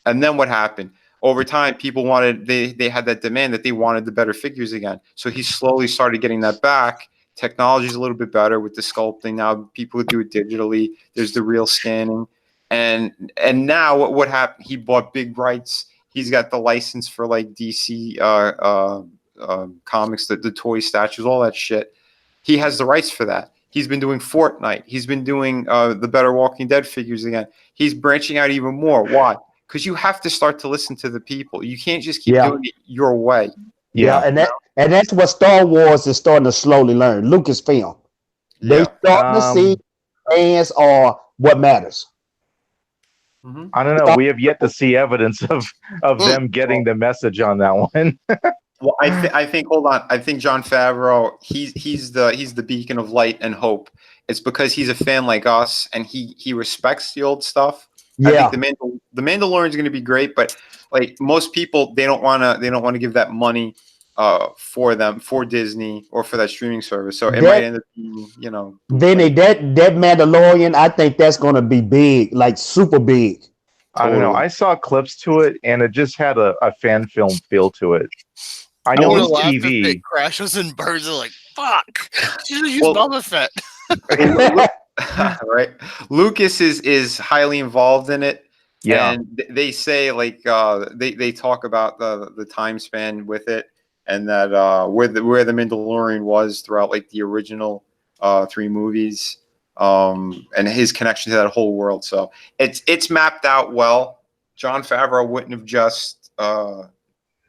And then what happened? Over time, people they had that demand that they wanted the better figures again. So he slowly started getting that back. Technology's a little bit better with the sculpting. Now people do it digitally. There's the real scanning. And now what happened? He bought big rights. He's got the license for like DC comics, the toy statues, all that shit. He has the rights for that. He's been doing Fortnite. He's been doing the better Walking Dead figures again. He's branching out even more. Why? Because you have to start to listen to the people. You can't just keep doing it your way. Yeah, and that's what Star Wars is starting to slowly learn. Lucasfilm. They starting to see fans are what matters. I don't know. We have yet to see evidence of them getting the message on that one. Well, I think hold on. I think Jon Favreau, he's the beacon of light and hope. It's because he's a fan like us and he respects the old stuff. Yeah. I think the Mandalorian is going to be great, but like most people, they don't want to give that money for Disney or for that streaming service. So it might end up being, Vinny, that Mandalorian, I think that's going to be big, like super big. I don't know. I saw clips to it, and it just had a fan film feel to it. I know it's TV. It crashes and burns. Are like, fuck. You should use Boba Fett. Right. Lucas is highly involved in it. Yeah. And they say like they talk about the time span with it, and that where the Mandalorian was throughout like the original 3 movies, and his connection to that whole world. So it's mapped out well. Jon Favreau wouldn't have just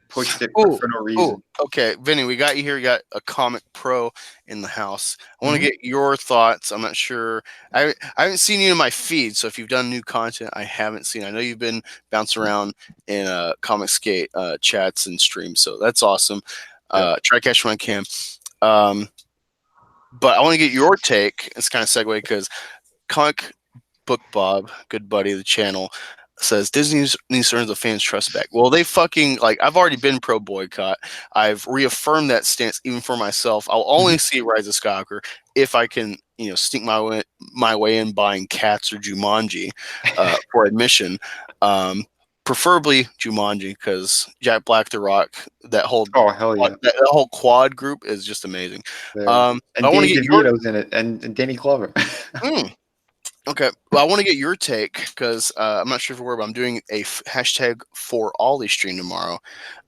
pushed it for no reason. Okay, Vinny, we got you here. You got a comic pro in the house. I want to get your thoughts. I'm not sure. I haven't seen you in my feed, so if you've done new content, I haven't seen. I know you've been bouncing around in Comic Skate chats and streams, so that's awesome. Try to catch when I can. But I want to get your take. It's kind of segue because Comic Book Bob, good buddy of the channel, says Disney needs to earn the fans' trust back. Well, they fucking I've already been pro boycott. I've reaffirmed that stance even for myself. I'll only see Rise of Skywalker if I can, sneak my way in buying Cats or Jumanji for admission. Preferably Jumanji because Jack Black, The Rock, that whole hell yeah, that whole quad group is just amazing. And I want to get DeVito's in it, and Danny Glover. Okay, well, I want to get your take because I'm not sure if you're aware, but I'm doing a hashtag for Ollie stream tomorrow.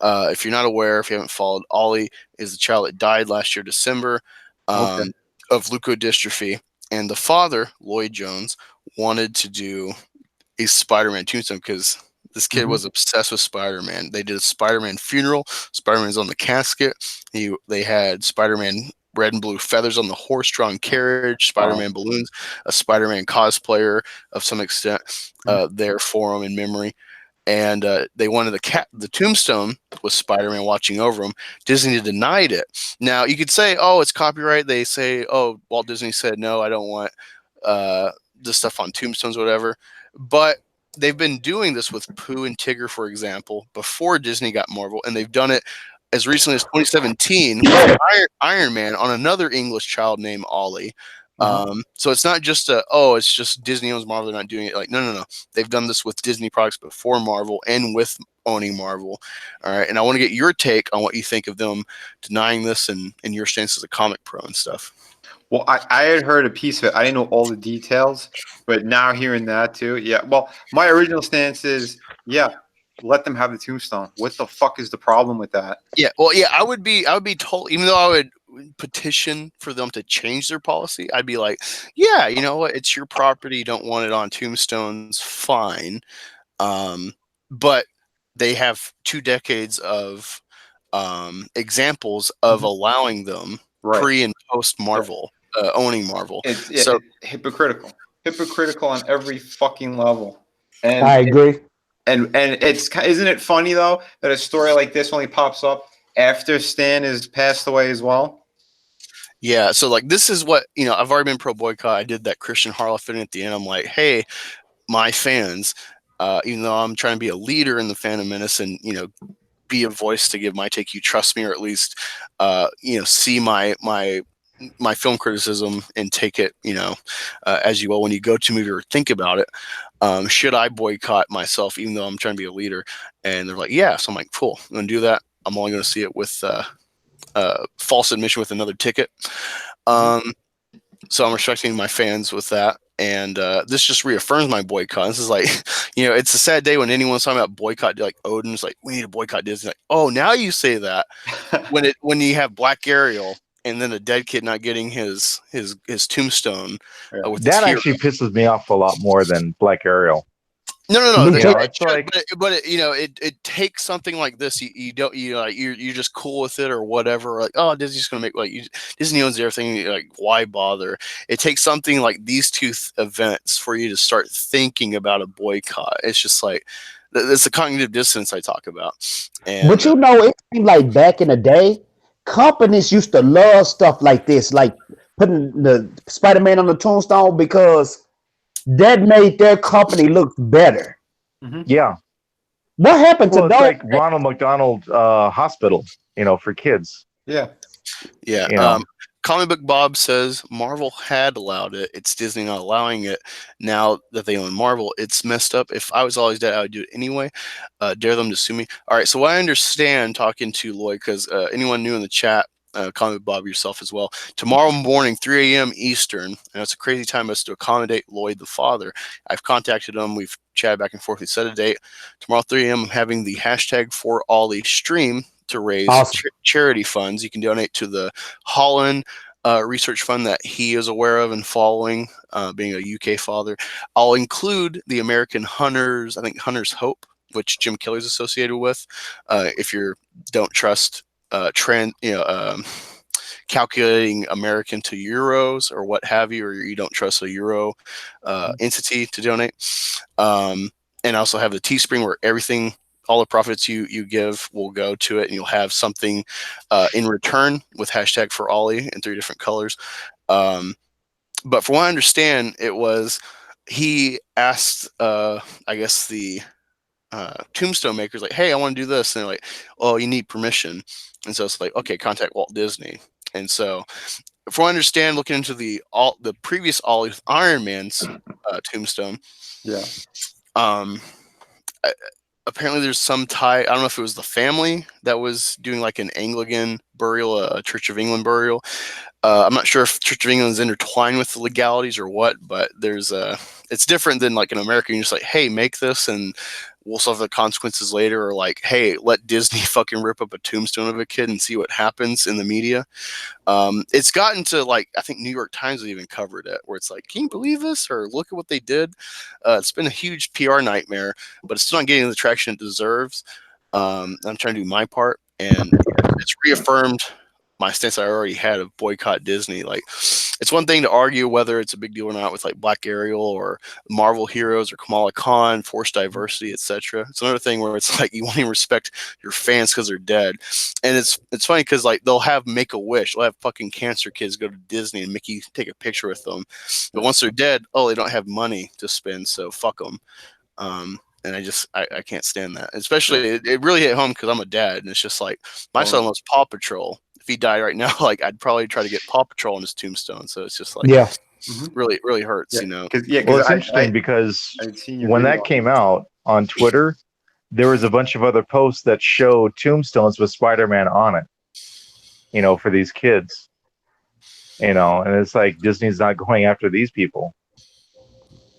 If you're not aware, if you haven't followed, Ollie is the child that died last year, December, of leukodystrophy, and the father, Lloyd Jones, wanted to do a Spider-Man tombstone because this kid was obsessed with Spider-Man. They did a Spider-Man funeral. Spider-Man's on the casket. They had Spider-Man red and blue feathers on the horse-drawn carriage, Spider-Man balloons, a Spider-Man cosplayer of some extent there for him in memory. And they wanted the tombstone with Spider-Man watching over him. Disney denied it. Now, you could say, oh, it's copyright. They say, oh, Walt Disney said, no, I don't want this stuff on tombstones or whatever. But they've been doing this with Pooh and Tigger, for example, before Disney got Marvel, and they've done it as recently as 2017 with Iron Man on another English child named Ollie. So it's not just it's just Disney owns Marvel, they're not doing it. Like, no. They've done this with Disney products before Marvel and with owning Marvel. All right. And I want to get your take on what you think of them denying this and your stance as a comic pro and stuff. Well, I had heard a piece of it. I didn't know all the details, but now hearing that too, yeah. Well, my original stance is, let them have the tombstone. What the fuck is the problem with that? Yeah, well, yeah, I would be told, even though I would petition for them to change their policy, I'd be like, yeah, you know what? It's your property. You don't want it on tombstones. Fine. But they have 2 decades of examples of allowing them pre and post Marvel, owning Marvel. It's hypocritical on every fucking level. And I agree. And isn't it funny though that a story like this only pops up after Stan has passed away as well? Yeah, so like this is what I've already been pro boycott. I did that Christian Harloff thing at the end. I'm like, hey, my fans, even though I'm trying to be a leader in the Fandom Menace and be a voice to give my take, you trust me, or at least see my film criticism and take it as you will when you go to a movie or think about it. Should I boycott myself even though I'm trying to be a leader? And they're like, yeah. So I'm like, cool, I'm gonna do that. I'm only gonna see it with false admission with another ticket. So I'm respecting my fans with that. And this just reaffirms my boycott. This is like, it's a sad day when anyone's talking about boycott, like Odin's like, we need to boycott Disney. Like, oh, now you say that when you have Black Ariel and then a dead kid not getting his tombstone. With that actually pisses me off a lot more than Black Ariel. No. You know, it's like, but it takes something like this. You don't, you're just cool with it or whatever. Like, oh, Disney's gonna make Disney owns everything. Like, why bother? It takes something like these two events for you to start thinking about a boycott. It's just like it's the cognitive dissonance I talk about. And but it seemed like back in the day, companies used to love stuff like this, like putting the Spider-Man on the tombstone because that made their company look better. yeah. What happened to Well, it's those? like Ronald McDonald Hospital, for kids. Yeah. Comic Book Bob says Marvel had allowed it. It's Disney not allowing it. Now that they own Marvel, it's messed up. If I was always dead, I would do it anyway. Dare them to sue me. All right. So what I understand talking to Lloyd, because anyone new in the chat, Comic Bob yourself as well. Tomorrow morning, 3 a.m. Eastern, and it's a crazy time as to accommodate Lloyd the father. I've contacted him. We've chatted back and forth. We set a date. Tomorrow, 3 a.m. I'm having the hashtag for Ollie stream to raise Awesome. charity funds. You can donate to the Holland research fund that he is aware of and following, being a UK father. I'll include the American Hunters, I think Hunters Hope, which Jim Kelly's associated with. If you don't trust calculating American to euros or what have you, or you don't trust a euro entity to donate. And I also have the Teespring where everything, all the profits you give will go to it, and you'll have something in return with hashtag for Ollie in 3 different colors. But from what I understand, it was he asked, I guess the tombstone makers, like, hey, I want to do this, and they're like, oh, you need permission. And so it's like, okay, contact Walt Disney. And so from what I understand, looking into the previous Ollie with Iron Man's tombstone, apparently there's some tie. I don't know if it was the family that was doing like an Anglican burial, a Church of England burial. I'm not sure if Church of England is intertwined with the legalities or what, but it's different than like an American. You're just like, hey, make this and we'll suffer the consequences later. Or like, hey, let Disney fucking rip up a tombstone of a kid and see what happens in the media. It's gotten to like, I think New York Times has even covered it, where it's like, can you believe this? Or look at what they did. It's been a huge PR nightmare, but it's still not getting the traction it deserves. I'm trying to do my part, and it's reaffirmed my stance I already had of boycott Disney. Like, it's one thing to argue whether it's a big deal or not with like Black Ariel or Marvel heroes or Kamala Khan, forced diversity, etc. It's another thing where it's like you won't even respect your fans because they're dead. And it's funny because like they'll have Make-A-Wish, they'll have fucking cancer kids go to Disney and Mickey take a picture with them. But once they're dead, oh, they don't have money to spend, so fuck them. And I can't stand that. Especially it really hit home because I'm a dad, and it's just like my son loves Paw Patrol. If he died right now, like I'd probably try to get Paw Patrol on his tombstone. So it's just like, really, really hurts, Well, it's interesting because when that came out on Twitter, there was a bunch of other posts that showed tombstones with Spider-Man on it, for these kids, and it's like Disney's not going after these people.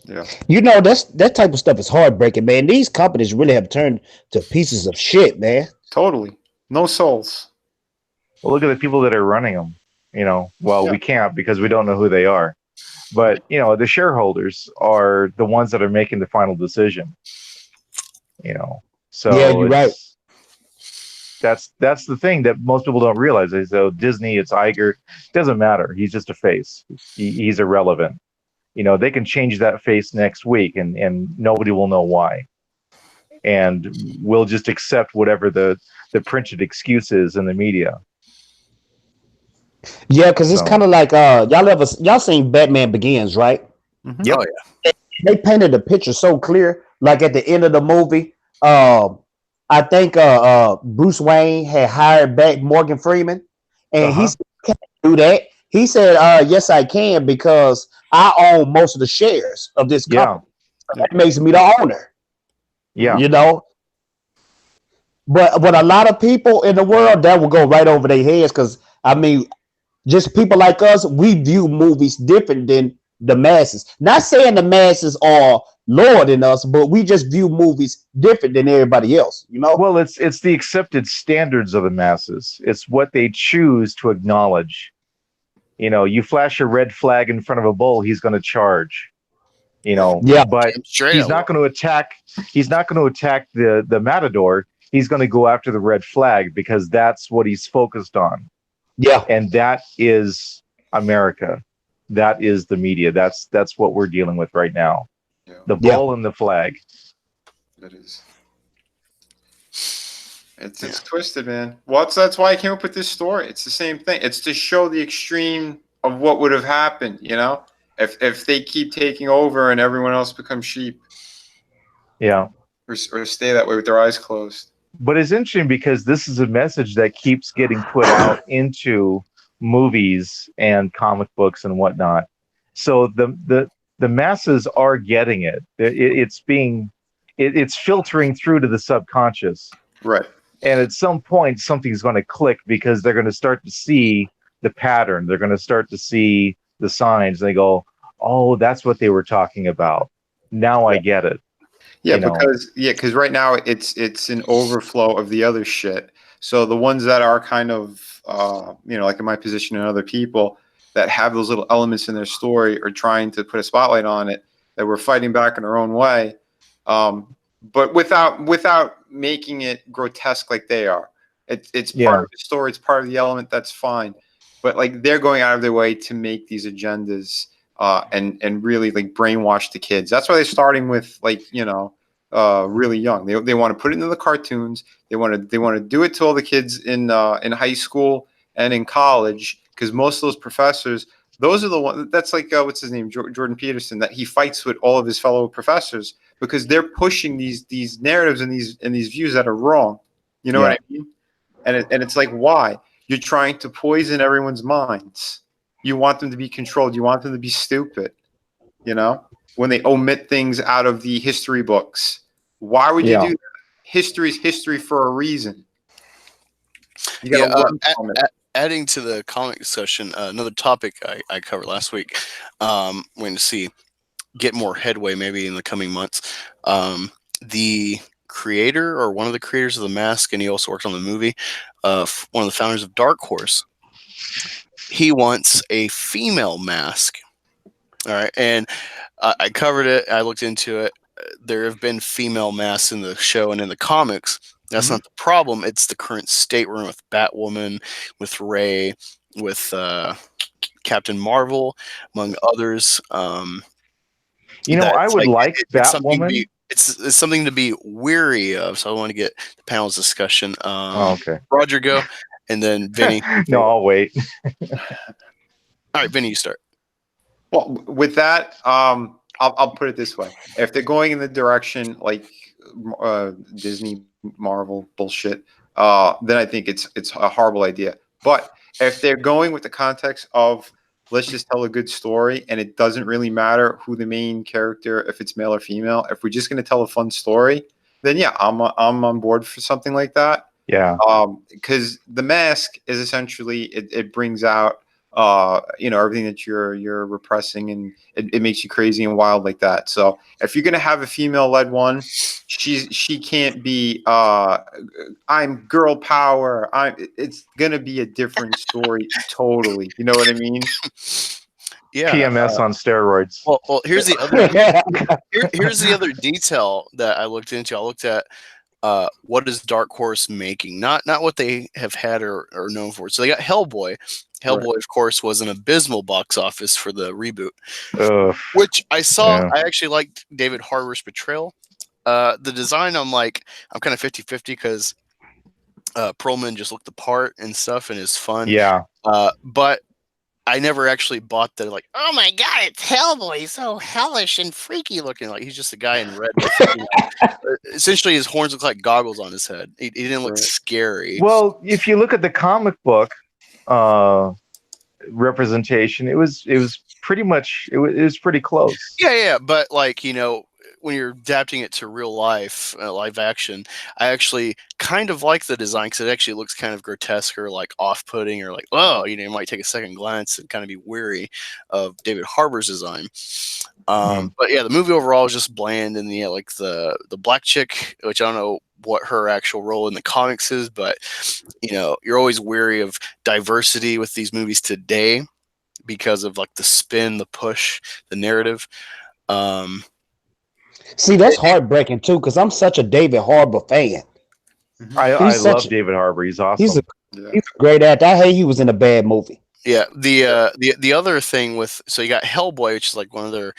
Yeah. That type of stuff is heartbreaking, man. These companies really have turned to pieces of shit, man. Totally. No souls. Well, look at the people that are running them, we can't because we don't know who they are. But, the shareholders are the ones that are making the final decision, So yeah, you're right. That's the thing that most people don't realize is, Disney, it's Iger. It doesn't matter. He's just a face. He's irrelevant. They can change that face next week and nobody will know why. And we'll just accept whatever the printed excuse is in the media. Yeah, because it's kind of like y'all seen Batman Begins, right? Mm-hmm. Yep. Oh, yeah. They painted the picture so clear. Like at the end of the movie, I think Bruce Wayne had hired back Morgan Freeman, and he said, "Can't do that." He said, "Yes, I can because I own most of the shares of this company. So that makes me the owner." Yeah, But a lot of people in the world, that will go right over their heads because just people like us, we view movies different than the masses. Not saying the masses are lower than us, but we just view movies different than everybody else, Well, it's the accepted standards of the masses. It's what they choose to acknowledge. You flash a red flag in front of a bull, he's going to charge. you know. Yeah. But he's not going to attack. He's not going to attack the Matador. He's going to go after the red flag because that's what he's focused on. Yeah. And that is America. That is the media. That's what we're dealing with right now. Yeah. The bull and the flag. It is. It's twisted, man. Well, that's why I came up with this story. It's the same thing. It's to show the extreme of what would have happened, you know, if they keep taking over and everyone else becomes sheep. Yeah. Or stay that way with their eyes closed. But it's interesting because this is a message that keeps getting put out into movies and comic books and whatnot. So the masses are getting it. It's filtering through to the subconscious. Right. And at some point, something's going to click because they're going to start to see the pattern. They're going to start to see the signs. They go, oh, that's what they were talking about. Now I get it. Yeah, because right now it's an overflow of the other shit. So the ones that are kind of, like in my position and other people that have those little elements in their story are trying to put a spotlight on it, that we're fighting back in our own way. But without making it grotesque like they are. It's part of the story. It's part of the element. That's fine. But like they're going out of their way to make these agendas and really like brainwash the kids. That's why they're starting with really young. They want to put it into the cartoons. They want to do it to all the kids in high school and in college because most of those professors. Those are the ones. That's like what's his name, Jordan Peterson. That he fights with all of his fellow professors because they're pushing these narratives and these views that are wrong. You know what I mean? And it's like, why? You're trying to poison everyone's minds. You want them to be controlled. You want them to be stupid. You know, when they omit things out of the history books, why would you do that? History is history for a reason. You got to learn from it. Adding to the comic discussion, another topic I covered last week, we're going to see get more headway maybe in the coming months. The creator or one of the creators of the mask, and he also worked on the movie, one of the founders of Dark Horse, he wants a female mask. All right, and I covered it. I looked into it. There have been female masks in the show and in the comics. That's not the problem. It's the current state we're in with Batwoman, with Ray, with Captain Marvel, among others. I would like Batwoman. It's something to be weary of. So I want to get the panel's discussion. Okay. Roger, go, and then Vinny. No, I'll wait. All right, Vinny, you start. Well, with that, I'll put it this way: if they're going in the direction like Disney, Marvel bullshit, then I think it's a horrible idea. But if they're going with the context of let's just tell a good story, and it doesn't really matter who the main character, if it's male or female, if we're just going to tell a fun story, then yeah, I'm on board for something like that. Yeah. Because the mask is essentially it brings out everything that you're repressing, and it makes you crazy and wild like that. So if you're gonna have a female led one, she can't be I'm girl power. It's gonna be a different story totally. You know what I mean? Yeah. PMS on steroids. Well, here's the other here's the other detail that I looked into. I looked at what is Dark Horse making, not what they have had or known for. So they got Hellboy. Hellboy, of course, was an abysmal box office for the reboot, which I saw. Yeah. I actually liked David Harbour's portrayal. The design, I'm kind of 50-50 because Perlman just looked the part and stuff and is fun. Yeah. But I never actually bought the oh my god, it's Hellboy, he's so hellish and freaky looking. Like he's just a guy in red. Essentially, his horns look like goggles on his head. He didn't look scary. Well, if you look at the comic book representation, it was pretty much it was pretty close. Yeah, but when you're adapting it to real life, live action, I actually kind of like the design because it actually looks kind of grotesque or off-putting or you might take a second glance and kind of be weary of David Harbour's design. But yeah, the movie overall is just bland, and the black chick, which I don't know what her actual role in the comics is, but you're always weary of diversity with these movies today because of the spin, the push, the narrative. See, that's heartbreaking too, because I'm such a David Harbour fan. I love David Harbour. He's awesome. He's a great actor. I hate he was in a bad movie. Yeah, the other thing with, so you got Hellboy, which is like one of their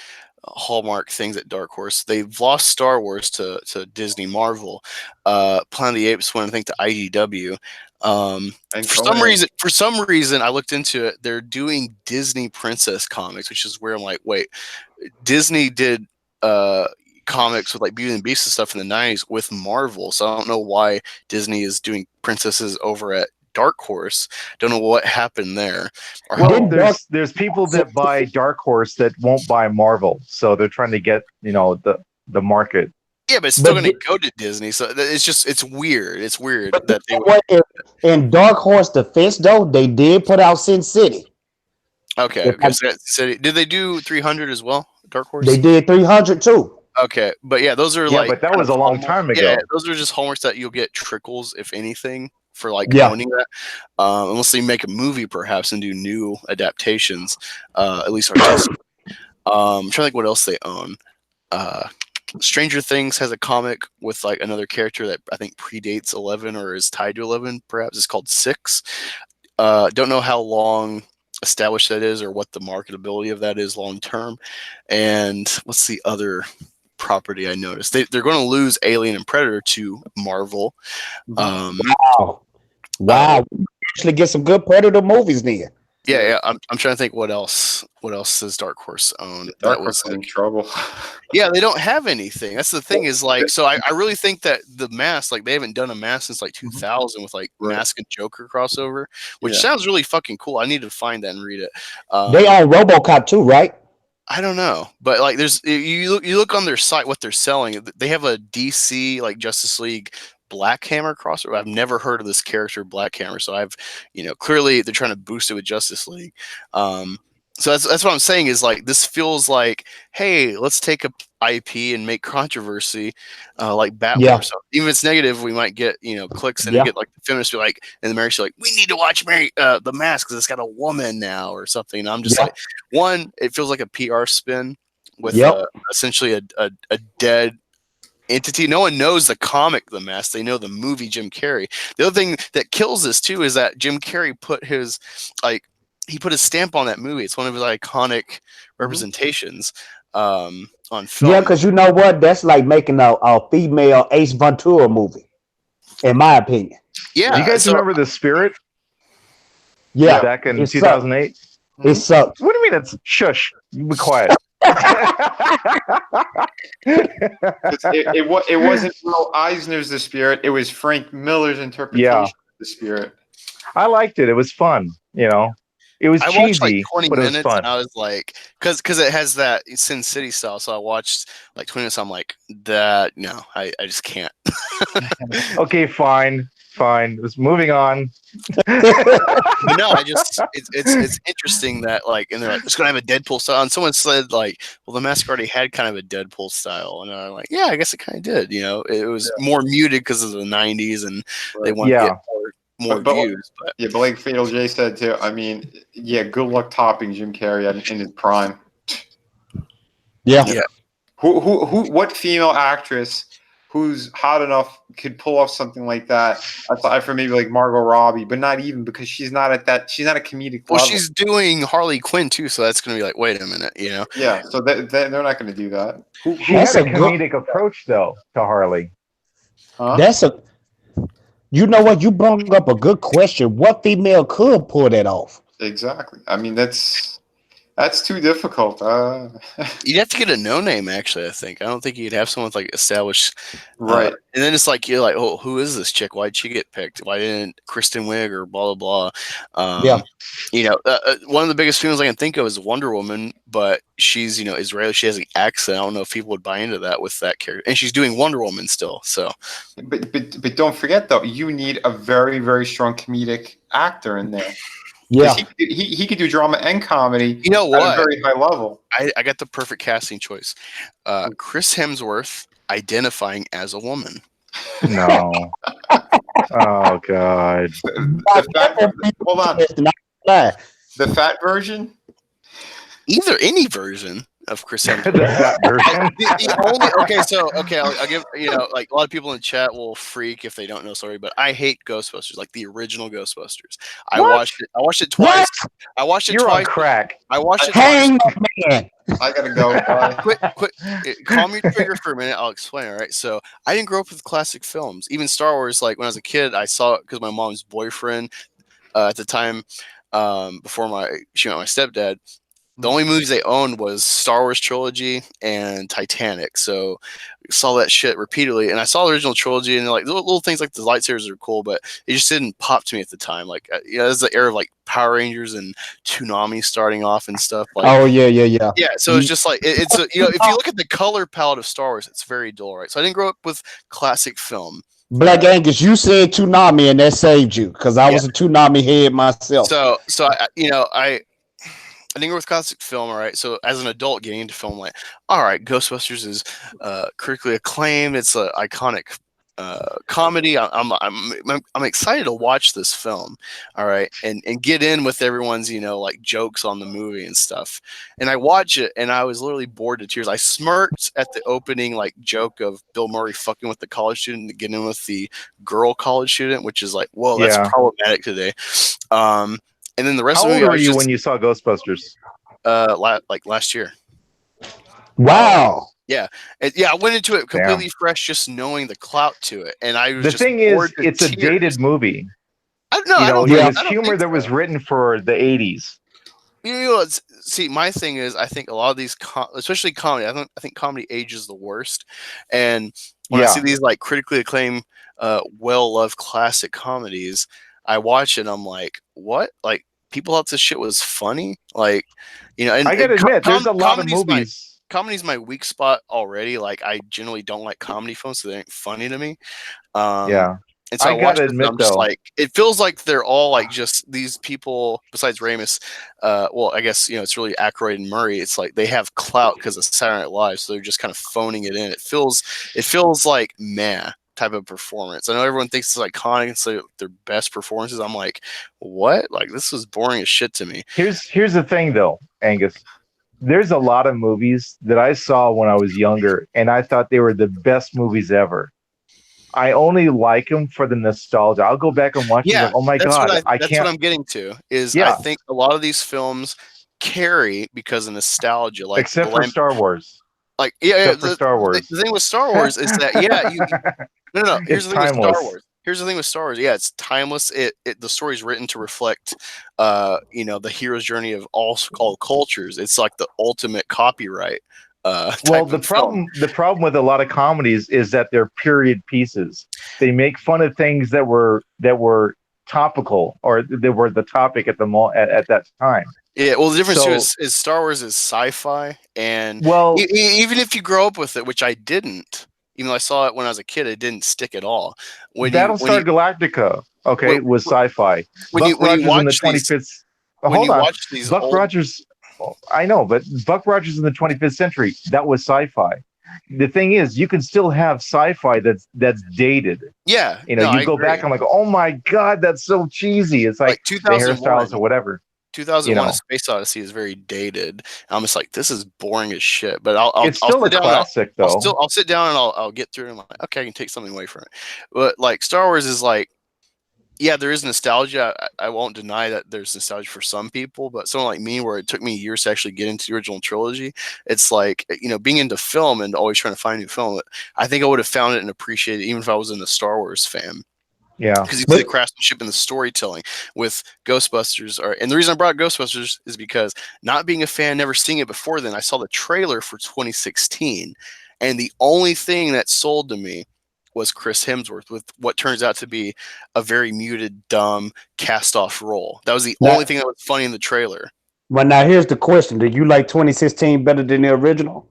hallmark things at Dark Horse. They've lost Star Wars to Disney Marvel. Planet of the Apes went, I think, to IDW. For some reason, I looked into it. They're doing Disney Princess comics, which is where I'm like, wait, Disney did comics with like Beauty and the Beast and stuff in the 90s with Marvel, so I don't know why Disney is doing princesses over at Dark Horse. Don't know what happened there. Well, there's people that buy Dark Horse that won't buy Marvel, so they're trying to get the market. Yeah, but it's still going to go to Disney, so it's weird. It's weird that they. In Dark Horse defense, though, they did put out Sin City. Okay. So did they do 300 as well? Dark Horse. They did 300 too. Okay, but yeah, those are but that was a long time ago. Yeah, those are just hallmarks that you'll get trickles, if anything, for like owning that. Unless they make a movie perhaps and do new adaptations, at least artistic. I'm trying to think what else they own. Stranger Things has a comic with like another character that I think predates 11 or is tied to 11. Perhaps it's called 6. Don't know how long established that is or what the marketability of that is long term. And what's the other property I noticed? They're going to lose Alien and Predator to Marvel. Wow. Actually get some good Predator movies there. Yeah. I'm trying to think what else does Dark Horse own? Dark Horse is in trouble. Yeah, they don't have anything. That's the thing, is like, so I really think that the Mask, like they haven't done a Mask since like 2000 with like Mask and Joker crossover, which sounds really fucking cool. I need to find that and read it. They own RoboCop too, right? I don't know, but like there's, you look on their site what they're selling. They have a DC like Justice League Black Hammer crossover. I've never heard of this character Black Hammer, so I've clearly they're trying to boost it with Justice League. So that's what I'm saying, is like this feels like, hey, let's take a IP and make controversy, like Batman. Yeah. Or something. Even if it's negative, we might get clicks and get like the feminists be like, and the Mary's like, we need to watch the Mask because it's got a woman now or something. And I'm just like, one, it feels like a PR spin with essentially a dead entity. No one knows the comic The Mask. They know the movie Jim Carrey. The other thing that kills this too is that Jim Carrey put his stamp on that movie. It's one of his iconic representations on film. Yeah, because you know what? That's like making a female Ace Ventura movie, in my opinion. Yeah. Do you guys remember The Spirit? Yeah. Back in 2008? It sucked. What do you mean it's shush? You be quiet. It wasn't Will Eisner's The Spirit. It was Frank Miller's interpretation of The Spirit. I liked it. It was fun. It was cheesy, watched like 20 but minutes, it was fun. and I was like, because it has that Sin City style. So I watched like 20 minutes. I'm like, that no, I just can't. Okay, fine. Let's moving on. But no, it's interesting that like, and they're like, it's gonna have a Deadpool style. And someone said like, well, The Mask already had kind of a Deadpool style, and I'm like, yeah, I guess it kind of did. It was more muted because of the 90s, and they wanted to get more views. But like Fatal J said too, I mean, good luck topping Jim Carrey in his prime. Yeah. Who what female actress who's hot enough could pull off something like that, aside from maybe like Margot Robbie, but not even, because she's not a comedic level. Well, she's doing Harley Quinn too, so that's going to be like, wait a minute, Yeah, so they're not going to do that. She had a comedic approach though to Harley. Huh? You know what? You brought up a good question. What female could pull that off? Exactly. I mean, that's too difficult. You'd have to get a no-name, actually, I think. I don't think you'd have someone with, like, established... Right. And then it's like, you're like, oh, who is this chick? Why'd she get picked? Why didn't Kristen Wiig or blah, blah, blah? One of the biggest females I can think of is Wonder Woman, but she's, Israeli. She has an accent. I don't know if people would buy into that with that character. And she's doing Wonder Woman still, so... But don't forget, though, you need a very, very strong comedic actor in there. Yeah, he could do drama and comedy. You know what? At a very high level. I got the perfect casting choice. Chris Hemsworth identifying as a woman. No. Oh God. Hold on. The fat version. Any version. of Chris Hemsworth. The fat version. I'll give like a lot of people in the chat will freak if they don't know. Sorry, but I hate Ghostbusters, like the original Ghostbusters. I watched it twice. I watched it You're twice. on crack. I watched it Hang twice. man. I gotta go. Quit. Calm your trigger for a minute. I'll explain. All right. So I didn't grow up with classic films. Even Star Wars. Like when I was a kid, I saw it because my mom's boyfriend at the time, before she met my stepdad. The only movies they owned was Star Wars trilogy and Titanic. So I saw that shit repeatedly. And I saw the original trilogy, and like little things like the lightsabers are cool, but it just didn't pop to me at the time. Like, there's the era of like Power Rangers and Toonami starting off and stuff. Like, Oh yeah. yeah. So it's just like it's if you look at the color palette of Star Wars, it's very dull, right? So I didn't grow up with classic film. Black Angus, you said Toonami, and that saved you because I was a Toonami head myself. So I didn't go with classic film, all right. So as an adult getting into film, like, all right, Ghostbusters is critically acclaimed. It's an iconic comedy. I'm excited to watch this film, all right, and get in with everyone's like jokes on the movie and stuff. And I watch it, and I was literally bored to tears. I smirked at the opening like joke of Bill Murray fucking with the college student to get in with the girl college student, which is like, whoa, that's problematic today. And then the rest How of the old movie, were you when you saw Ghostbusters? like last year. Wow. Yeah, I went into it completely fresh, just knowing the clout to it, and I was. The just thing is, bored to it's a tears. dated movie. I don't know. It was humor that was written for the 80s. See, my thing is, I think a lot of these, especially comedy, I think comedy ages the worst, and when I see these like critically acclaimed, well-loved classic comedies, I watch it and I'm like, what? Like, people thought this shit was funny? Like, and I gotta admit, there's a lot of movies. Comedy's my weak spot already. Like, I generally don't like comedy films, so they ain't funny to me. And so I gotta admit, just like, it feels like they're all like just these people besides Ramis. Well, I guess it's really Aykroyd and Murray. It's like they have clout because of Saturday Night Live, so they're just kind of phoning it in. It feels like meh type of performance. I know everyone thinks it's iconic and so their best performances. I'm like, what? Like, this was boring as shit to me. Here's the thing though, Angus. There's a lot of movies that I saw when I was younger, and I thought they were the best movies ever. I only like them for the nostalgia. I'll go back and watch them. Like, oh my god, I can't. That's what I'm getting to. I think a lot of these films carry because of nostalgia. Like, except for Star Wars. Like, Star Wars. The thing with Star Wars is that no. Here's the thing with Star Wars. Here's the thing with Star Wars. Yeah, it's timeless. The story's written to reflect, the hero's journey of all cultures. It's like the ultimate copyright. Well, the problem with a lot of comedies is that they're period pieces. They make fun of things that were topical or they were the topic at that time. Yeah, well, the difference too is Star Wars is sci-fi, and even if you grow up with it, which I didn't, even though I saw it when I was a kid, it didn't stick at all. Battlestar Galactica, was sci-fi. Buck Rogers in the 25th. Hold on, Buck Rogers. I know, but Buck Rogers in the 25th century, that was sci-fi. The thing is, you can still have sci-fi that's dated. Yeah, you go back, I'm like, oh my god, that's so cheesy. It's like the hairstyles or whatever. 2001: A Space Odyssey is very dated. I'm just like, this is boring as shit. But it's still a classic, though. I'll sit down and I'll get through it. I'm like, okay, I can take something away from it. But like Star Wars is like, yeah, there is nostalgia. I won't deny that there's nostalgia for some people, but someone like me, where it took me years to actually get into the original trilogy, it's like, being into film and always trying to find new film, I think I would have found it and appreciated it even if I wasn't a Star Wars fan. Yeah, because you see the craftsmanship and the storytelling with Ghostbusters. And the reason I brought Ghostbusters is because, not being a fan, never seeing it before then, I saw the trailer for 2016, and the only thing that sold to me was Chris Hemsworth with what turns out to be a very muted, dumb, cast-off role. That was the only thing that was funny in the trailer. But now here's the question: did you like 2016 better than the original?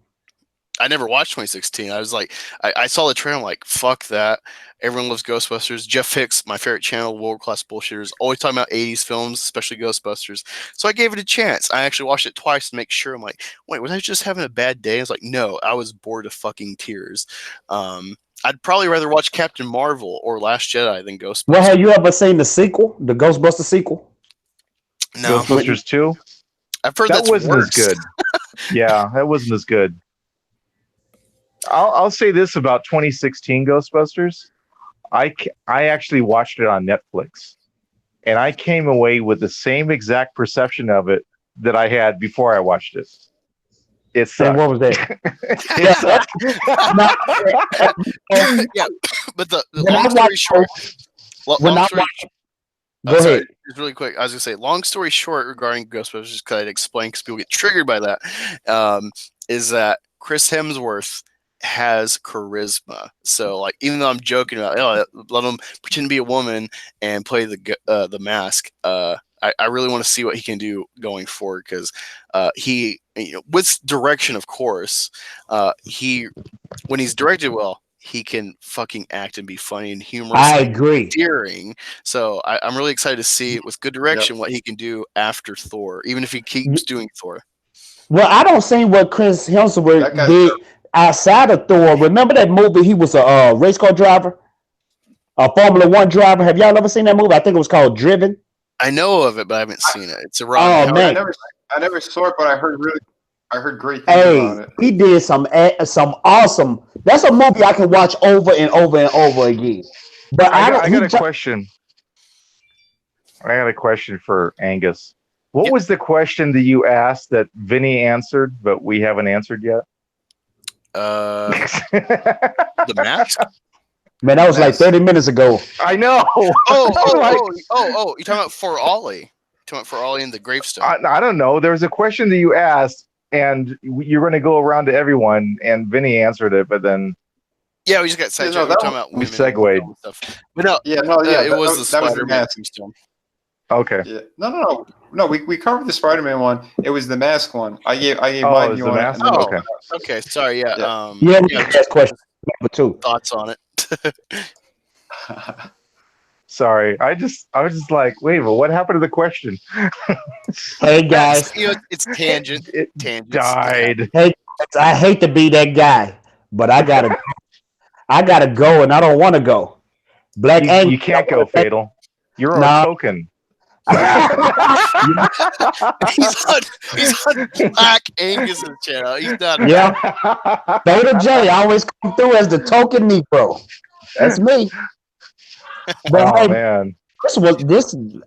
I never watched 2016. I was like, I saw the trailer. I'm like, fuck that. Everyone loves Ghostbusters. Jeff Hicks, my favorite channel, World Class Bullshitters, always talking about 80s films, especially Ghostbusters. So I gave it a chance. I actually watched it twice to make sure. I'm like, wait, was I just having a bad day? I was like, no, I was bored to fucking tears. I'd probably rather watch Captain Marvel or Last Jedi than Ghostbusters. Well, have you ever seen the sequel, the Ghostbusters sequel? No. Ghostbusters 2? I've heard that wasn't worse. as good. Yeah, that wasn't as good. I'll say this about 2016 Ghostbusters. I actually watched it on Netflix, and I came away with the same exact perception of it that I had before I watched it. It And sucked. what was that? It sucked. Yeah, but the When I long story watched- short, when long I story. Go Sorry, ahead. just really quick. I was gonna say, long story short, regarding Ghostbusters, just kind of explain because people get triggered by that. Is that Chris Hemsworth has charisma? So, like, even though I'm joking about, let him pretend to be a woman and play the mask. I really want to see what he can do going forward because he, with direction, of course, when he's directed well, he can fucking act and be funny and humorous. I agree. Endearing. So I'm really excited to see with good direction what he can do after Thor, even if he keeps doing Thor. Well, I don't see what Chris That Hemsworth guy's did outside of Thor. Remember that movie? He was a race car driver, a Formula One driver. Have y'all ever seen that movie? I think it was called Driven. I know of it, but I haven't seen it. It's a Ron Oh, Howard. man. I never saw it, but I heard great things about Hey, it. he did some awesome. That's a movie I can watch over and over and over again. But I got a question. I got a question for Angus. What was the question that you asked that Vinny answered, but we haven't answered yet? The mask. Man, that was like 30 minutes ago. I know. Oh! You're talking about For Ollie. You're talking about For Ollie and the gravestone. I don't know. There was a question that you asked, and you're going to go around to everyone, and Vinny answered it, but then Yeah, we just got sidetracked. no, We're that talking about we women segued. and stuff. But no, Yeah, it was the that was the Spider-Man mask. gravestone. Okay. Yeah. No. We covered the Spider-Man one. It was the mask one. I gave Oh, my it was view the on it. mask? And then Okay. Okay, sorry. Yeah. Yeah. Yeah, we got that question number 2. Thoughts on it? Sorry. I was just like, wait, well, what happened to the question? Hey guys, It's tangent. It Tangents. died. hey, I hate to be that guy, but I gotta go, and I don't want to go. Black Angus, You can't go, Fatal. You're on Nah. token. He's on Black Angus in the channel. He's not. Yeah, Fatal J always come through as the token Negro. That's me. But Oh, hey, man.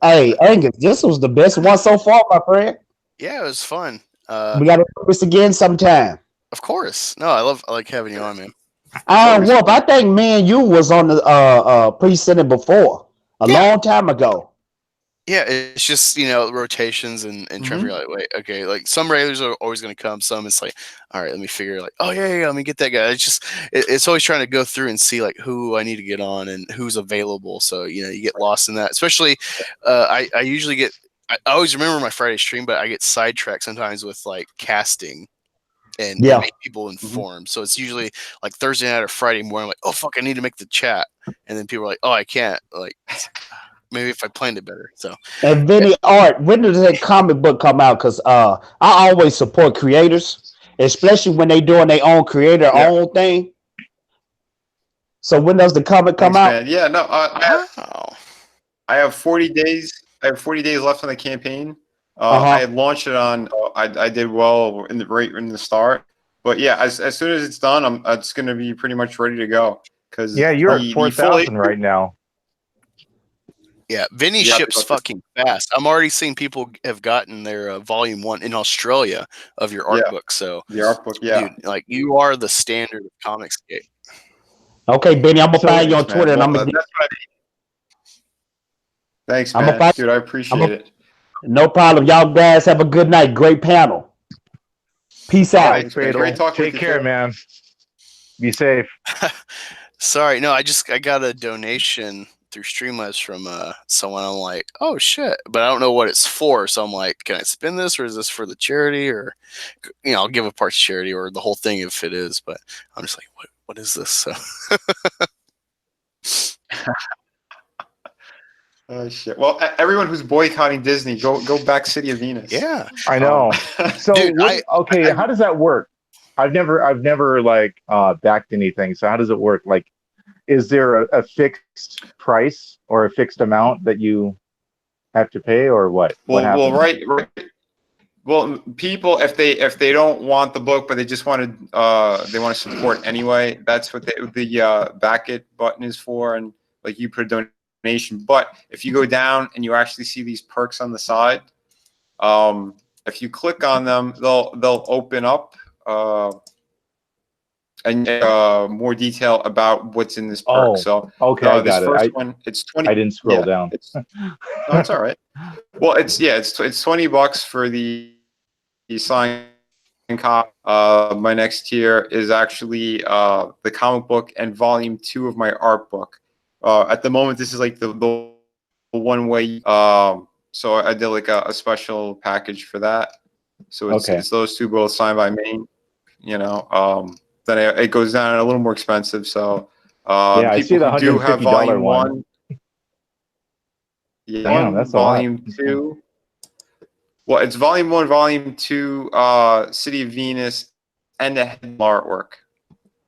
Hey Angus, this was the best one so far, my friend. Yeah, it was fun. We gotta do this again sometime. Of course. No, I like having you on, man. Wolf, I think me and you was on the Presenate before a long time ago. Yeah, it's just rotations and trying to figure out, wait, okay, like some regulars are always going to come, some it's like, all right, let me figure, like, oh yeah, let me get that guy. It's just it's always trying to go through and see like who I need to get on and who's available. So you get lost in that. Especially, I usually get I always remember my Friday stream, but I get sidetracked sometimes with like casting and make people informed. So it's usually like Thursday night or Friday morning, like, oh fuck, I need to make the chat, and then people are like, oh, I can't, like. Maybe if I planned it better. So. And Vinny Art, when does that comic book come out? Because I always support creators, especially when they doing their own own thing. So when does the comic come out? Man. Yeah, no. I have 40 days. I have 40 days left on the campaign. I had launched it on. I did well in the start, but yeah, as soon as it's done, it's going to be pretty much ready to go. Because you're at 4,000 right now. Yeah, Vinny ships fucking fast. I'm already seeing people have gotten their volume 1 in Australia of your art book. So the art book, dude, like you are the standard of Comicsgate. Okay, Benny, I'm gonna find you on Twitter, and I'm gonna. Thanks, man. Dude, I appreciate it. No problem. Y'all guys have a good night. Great panel. Peace out. Right, great talking. Take care, man. Be safe. Sorry, no, I got a donation through Streamlabs from someone. I'm like, oh shit, but I don't know what it's for. So I'm like, can I spin this, or is this for the charity, or I'll give a part to charity, or the whole thing if it is. But I'm just like, what is this? So. Oh shit! Well, everyone who's boycotting Disney, go back City of Venus. Yeah, I know. So dude, how does that work? I've never like backed anything. So how does it work? Like, is there a fixed price or a fixed amount that you have to pay, or what? Well, right. Well, people, if they don't want the book, but they just they want to support anyway, that's what the back it button is for, and like you put a donation. But if you go down and you actually see these perks on the side, if you click on them, they'll open up and more detail about what's in this perk. Oh, so okay, I got this it. first one, it's 20. I didn't scroll down. No, it's all right. Well, it's $20 for the signed copy. My next tier is actually the comic book and volume 2 of my art book. At the moment, this is like the one way. So I did like a special package for that. So it's those two both signed by me. You know, then it goes down a little more expensive. So yeah, I see the people who do have $150 volume one. 1. Yeah, damn, that's volume a lot. 2. Well, it's volume 1, volume 2, City of Venus, and the head artwork.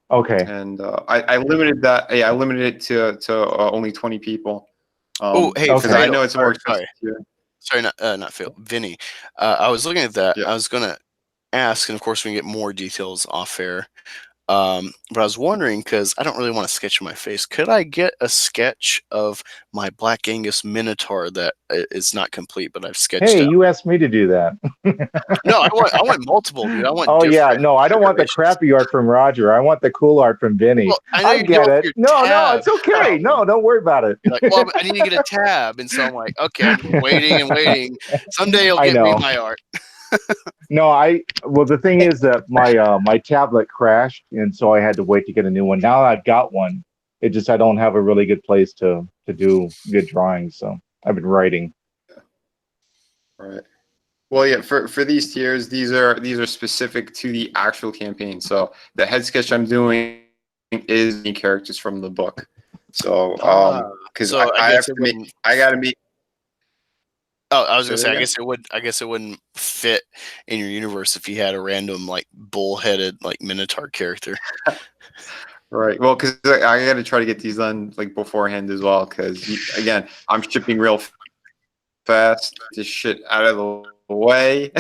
Okay. And I limited that. Yeah, I limited it to only 20 people. Oh, hey, because I Phil, know it's more or, expensive. sorry, not Phil, Vinny. I was looking at that. Yeah. I was gonna ask, and of course we can get more details off air. But I was wondering, because I don't really want to sketch my face, could I get a sketch of my Black Angus Minotaur that is not complete, but I've sketched Hey, out? you asked me to do that. No, I want multiple, dude. I want Oh yeah, different no, I don't want the iterations. crappy art from Roger. I want the cool art from Vinny. Well, I know I you get go for it. your No, tab. it's okay. No, don't worry about it. You're like, well, I need to get a tab, and so I'm like, okay, I'm waiting and waiting. Someday you'll I get me know. my art. No, well, the thing is that my tablet crashed, and so I had to wait to get a new one. Now I've got one. It just I don't have a really good place to do good drawings, so I've been writing. Right. Well, yeah. For these tiers, these are specific to the actual campaign. So the head sketch I'm doing is the characters from the book. So because so I have to make, I got to meet. Oh, I was gonna Say say, that I guess it wouldn't fit in your universe if you had a random like bull-headed like Minotaur character. Right. Well, because I got to try to get these done like beforehand as well. Because again, I'm shipping real fast, this shit out of the way,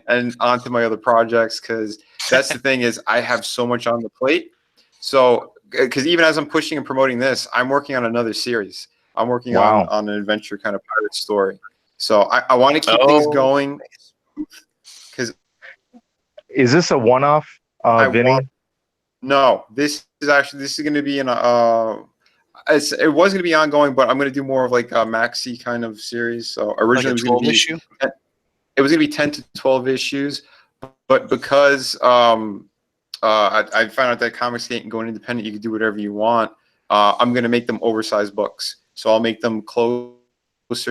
and onto my other projects. Because that's the thing is, I have so much on the plate. So, because even as I'm pushing and promoting this, I'm working on another series. I'm working on an adventure kind of pirate story. So I want to keep things going. Because is this a one-off, Vinny? No, this is going to be it was going to be ongoing, but I'm going to do more of like a maxi kind of series. So originally like a 12 issue? It was going to be 10 to 12 issues, but because I found out that comics can't go independent, you can do whatever you want. I'm going to make them oversized books. So I'll make them closer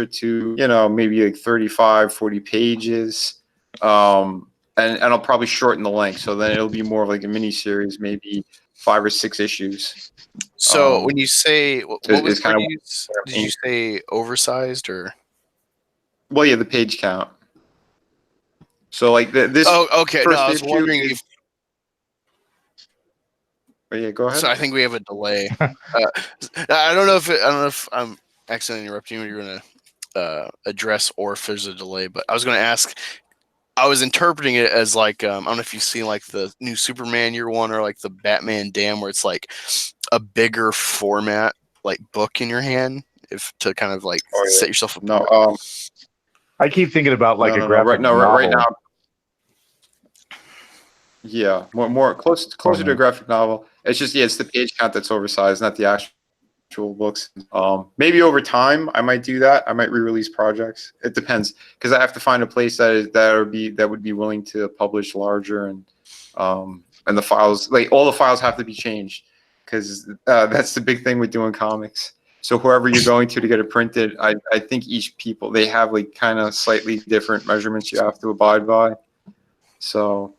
to, maybe like 35, 40 pages. And I'll probably shorten the length, so then it'll be more of like a mini series, maybe 5 or 6 issues. So when you say what was kind of, did you say oversized or? Well, yeah, the page count. So like this. Oh, okay. No, I was wondering if. Oh, yeah, go ahead. So I think we have a delay. I don't know if I'm accidentally interrupting you. You're gonna address or if there's a delay, but I was gonna ask. I was interpreting it as like I don't know if you've seen like the new Superman year 1 or like the Batman Dam, where it's like a bigger format like book in your hand, if to kind of like set yourself apart. No, I keep thinking about like a graphic novel. Right now. Yeah, more closer to a graphic novel. It's just it's the page count that's oversized, not the actual books. Maybe over time I might do that. I might re-release projects. It depends, because I have to find a place that would be willing to publish larger, and the files, like all the files have to be changed, because that's the big thing with doing comics. So whoever you're going to get it printed, I think each people, they have like kind of slightly different measurements you have to abide by. So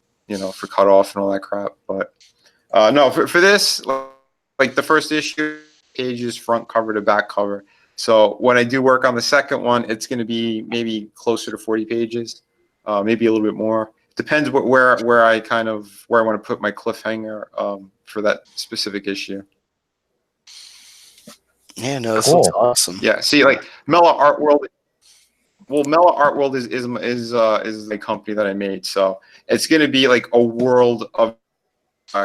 for cutoff and all that crap. But no, for this, like the first issue, pages front cover to back cover. So when I do work on the second one, it's going to be maybe closer to 40 pages, maybe a little bit more. Depends where I want to put my cliffhanger for that specific issue. Yeah, no, this looks awesome. Yeah, see, like Mela Art World. well, Mela Art World is the company that I made, so it's gonna be like a world of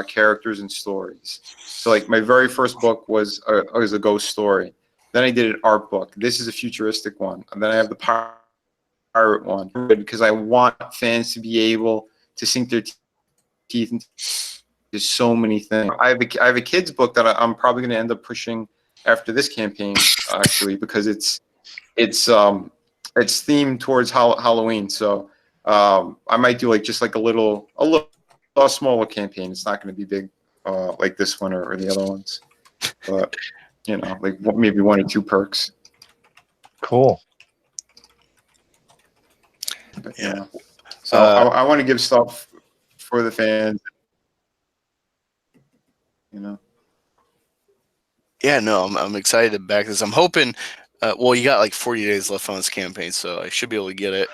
characters and stories. So like my very first book was a ghost story. Then I did an art book. This is a futuristic one, and then I have the pirate one because I want fans to be able to sink their teeth into so many things. I have a kids book that I'm probably going to end up pushing after this campaign, actually, because it's themed towards Halloween. So I might do like just like a little smaller campaign. It's not going to be big like this one or the other ones, but you know, like maybe 1 or 2 perks. Cool. But, yeah. So I want to give stuff for the fans. You know. Yeah, no, I'm excited to back this. I'm hoping. Well, you got like 40 days left on this campaign, so I should be able to get it.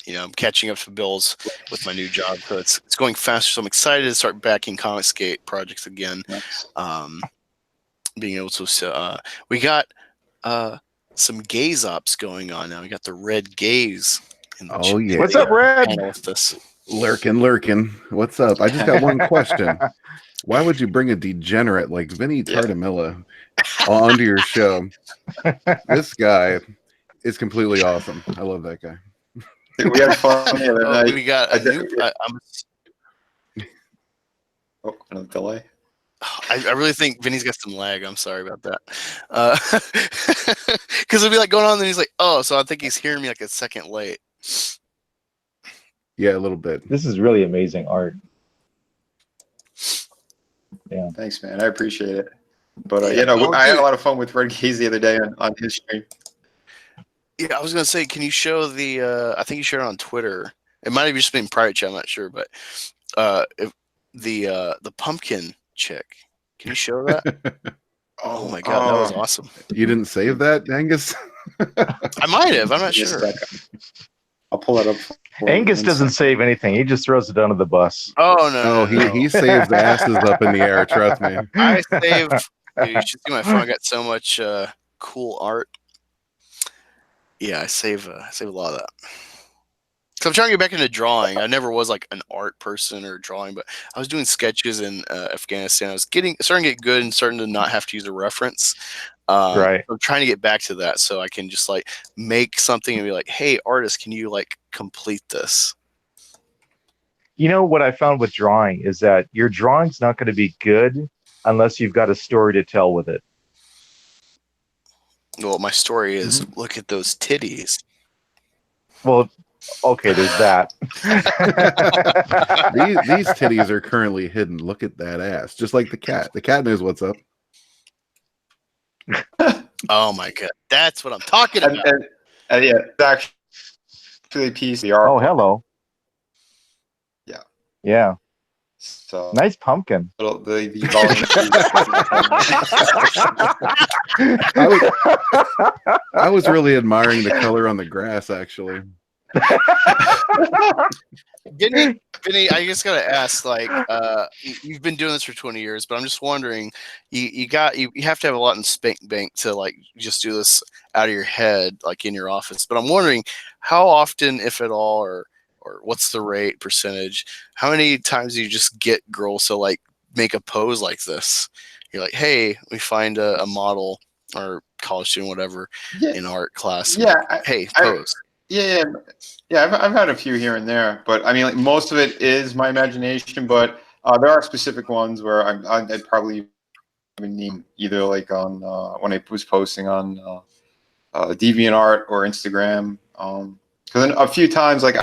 You know, I'm catching up to bills with my new job, so it's going faster. So I'm excited to start backing Comicsgate projects again. Nice. Being able to, we got some gaze ops going on now. We got the Red Gaze. Oh yeah. What's up, Red? With this. Lurking. What's up? I just got one question. Why would you bring a degenerate like Vinny Tardamilla onto your show? This guy is completely awesome. I love that guy. We had fun the other night. We got a new. Another delay. I really think Vinny's got some lag. I'm sorry about that. Because it'll be like going on, and he's like, "Oh," so I think he's hearing me like a second late. Yeah, a little bit. This is really amazing art. Yeah. Thanks, man. I appreciate it. But you know, I had a lot of fun with Red Gaze the other day on his stream. Yeah, I was gonna say, can you show the? I think you shared it on Twitter. It might have just been private chat. I'm not sure, but the pumpkin chick. Can you show that? Oh my god, that was awesome. You didn't save that, Angus? I might have. I'm not sure. I'll pull that up. Angus doesn't save anything. He just throws it under the bus. Oh no! He saves asses up in the air. Trust me. I saved. Dude, you should see my phone. I got so much cool art. Yeah, I save a lot of that. So I'm trying to get back into drawing. I never was like an art person or drawing, but I was doing sketches in Afghanistan. I was starting to get good and starting to not have to use a reference. Right. I'm trying to get back to that so I can just like make something and be like, "Hey, artist, can you like complete this?" You know what I found with drawing is that your drawing's not going to be good unless you've got a story to tell with it. Well, my story is look at those titties. Well, okay, there's that. These titties are currently hidden. Look at that ass. Just like the cat. The cat knows what's up. Oh my god, that's what I'm talking about. And yeah, it's actually a piece of the art. Oh, hello. Yeah. Yeah. So nice pumpkin. The I was really admiring the color on the grass, actually. Vinny, I just gotta ask, like, you've been doing this for 20 years, but I'm just wondering, you have to have a lot in spank bank to like just do this out of your head, like in your office. But I'm wondering how often, if at all, or what's the rate percentage? How many times do you just get girls to like make a pose like this? You're like, hey, we find a model or college student, whatever, in art class. Yeah. Hey, pose. Yeah. I've had a few here and there, but I mean, like most of it is my imagination. But there are specific ones where I'd probably name either like on when I was posting on DeviantArt or Instagram. Because a few times, like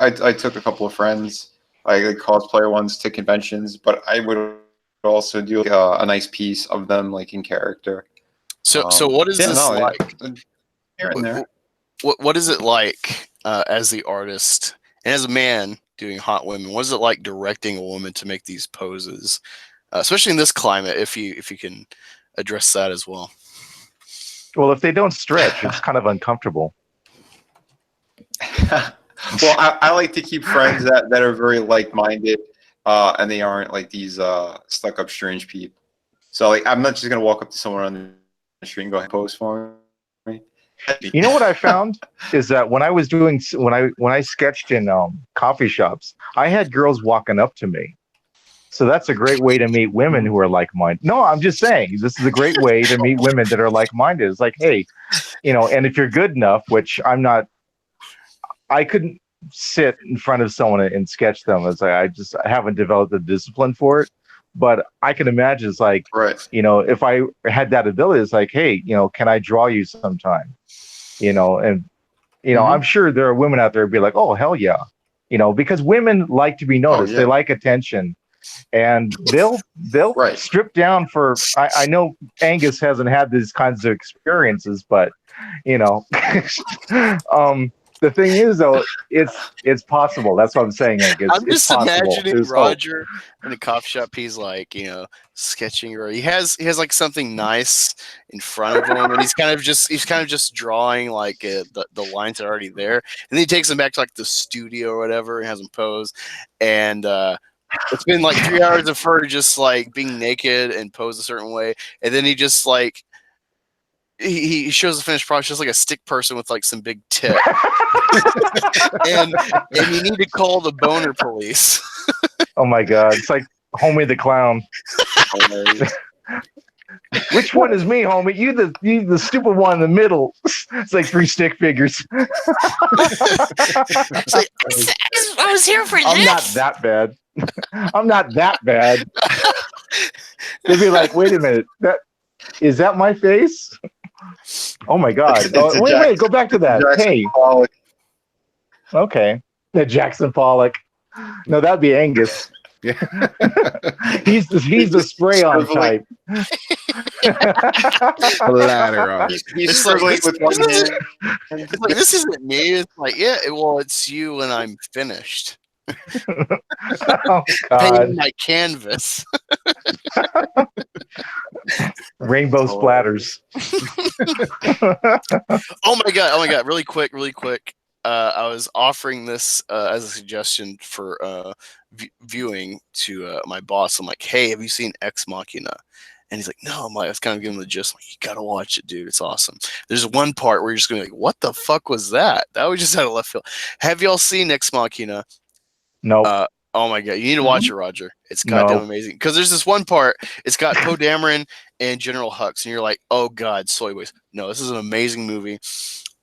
I took a couple of friends, like cosplayer ones, to conventions, but I would also do like, a nice piece of them like in character. So what is this like? Here and there. What is it like as the artist and as a man doing hot women? What is it like directing a woman to make these poses, especially in this climate? If you can address that as well. Well, if they don't stretch, it's kind of uncomfortable. Well, I like to keep friends that are very like-minded, and they aren't like these stuck-up strange people. So like, I'm not just gonna walk up to someone on the street and go ahead and pose for me. You know what I found is that when I sketched in coffee shops, I had girls walking up to me. So that's a great way to meet women who are like-minded. No, I'm just saying this is a great way to meet women that are like-minded. It's like, hey, and if you're good enough, which I'm not, I couldn't sit in front of someone and sketch them. It's like I haven't developed the discipline for it. But I can imagine it's like, if I had that ability, it's like, hey, can I draw you sometime? And I'm sure there are women out there who'd be like, oh, hell yeah. Because women like to be noticed. They like attention. And they'll strip down for I know Angus hasn't had these kinds of experiences, but the thing is though, it's possible. That's what I'm saying, Angus. I'm just imagining There's Roger in a coffee shop. He's like, sketching, or he has like something nice in front of him, and he's kind of just drawing like the lines that are already there, and then he takes them back to like the studio or whatever and has them pose, and it's been like 3 hours of her just like being naked and pose a certain way, and then he just like he shows the finished product, just like a stick person with like some big tit, and you need to call the boner police. Oh my god, it's like Homie the Clown. Which one is me, homie? You the stupid one in the middle. It's like 3 stick figures. It's like, I was here for this. I'm not that bad. I'm not that bad. They'd be like, wait a minute, is that my face? Oh my god. Wait, go back to that. Hey. Pollock. Okay. The Jackson Pollock. No, that'd be Angus. Yeah. he's the spray on type. Ladder on. He's struggling with one hand. It's like, this isn't me. It's like, yeah, well, it's you when I'm finished. Oh god. Painting my canvas. Rainbow splatters. Oh my god, really quick. I was offering this as a suggestion for viewing to my boss. I'm like, hey, have you seen Ex Machina? And he's like, no. I'm like, I was kind of giving him the gist. I'm like, you gotta watch it, dude. It's awesome. There's one part where you're just gonna be like, what the fuck was that? That was just out of left field. Have y'all seen Ex Machina? No. Oh my god, you need to watch it, Roger. It's goddamn amazing. Because there's this one part. It's got Poe Dameron and General Hux, and you're like, oh god, soy boys. No, this is an amazing movie.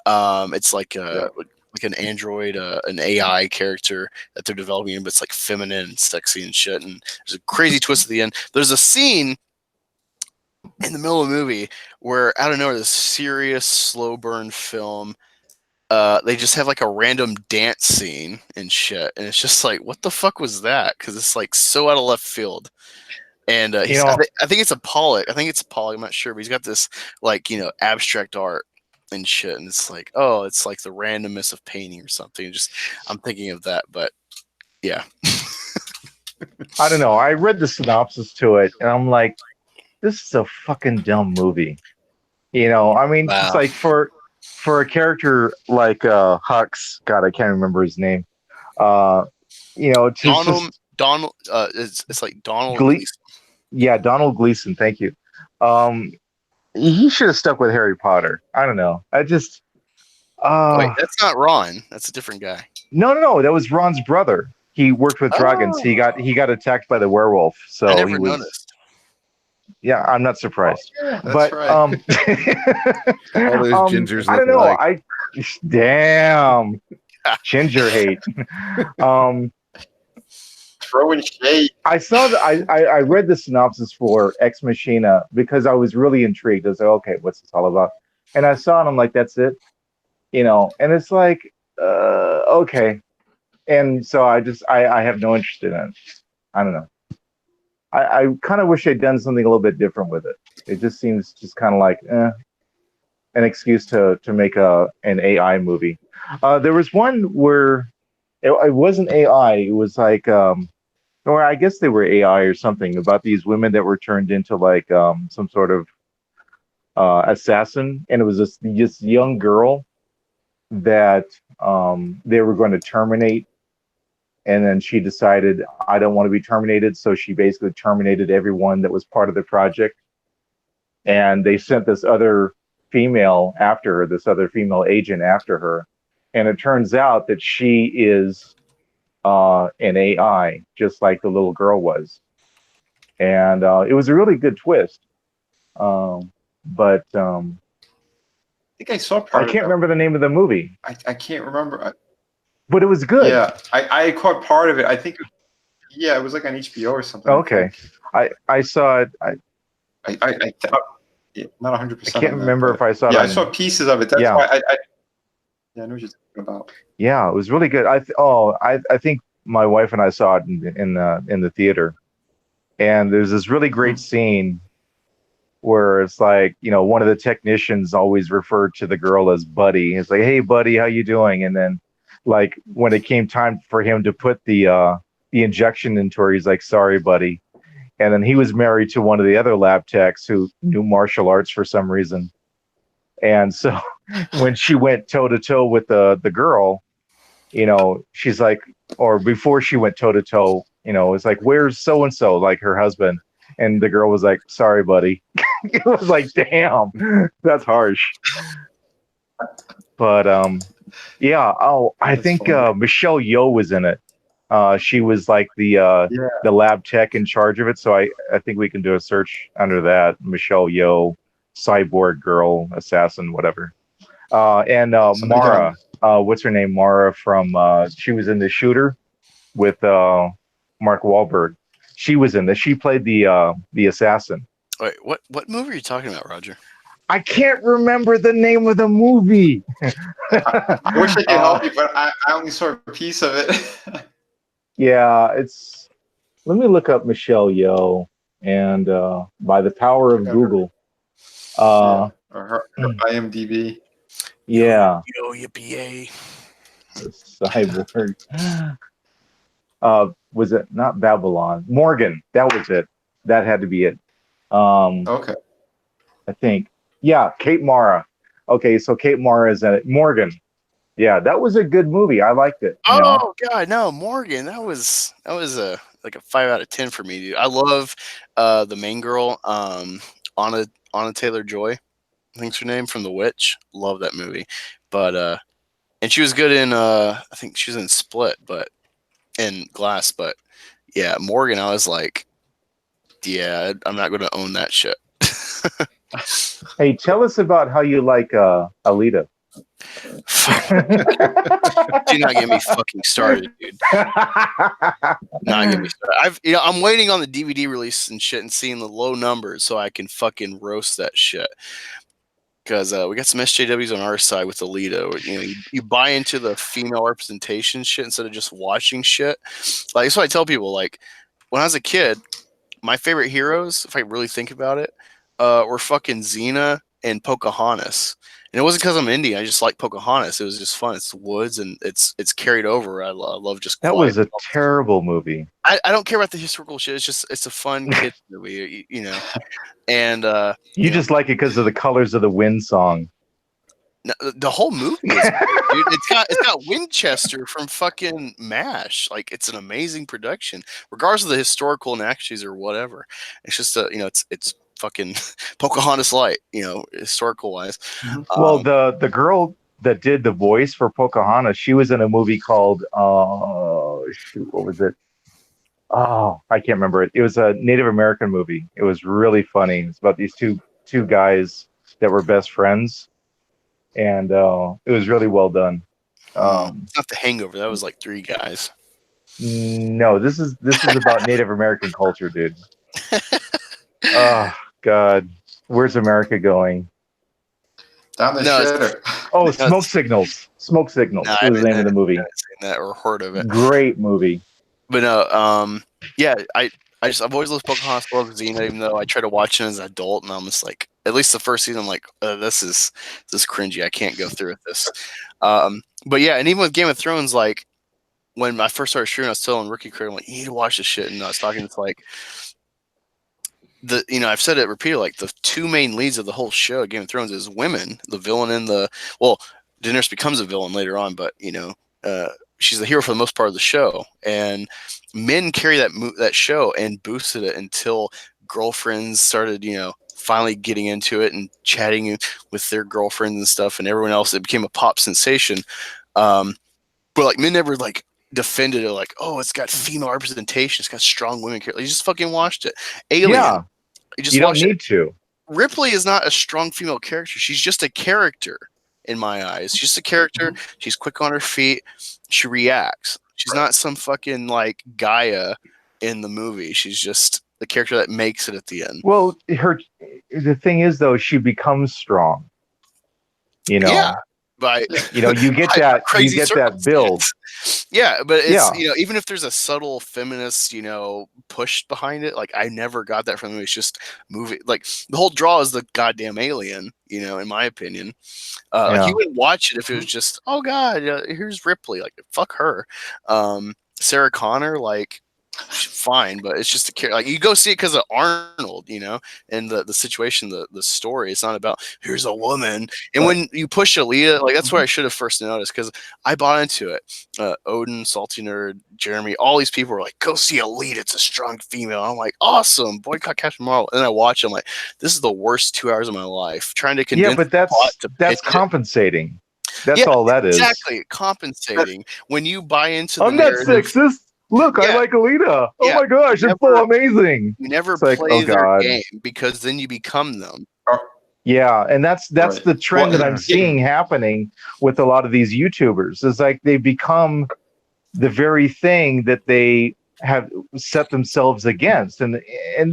It's like an android, an AI character that they're developing, but it's like feminine and sexy and shit. And there's a crazy twist at the end. There's a scene in the middle of the movie where out of nowhere, this serious slow burn film, they just have like a random dance scene and shit, and it's just like, what the fuck was that? Because it's like so out of left field. And I think it's a Pollock. I'm not sure, but he's got this like abstract art and shit, and it's like, oh, it's like the randomness of painting or something. Just I'm thinking of that, but yeah. I don't know. I read the synopsis to it, and I'm like, this is a fucking dumb movie. I mean, Wow. It's like for a character like Hux, God, I can't remember his name. Donald. It's like Donald Gleason. Yeah, Donald Gleason. Thank you. He should have stuck with Harry Potter. I don't know. I just. Wait, that's not Ron. That's a different guy. No. That was Ron's brother. He worked with dragons. He got attacked by the werewolf. So I never noticed. Yeah, I'm not surprised. That's right. All those gingers. I don't know. Damn ginger hate. Throwing shade. I saw I read the synopsis for Ex Machina because I was really intrigued. I was like, okay, what's this all about? And I saw it. I'm like, that's it. And it's like, okay. And so I have no interest in it. I don't know. I kind of wish they'd done something a little bit different with it. It just seems just kind of like an excuse to make an AI movie. There was one where it wasn't AI. It was like, or I guess they were AI or something, about these women that were turned into like some sort of assassin, and it was this young girl that they were going to terminate. And then she decided, I don't want to be terminated. So she basically terminated everyone that was part of the project. And they sent this other female after her, this other female agent after her, and it turns out that she is an AI, just like the little girl was, and it was a really good twist. But I think I saw I part can't of it. remember the name of the movie, I can't remember. but it was good. Yeah, I caught part of it. I think, yeah, it was like on HBO or something. Okay, I saw it. I thought, yeah, not 100%. I can't remember if I saw it. Yeah, on, I saw pieces of it. That's why I know what you're talking about. Yeah, it was really good. I think my wife and I saw it in the theater, and there's this really great scene where it's like, one of the technicians always referred to the girl as Buddy. It's like, hey, Buddy, how you doing? And then, like, when it came time for him to put the injection into her, he's like, sorry, Buddy. And then he was married to one of the other lab techs who knew martial arts for some reason. And so when she went toe to toe with the girl, she's like, or before she went toe to toe, it's like, where's so and so, like her husband, and the girl was like, sorry, buddy. It was like, damn, that's harsh. But yeah. Oh, I think Michelle Yeoh was in it. She was like the lab tech in charge of it. So I think we can do a search under that. Michelle Yeoh, cyborg girl, assassin, whatever. And Mara, what's her name? Mara from she was in The Shooter with Mark Wahlberg. She was in this. She played the assassin. Wait, what movie are you talking about, Roger? I can't remember the name of the movie. I wish I could help you, but I only saw a piece of it. Yeah, it's. Let me look up Michelle Yeoh, and by the power of Google, or her IMDb. Yeah. Yo, yippee! Cyborg. Was it not Babylon? Morgan. That was it. That had to be it. Okay. I think. Yeah, Kate Mara. Okay, so Kate Mara is in it. Morgan. Yeah, that was a good movie. I liked it. Oh God, no, Morgan. That was a 5 out of 10 for me, dude. I love the main girl, Anna Taylor-Joy, I think's her name, from The Witch. Love that movie. But and she was good in I think she was in Split, but in Glass. But yeah, Morgan, I was like, yeah, I'm not gonna own that shit. Hey, tell us about how you like Alita. Do not get me fucking started, dude. Not get me started. I'm waiting on the DVD release and shit and seeing the low numbers so I can fucking roast that shit. Because we got some SJWs on our side with Alita. You buy into the female representation shit instead of just watching shit. Like, that's what I tell people. Like, when I was a kid, my favorite heroes, if I really think about it, were fucking Xena and Pocahontas. And it wasn't because I'm Indian. I just like Pocahontas. It was just fun. It's the woods, and it's carried over. I love just. That was a terrible movie. I don't care about the historical shit. It's a fun kid movie, And you just like it because of the Colors of the Wind song. No, the whole movie is great, dude. It's got Winchester from fucking MASH. Like, it's an amazing production, regardless of the historical inaccuracies or whatever. It's just it's fucking Pocahontas light, historical wise. Well, the girl that did the voice for Pocahontas, she was in a movie called what was it? Oh, I can't remember it. It was a Native American movie. It was really funny. It's about these two guys that were best friends, and it was really well done. It's not The Hangover. That was like 3 guys. No, this is about Native American culture, dude. Oh God, where's America going? Down the shitter. Oh, Smoke Signals. Smoke Signals. No, was the name of the movie. I haven't seen that or heard of it. Great movie. But no, yeah, I've always loved Pocahontas, love Xena, even though I try to watch it as an adult, and I'm just like, at least the first season, I'm like, this is cringy. I can't go through with this. But yeah, and even with Game of Thrones, like, when I first started streaming, I was telling Rookie Crew, I'm like, you need to watch this shit, and I was talking to like I've said it repeatedly, like, the 2 main leads of the whole show, Game of Thrones, is women, the villain and Daenerys becomes a villain later on, but she's the hero for the most part of the show, and men carry that show and boosted it until girlfriends started, finally getting into it and chatting with their girlfriends and stuff and everyone else. It became a pop sensation. But like men never like defended it, like, oh, it's got female representation, it's got strong women characters. You just fucking watched it. Alien. Yeah. You don't need to. Ripley is not a strong female character. She's just a character in my eyes. She's just a character. She's quick on her feet. She reacts. She's not some fucking like Gaia in the movie. She's just the character that makes it at the end. Well, the thing is though, she becomes strong. You know. Yeah. By you get that build. Yeah, but it's even if there's a subtle feminist push behind it, like I never got that from the movie. It's just movie, like the whole draw is the goddamn alien, in my opinion. Like you would watch it if it was just, oh god, here's Ripley, like fuck her. Sarah Connor, like fine, but it's just a character. Like you go see it because of Arnold, and the situation, the story. It's not about here's a woman. And when you push Alita, like that's where I should have first noticed, because I bought into it. Odin, Salty Nerd, Jeremy, all these people were like, "Go see Alita. It's a strong female." I'm like, "Awesome, boycott Captain Marvel." And then I watch. I'm like, "This is the worst 2 hours of my life." Trying to convince. Yeah, but that's compensating. That's all that is. Exactly, compensating. When you buy into the I'm not sexist. Look, I like Alita. Oh my gosh, it's so amazing. You never play their game because then you become them. Yeah, and that's the trend that I'm seeing happening with a lot of these YouTubers. It's like they become the very thing that they have set themselves against. And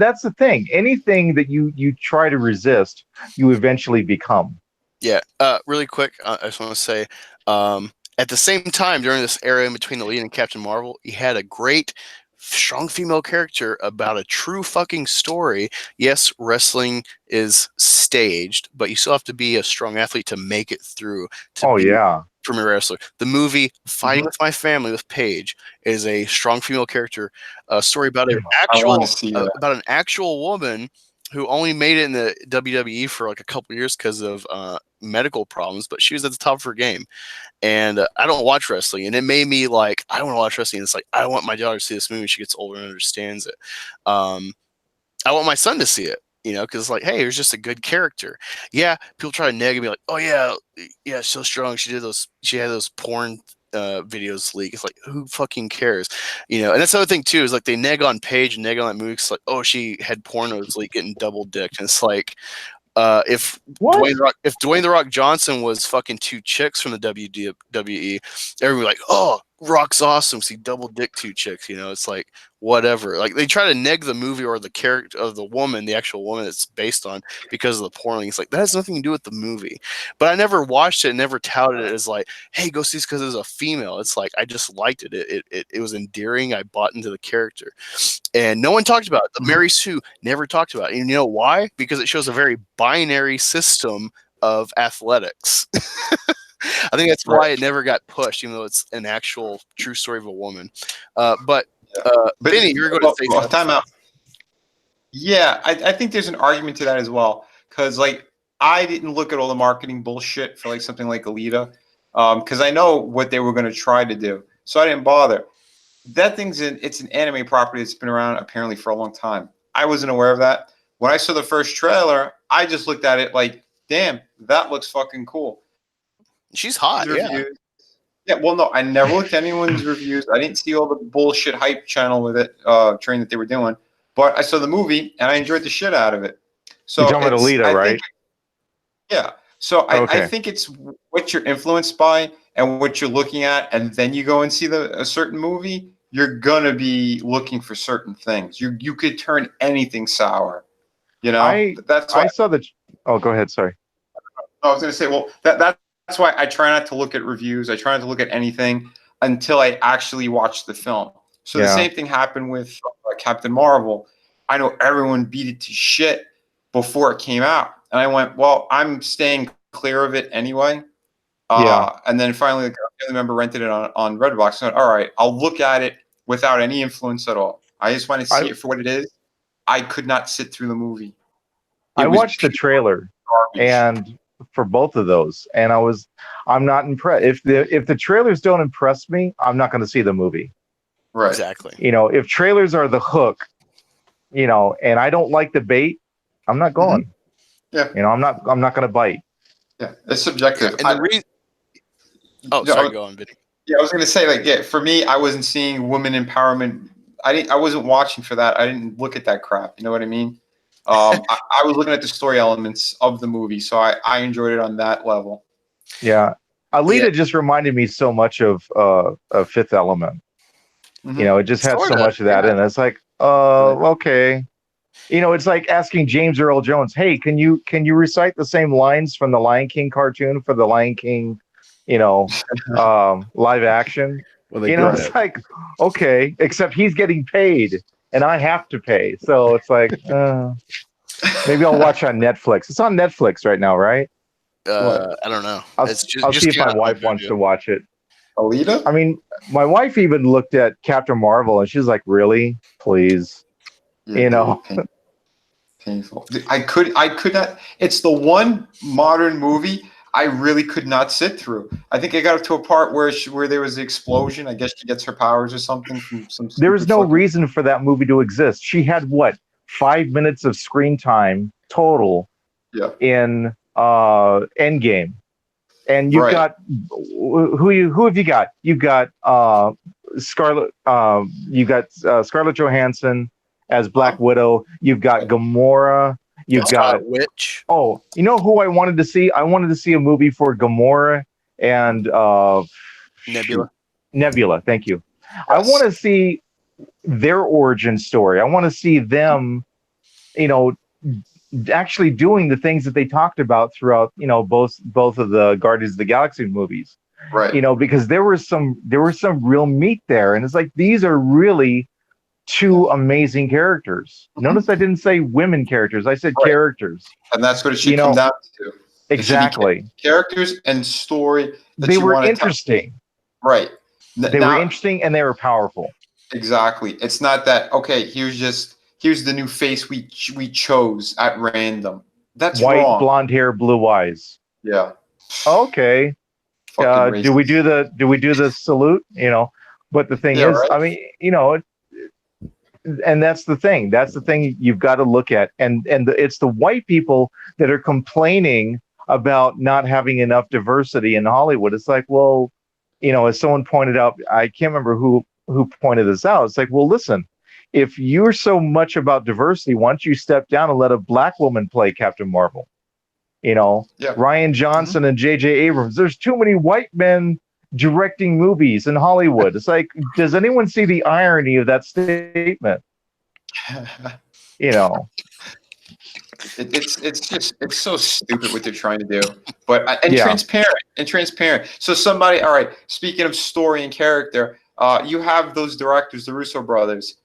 that's the thing. Anything that you try to resist, you eventually become. Yeah. Really quick, I just want to say, at the same time, during this era in between Alita and Captain Marvel, he had a great, strong female character about a true fucking story. Yes, wrestling is staged, but you still have to be a strong athlete to make it through. From a wrestler. The movie Fighting with My Family with Paige is a strong female character, a story about an actual woman who only made it in the WWE for like a couple years because of medical problems, but she was at the top of her game. And I don't watch wrestling, and it made me like, I don't want to watch wrestling. It's like, I want my daughter to see this movie when she gets older and understands it. I want my son to see it, because it's like, hey, here's just a good character. Yeah, people try to neg and be like, oh yeah, she's so strong. She had those porn videos leak. It's like, who fucking cares? And that's the other thing too, is like they neg on Paige and neg on that movie. It's like, oh, she had pornos leak getting double dicked. And it's like, if Dwayne the Rock Johnson was fucking two chicks from the WWE, everybody like, oh, Rock's awesome. See, double dick two chicks. It's like whatever. Like they try to neg the movie or the character of the woman, the actual woman it's based on, because of the porn. It's like that has nothing to do with the movie. But I never watched it, never touted it as like, hey, go see this because it's a female. It's like I just liked it. It was endearing. I bought into the character. And no one talked about it. The Mary Sue never talked about it. And you know why? Because it shows a very binary system of athletics. I think that's why it never got pushed, even though it's an actual true story of a woman. But Vinny, you were going to say something. Time out. Yeah, I think there's an argument to that as well. Because, like, I didn't look at all the marketing bullshit for, like, something like Alita. Because I know what they were going to try to do. So I didn't bother. That it's an anime property that's been around apparently for a long time. I wasn't aware of that. When I saw the first trailer, I just looked at it like, damn, that looks fucking cool. She's hot, yeah. Yeah, well, no, I never looked at anyone's reviews. I didn't see all the bullshit hype channel with it, train that they were doing. But I saw the movie, and I enjoyed the shit out of it. So you're talking about Alita, right? Yeah. So I think it's what you're influenced by and what you're looking at, and then you go and see a certain movie, you're going to be looking for certain things. You could turn anything sour. That's why I saw the... Oh, go ahead, sorry. I was going to say, well, that's why I try not to look at reviews. I try not to look at anything until I actually watch the film. So the same thing happened with Captain Marvel. I know everyone beat it to shit before it came out. And I went, well, I'm staying clear of it anyway. And then finally, the family member rented it on Redbox. So, all right, I'll look at it without any influence at all. I just want to see it for what it is. I could not sit through the movie. I watched the trailer and for both of those, and I'm not impressed. If the trailers don't impress me, I'm not going to see the movie. Right. Exactly. If trailers are the hook, and I don't like the bait, I'm not going. Yeah. I'm not going to bite. Yeah, it's subjective. And the reason. Oh, sorry, go on, Vinny. Yeah, I was gonna say, like, yeah, for me, I wasn't seeing women empowerment. I wasn't watching for that. I didn't look at that crap. You know what I mean? I was looking at the story elements of the movie, so I enjoyed it on that level. Yeah, Alita just reminded me so much of Fifth Element. Mm-hmm. It just had so much of that in it. It's like, okay. It's like asking James Earl Jones, "Hey, can you recite the same lines from the Lion King cartoon for the Lion King, live action?" Well, it's like, okay, except he's getting paid and I have to pay. So it's like, maybe I'll watch on Netflix. It's on Netflix right now, right? I don't know. I'll see if my wife wants to watch it. Alita? I mean, my wife even looked at Captain Marvel and she's like, really? Please. Painful. I could not. It's the one modern movie I really could not sit through. I think I got up to a part where there was an explosion. I guess she gets her powers or something from some. There was no reason for that movie to exist. She had 5 minutes of screen time total. Yeah. In Endgame, and you've got who have you got? You've got Scarlett. You got Scarlett Johansson as Black Widow. You've got Gamora. You've got Witch. Oh, you know who I wanted to see? I wanted to see a movie for Gamora and Nebula. Nebula. Thank you. Yes. I want to see their origin story. I want to see them, actually doing the things that they talked about throughout, both of the Guardians of the Galaxy movies. Right. Because there was some real meat there, and it's like these are really two amazing characters. Mm-hmm. Notice I didn't say women characters. I said characters. And that's what it should come down to. Exactly. Characters and story. They were interesting. Right. They were interesting and they were powerful. Exactly. It's not that, okay, here's the new face we chose at random. That's white, wrong. Blonde hair, blue eyes. Yeah. Okay. Do we do the salute? But the thing is, I mean, and that's the thing. That's the thing you've got to look at. And it's the white people that are complaining about not having enough diversity in Hollywood. It's like, well, as someone pointed out, I can't remember who pointed this out. It's like, well, listen, if you're so much about diversity, why don't you step down and let a black woman play Captain Marvel? Ryan Johnson and J.J. Abrams. There's too many white men directing movies in Hollywood. It's like, does anyone see the irony of that statement? It's so stupid what they're trying to do, but transparent. So somebody, all right. Speaking of story and character, you have those directors, the Russo brothers.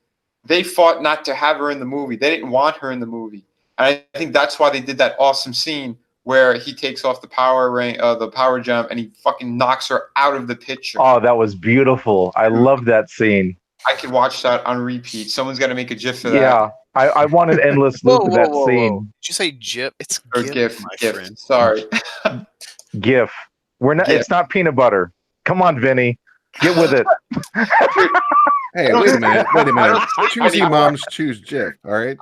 They fought not to have her in the movie. They didn't want her in the movie, and I think that's why they did that awesome scene where he takes off the power gem, and he fucking knocks her out of the picture. Oh, that was beautiful. I love that scene. I could watch that on repeat. Someone's got to make a GIF for that. Yeah, I want an endless loop of that scene. Whoa. Did you say GIF? It's GIF, my friend. Sorry. GIF. We're not. GIF. It's not peanut butter. Come on, Vinny. Get with it. Hey, wait a minute. Choosy moms choose GIF, all right?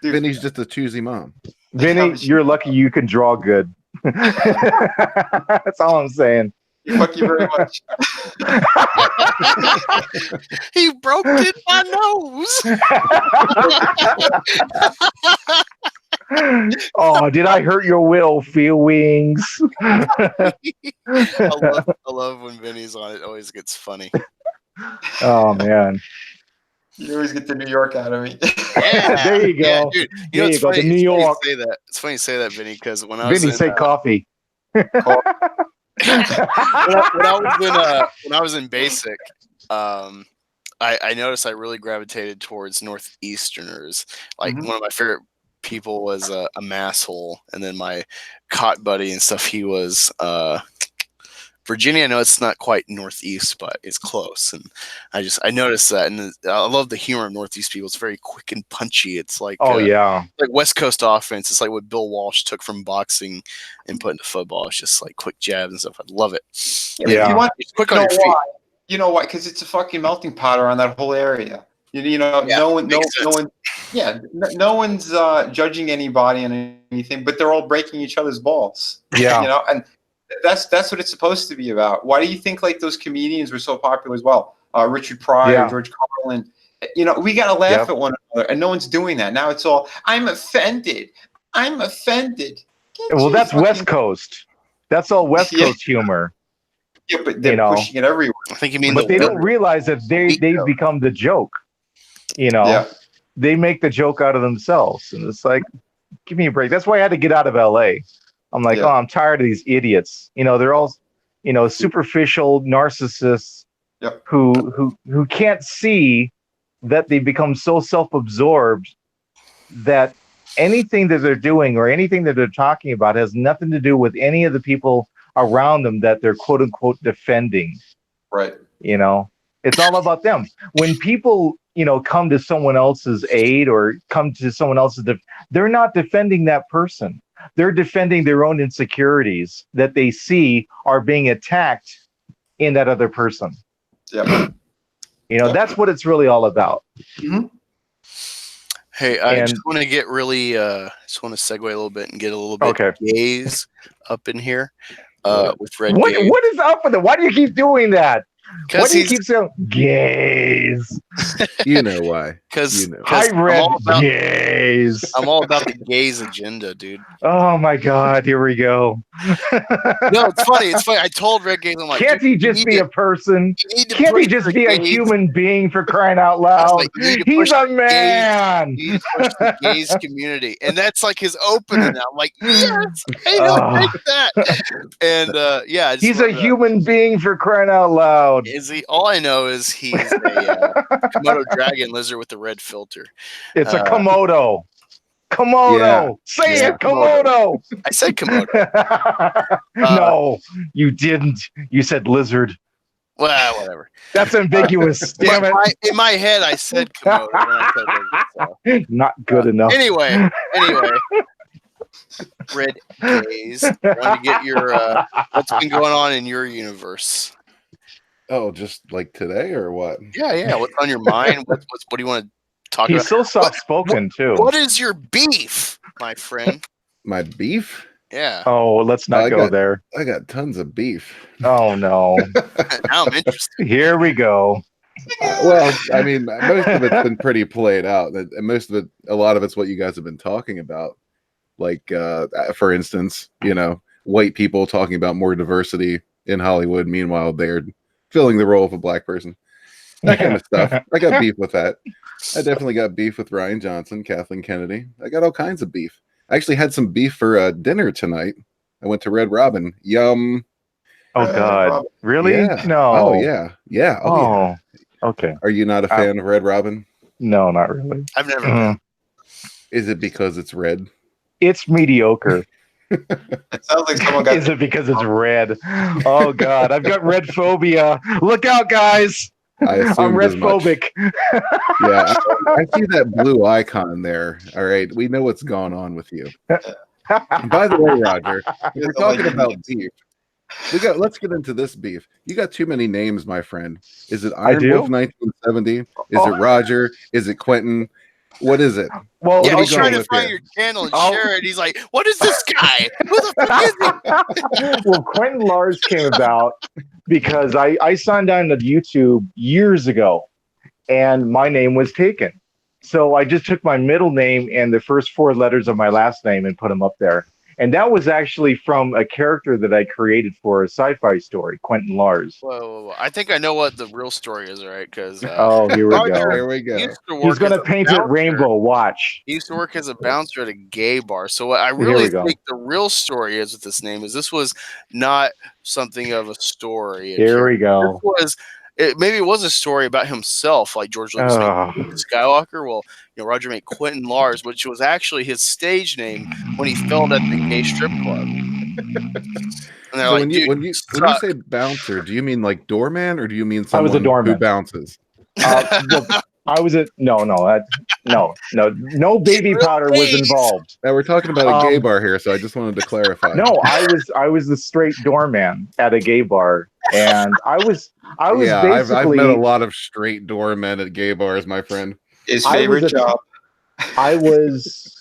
Dude. Vinny's just a choosy mom. Vinny, you're lucky you can draw good. That's all I'm saying. Thank you very much. He broke it my nose. Oh, did I hurt your will, feelings? I love when Vinny's on it. It always gets funny. Oh, man. You always get the New York out of me. Yeah, there you go. Yeah, dude. There you go. The New York. It's funny you say that, Vinny, because when I was say coffee. when I was in basic, I noticed I really gravitated towards Northeasterners. Like one of my favorite people was a masshole, and then my cot buddy and stuff, he was Virginia. I know it's not quite Northeast, but it's close, and I noticed that, and I love the humor of Northeast people. It's very quick and punchy. It's like like West Coast offense. It's like what Bill Walsh took from boxing and put into football. It's just like quick jabs and stuff. I love it. Yeah. You want, quick on your feet. You know why? Because it's a fucking melting pot around that whole area. No one's judging anybody on anything, but they're all breaking each other's balls. Yeah. And that's what it's supposed to be about. Why do you think like those comedians were so popular as well? Richard Pryor, George Carlin. We got to laugh at one another, and no one's doing that now. It's all I'm offended. Well, that's West Coast. That's all West Coast humor. Yeah, but they're pushing it everywhere. I think you mean, but they don't realize that they've become the joke. They make the joke out of themselves, and it's like, give me a break. That's why I had to get out of LA. I'm like, I'm tired of these idiots. They're all, superficial narcissists who can't see that they become so self-absorbed that anything that they're doing or anything that they're talking about has nothing to do with any of the people around them that they're quote unquote defending. Right. It's all about them. When people, come to someone else's aid or come to someone else's, they're not defending that person. They're defending their own insecurities that they see are being attacked in that other person. Yeah. That's what it's really all about. Mm-hmm. Hey, I just want to get really, just want to segue a little bit and get a little bit gaze up in here with Red Gaze. What is up with it? Why do you keep doing that? Why do you keep saying gaze? You know why. Because I read gaze. I'm all about the gaze agenda, dude. Oh my God, here we go. No, it's funny. I told Red Gaze, I'm like, can't he just be a person? Can't he just be a human being for crying out loud? Like, he's a man. You need to push the gaze community. And that's like his opening. I'm like, yes, I don't think that. And he's a human being for crying out loud. Is he? All I know is he's a Komodo dragon lizard with a red filter. It's a Komodo. Komodo. Say it, Komodo. I said Komodo. No, you didn't. You said lizard. Well, whatever. That's ambiguous. Damn it. In my head, I said Komodo. When I said lizard, so. Not good enough. Anyway. Red Gaze. I want to get your what's been going on in your universe. Oh, just like today or what? Yeah. What's on your mind? What do you want to talk about? He's so soft-spoken, too. What is your beef, my friend? My beef? Yeah. Oh, let's not go there. I got tons of beef. Oh, no. Now I'm interested. Here we go. Well, I mean, most of it's been pretty played out. And a lot of it's what you guys have been talking about. Like, for instance, white people talking about more diversity in Hollywood. Meanwhile, they're filling the role of a black person. That kind of stuff. I got beef with that. I definitely got beef with Ryan Johnson, Kathleen Kennedy. I got all kinds of beef. I actually had some beef for dinner tonight. I went to Red Robin. Yum. Oh, God. Really? Yeah. No. Oh, yeah. Yeah. Oh, yeah. Okay. Are you not a fan of Red Robin? No, not really. I've never been. Is it because it's red? It's mediocre. It sounds like someone got. Is it because it's red? Oh God, I've got red phobia. Look out, guys! I'm red phobic. Yeah, I see that blue icon there. All right, we know what's going on with you. By the way, Roger, if we're talking about beef, let's get into this beef. You got too many names, my friend. Is it Iron Wolf 1970? Is it Roger? Is it Quentin? What is it? Well, yeah, he's trying to find your channel and share it. He's like, "What is this guy? Who the fuck is he?" Well, Quentin Lars came about because I signed on to YouTube years ago, and my name was taken. So I just took my middle name and the first 4 letters of my last name and put them up there. And that was actually from a character that I created for a sci-fi story, Quentin Lars. Whoa. I think I know what the real story is, right? Because here we go. Here we go. He's going to paint it rainbow. Watch. He used to work as a bouncer at a gay bar. So what I really think the real story is with this name is this was not something of a story. Here we go. Maybe it was a story about himself, like George Lucas made Skywalker. Well, Roger made Quentin Lars, which was actually his stage name when he filmed at the gay strip club. And so when you say bouncer, do you mean like doorman, or do you mean someone who bounces? I was no. No baby powder was involved. Now we're talking about a gay bar here, so I just wanted to clarify. No, I was the straight doorman at a gay bar, and I was Yeah, basically I've met a lot of straight doormen at gay bars, my friend. His favorite job. I was,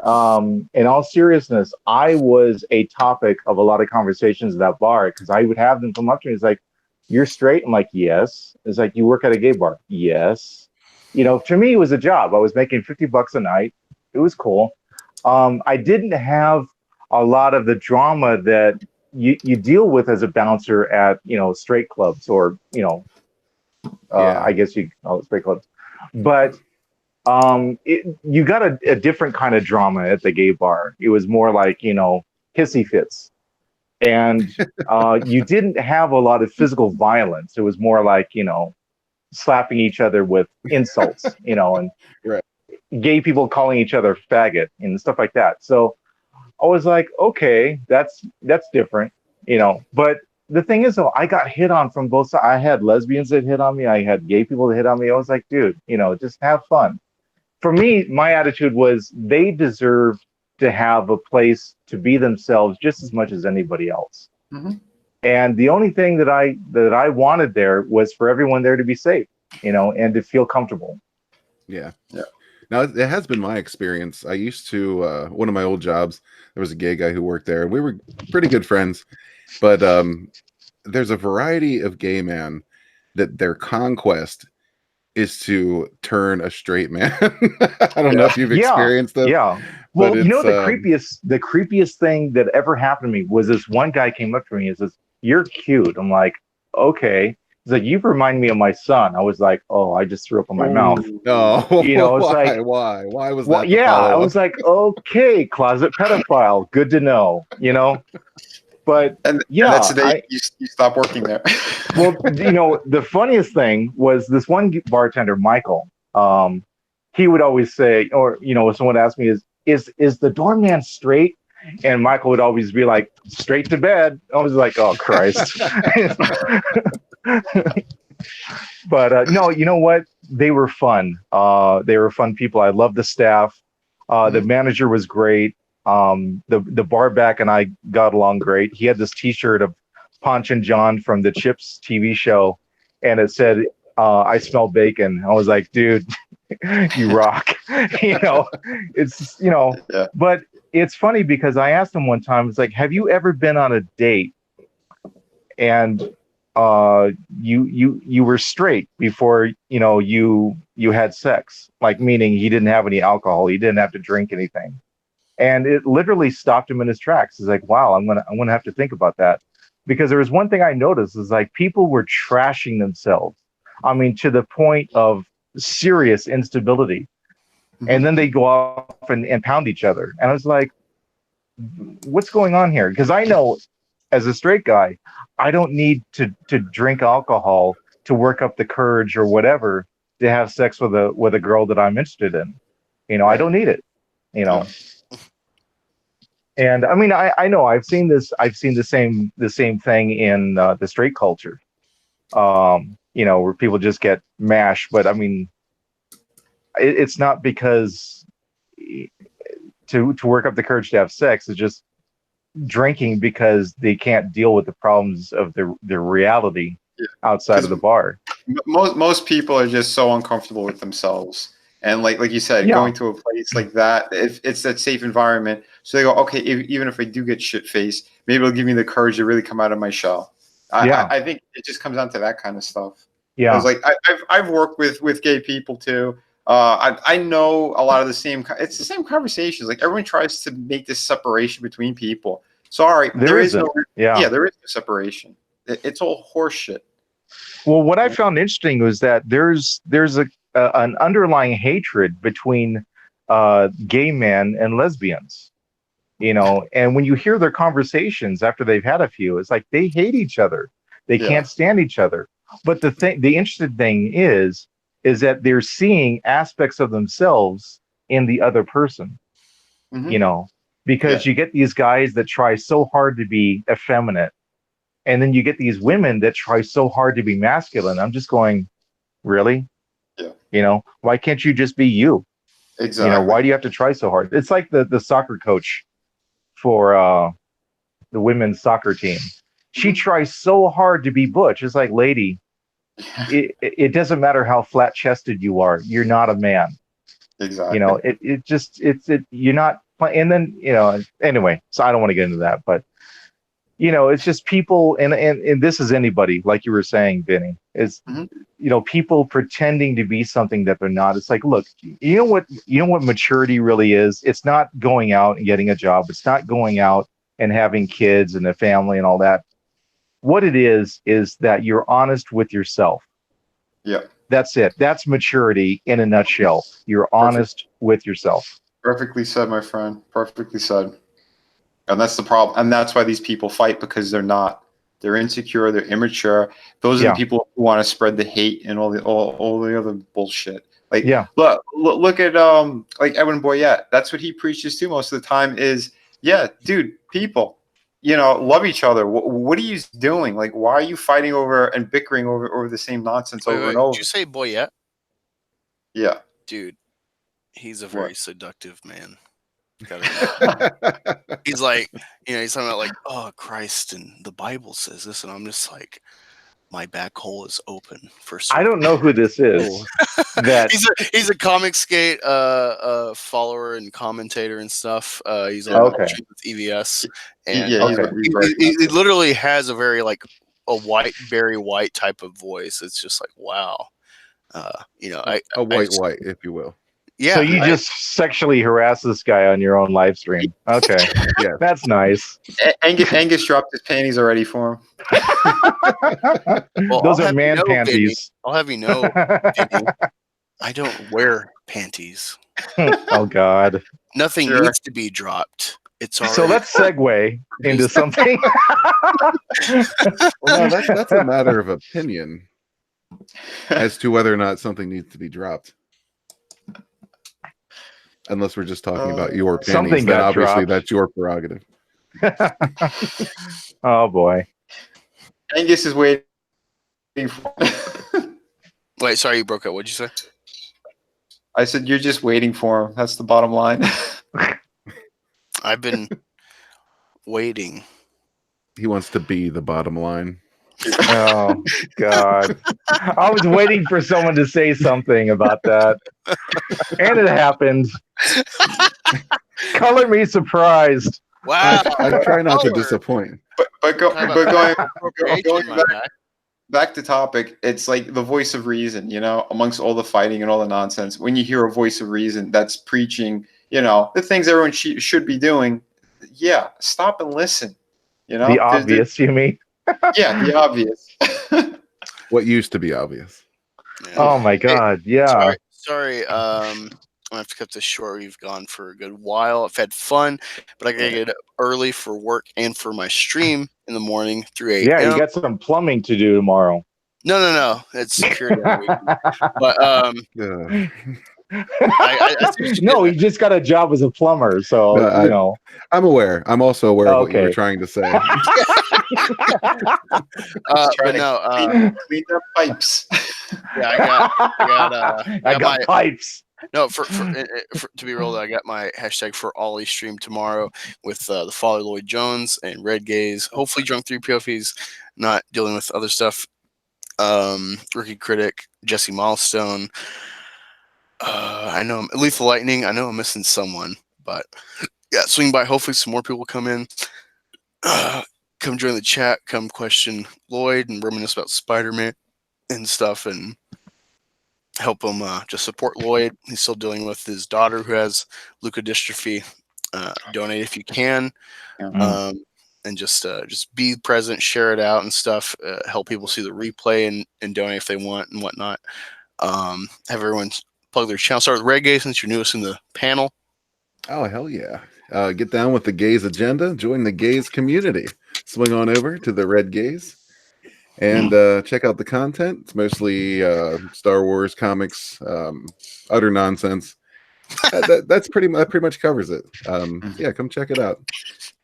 in all seriousness, I was a topic of a lot of conversations at that bar because I would have them come up to me. It's like, "You're straight?" I'm like, "Yes." It's like, "You work at a gay bar?" "Yes." You know, to me, it was a job. I was making $50 a night. It was cool. I didn't have a lot of the drama that you deal with as a bouncer at, straight clubs or, I guess you call it straight clubs. But you got a different kind of drama at the gay bar. It was more like, hissy fits. And you didn't have a lot of physical violence. It was more like, slapping each other with insults, and right. gay people calling each other faggot and stuff like that. So I was like, okay, that's different, But the thing is, though, I got hit on from both sides. I had lesbians that hit on me. I had gay people that hit on me. I was like, dude, just have fun. For me, my attitude was they deserve to have a place to be themselves just as much as anybody else. Mm-hmm. And the only thing that I wanted there was for everyone there to be safe, and to feel comfortable. Yeah. Now, it has been my experience. I used to, one of my old jobs, there was a gay guy who worked there, and we were pretty good friends. But there's a variety of gay men that their conquest is to turn a straight man. I don't know if you've experienced this. Yeah. Well, the creepiest thing that ever happened to me was this one guy came up to me and says, "You're cute." I'm like, okay. He's like, "You remind me of my son." I was like, oh, I just threw up in my mouth. No, it's why was that? Yeah, I was like, okay, closet pedophile. Good to know, But and that's the day you stop working there. Well, the funniest thing was this one bartender, Michael. He would always say, or someone asked me, "Is the doorman straight?" And Michael would always be like, "Straight to bed." I was like, "Oh Christ!" But no, you know what? They were fun. They were fun people. I loved the staff. The manager was great. The bar back and I got along great. He had this T-shirt of Ponch and John from the Chips TV show, and it said, "I smell bacon." I was like, "Dude, you rock." It's Yeah. But it's funny because I asked him one time, it's like, "Have you ever been on a date and you were straight before you had sex?" Like, meaning he didn't have any alcohol, he didn't have to drink anything. And it literally stopped him in his tracks. He's like, wow, I'm gonna have to think about that. Because there was one thing I noticed is like people were trashing themselves. I mean, to the point of serious instability. And then they go off and pound each other. And I was like, what's going on here? Because I know as a straight guy, I don't need to drink alcohol to work up the courage or whatever to have sex with a girl that I'm interested in. I don't need it. And I mean, I know I've seen the same thing in the straight culture, where people just get mashed. But I mean, it's not because to work up the courage to have sex. It's just drinking because they can't deal with the problems of the reality outside of the bar. Most people are just so uncomfortable with themselves. And like you said, going to a place like that, if it's that safe environment, so they go, okay, even if I do get shit faced, maybe it'll give me the courage to really come out of my shell. I think it just comes down to that kind of stuff. Yeah, like I've worked with gay people too. I know a lot of the same. It's the same conversations. Like everyone tries to make this separation between people. Sorry, there is no separation. It's all horseshit. Well, what I found interesting was that there's an underlying hatred between gay men and lesbians, and when you hear their conversations after they've had a few, it's like they hate each other. They can't stand each other. But the interesting thing is that they're seeing aspects of themselves in the other person, because you get these guys that try so hard to be effeminate, and then you get these women that try so hard to be masculine. I'm just going, really? Yeah. Why can't you just be you? Exactly. Why do you have to try so hard? It's like the soccer coach for the women's soccer team. She tries so hard to be butch. It's like, lady, it doesn't matter how flat chested you are. You're not a man. Exactly. You're not. And then anyway. So I don't want to get into that, but it's just people, and this is anybody, like you were saying, Vinny, is people pretending to be something that they're not. It's like, look, you know what maturity really is? It's not going out and getting a job. It's not going out and having kids and a family and all that. What it is that you're honest with yourself. Yeah. That's it. That's maturity in a nutshell. You're honest with yourself. Perfectly said, my friend. Perfectly said. And that's the problem. And that's why these people fight, because they're not. They're insecure. They're immature. Those are the people who want to spread the hate and all the other bullshit. Like, look at like Edwin Boyette. That's what he preaches to most of the time. Is dude, people, love each other. What are you doing? Like, why are you fighting over and bickering over the same nonsense over and over? Did you say Boyette? Yeah, dude, he's a very seductive man. He's like, he's talking about like, oh, Christ and the Bible says this, and I'm just like, my back hole is open for. I don't know who this is. He's a Comic Skate follower and commentator and stuff. He's on with EVS, and he literally has a very like a Barry White type of voice. It's just like, wow, a white, if you will. Yeah. So you just sexually harass this guy on your own live stream. Okay. Yeah, that's nice. Angus dropped his panties already for him. Those are man panties. I'll have you know, I don't wear panties. Oh God. Nothing needs to be dropped. It's already. So let's segue into something. Well, no, that's a matter of opinion as to whether or not something needs to be dropped. Unless we're just talking about your panties, then obviously that's your prerogative. Oh boy. Angus is waiting for. Wait, sorry, you broke up. What'd you say? I said you're just waiting for him. That's the bottom line. I've been waiting. He wants to be the bottom line. Oh God. I was waiting for someone to say something about that. And it happened. Color me surprised. Wow. I try not to disappoint. But going back to topic, it's like the voice of reason, amongst all the fighting and all the nonsense. When you hear a voice of reason that's preaching, the things everyone should be doing, stop and listen. The obvious, you mean? Yeah, the obvious. What used to be obvious. Yeah. Oh my God! Yeah. Sorry. I have to cut this short. We've gone for a good while. I've had fun, but I gotta get up early for work and for my stream in the morning through 8 Yeah, you got some plumbing to do tomorrow. No. It's security. But no, he just got a job as a plumber, so I'm aware. I'm also aware of what you were trying to say. But no, clean up pipes. Yeah, I got my pipes. No, for to be real, I got my hashtag for Ollie stream tomorrow with the Father Lloyd Jones and Red Gaze. Hopefully, Drunk 3PO if he's not dealing with other stuff. Rookie Critic, Jesse Milestone. I know Lethal Lightning. I know I'm missing someone, but yeah, swing by. Hopefully, some more people come in. Come join the chat. Come question Lloyd and reminisce about Spider-Man and stuff, and help him just support Lloyd. He's still dealing with his daughter who has leukodystrophy. Donate if you can, and just be present, share it out and stuff. Help people see the replay and donate if they want and whatnot. Have everyone plug their channel. Start with Red Gaze since you're newest in the panel. Oh, hell yeah. Get down with the Gaze agenda. Join the Gaze community. Swing on over to the Red Gaze and check out the content. It's mostly Star Wars comics, utter nonsense. That pretty much covers it. Yeah, come check it out.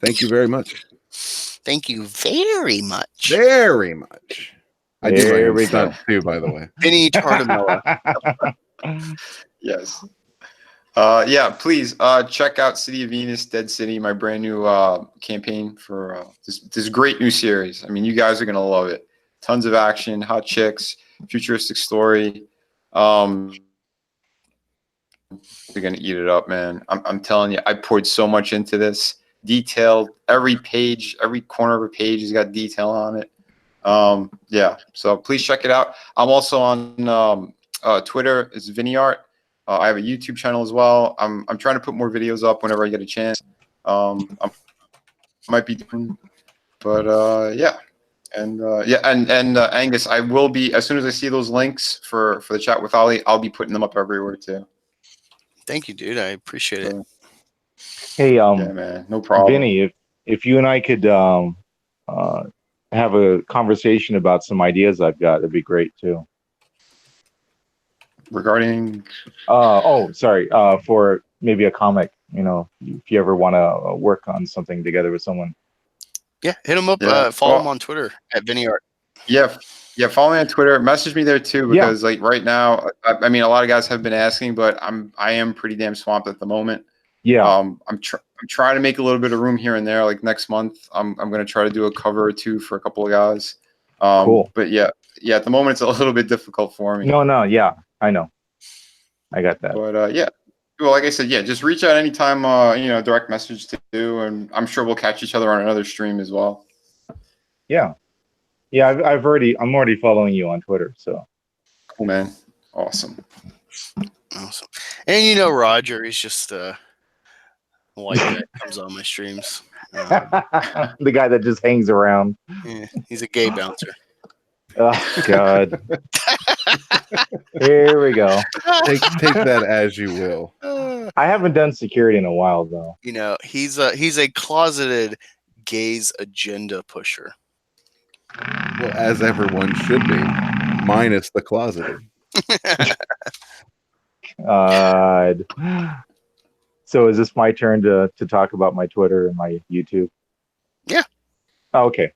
Thank you very much. Thank you very much. Very much. I do my stunt too, by the way. Vinny Tardamella. Yes. Yeah, please check out City of Venus, Dead City, my brand new campaign for this great new series. I mean, you guys are gonna love it. Tons of action, hot chicks, futuristic story. They're gonna eat it up, man. I'm telling you, I poured so much into this. Detailed, every page, every corner of a page has got detail on it. Yeah, so please check it out. I'm also on Twitter. It's VinnyArt. I have a YouTube channel as well. I'm trying to put more videos up whenever I get a chance. I might be doing, but yeah. And Angus, I will be, as soon as I see those links for the chat with Ollie, I'll be putting them up everywhere too. Thank you, dude. I appreciate it. Hey, yeah, man, no problem. Vinny, if you and I could have a conversation about some ideas I've got, it'd be great too. Regarding for maybe a comic, you know, if you ever want to work on something together with someone. Yeah, hit him up. Yeah. Follow him on Twitter at VinnyArt. Yeah, follow me on Twitter. Message me there too, because like right now, I mean, a lot of guys have been asking, but I am pretty damn swamped at the moment. Yeah. I'm trying to make a little bit of room here and there. Like next month, I'm gonna try to do a cover or two for a couple of guys. Cool. But yeah, at the moment it's a little bit difficult for me. No, yeah, I know. I got that. But yeah. Well, like I said, yeah, just reach out anytime, you know, direct message to do, and I'm sure we'll catch each other on another stream as well. Yeah. Yeah, I'm already following you on Twitter, so. Cool, man. Awesome. And you know Roger, he's just white guy that comes on my streams. The guy that just hangs around. Yeah, he's a gay bouncer. Oh God. Here we go. Take that as you will. I haven't done security in a while though. You know, he's a closeted gays agenda pusher. Well, as everyone should be, minus the closeted. God. So is this my turn to talk about my Twitter and my YouTube? Yeah. Okay.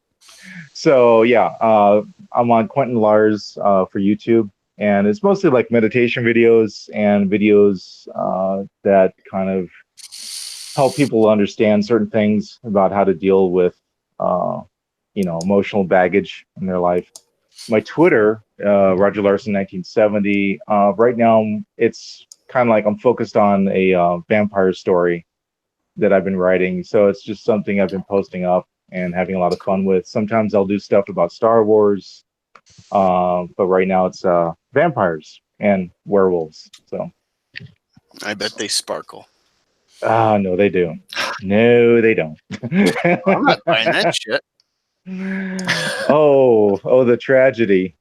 So yeah, I'm on Quentin Lars for YouTube, and it's mostly like meditation videos and videos that kind of help people understand certain things about how to deal with emotional baggage in their life. My Twitter, Roger Larson 1970. Right now, it's kind of like I'm focused on a vampire story that I've been writing. So it's just something I've been posting up and having a lot of fun with. Sometimes I'll do stuff about Star Wars, but right now it's vampires and werewolves. So I bet they sparkle. No, they do. No, they don't. I'm not buying that shit. Oh, the tragedy.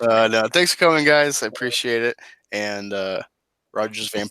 No, thanks for coming, guys. I appreciate it. And Roger's Vampire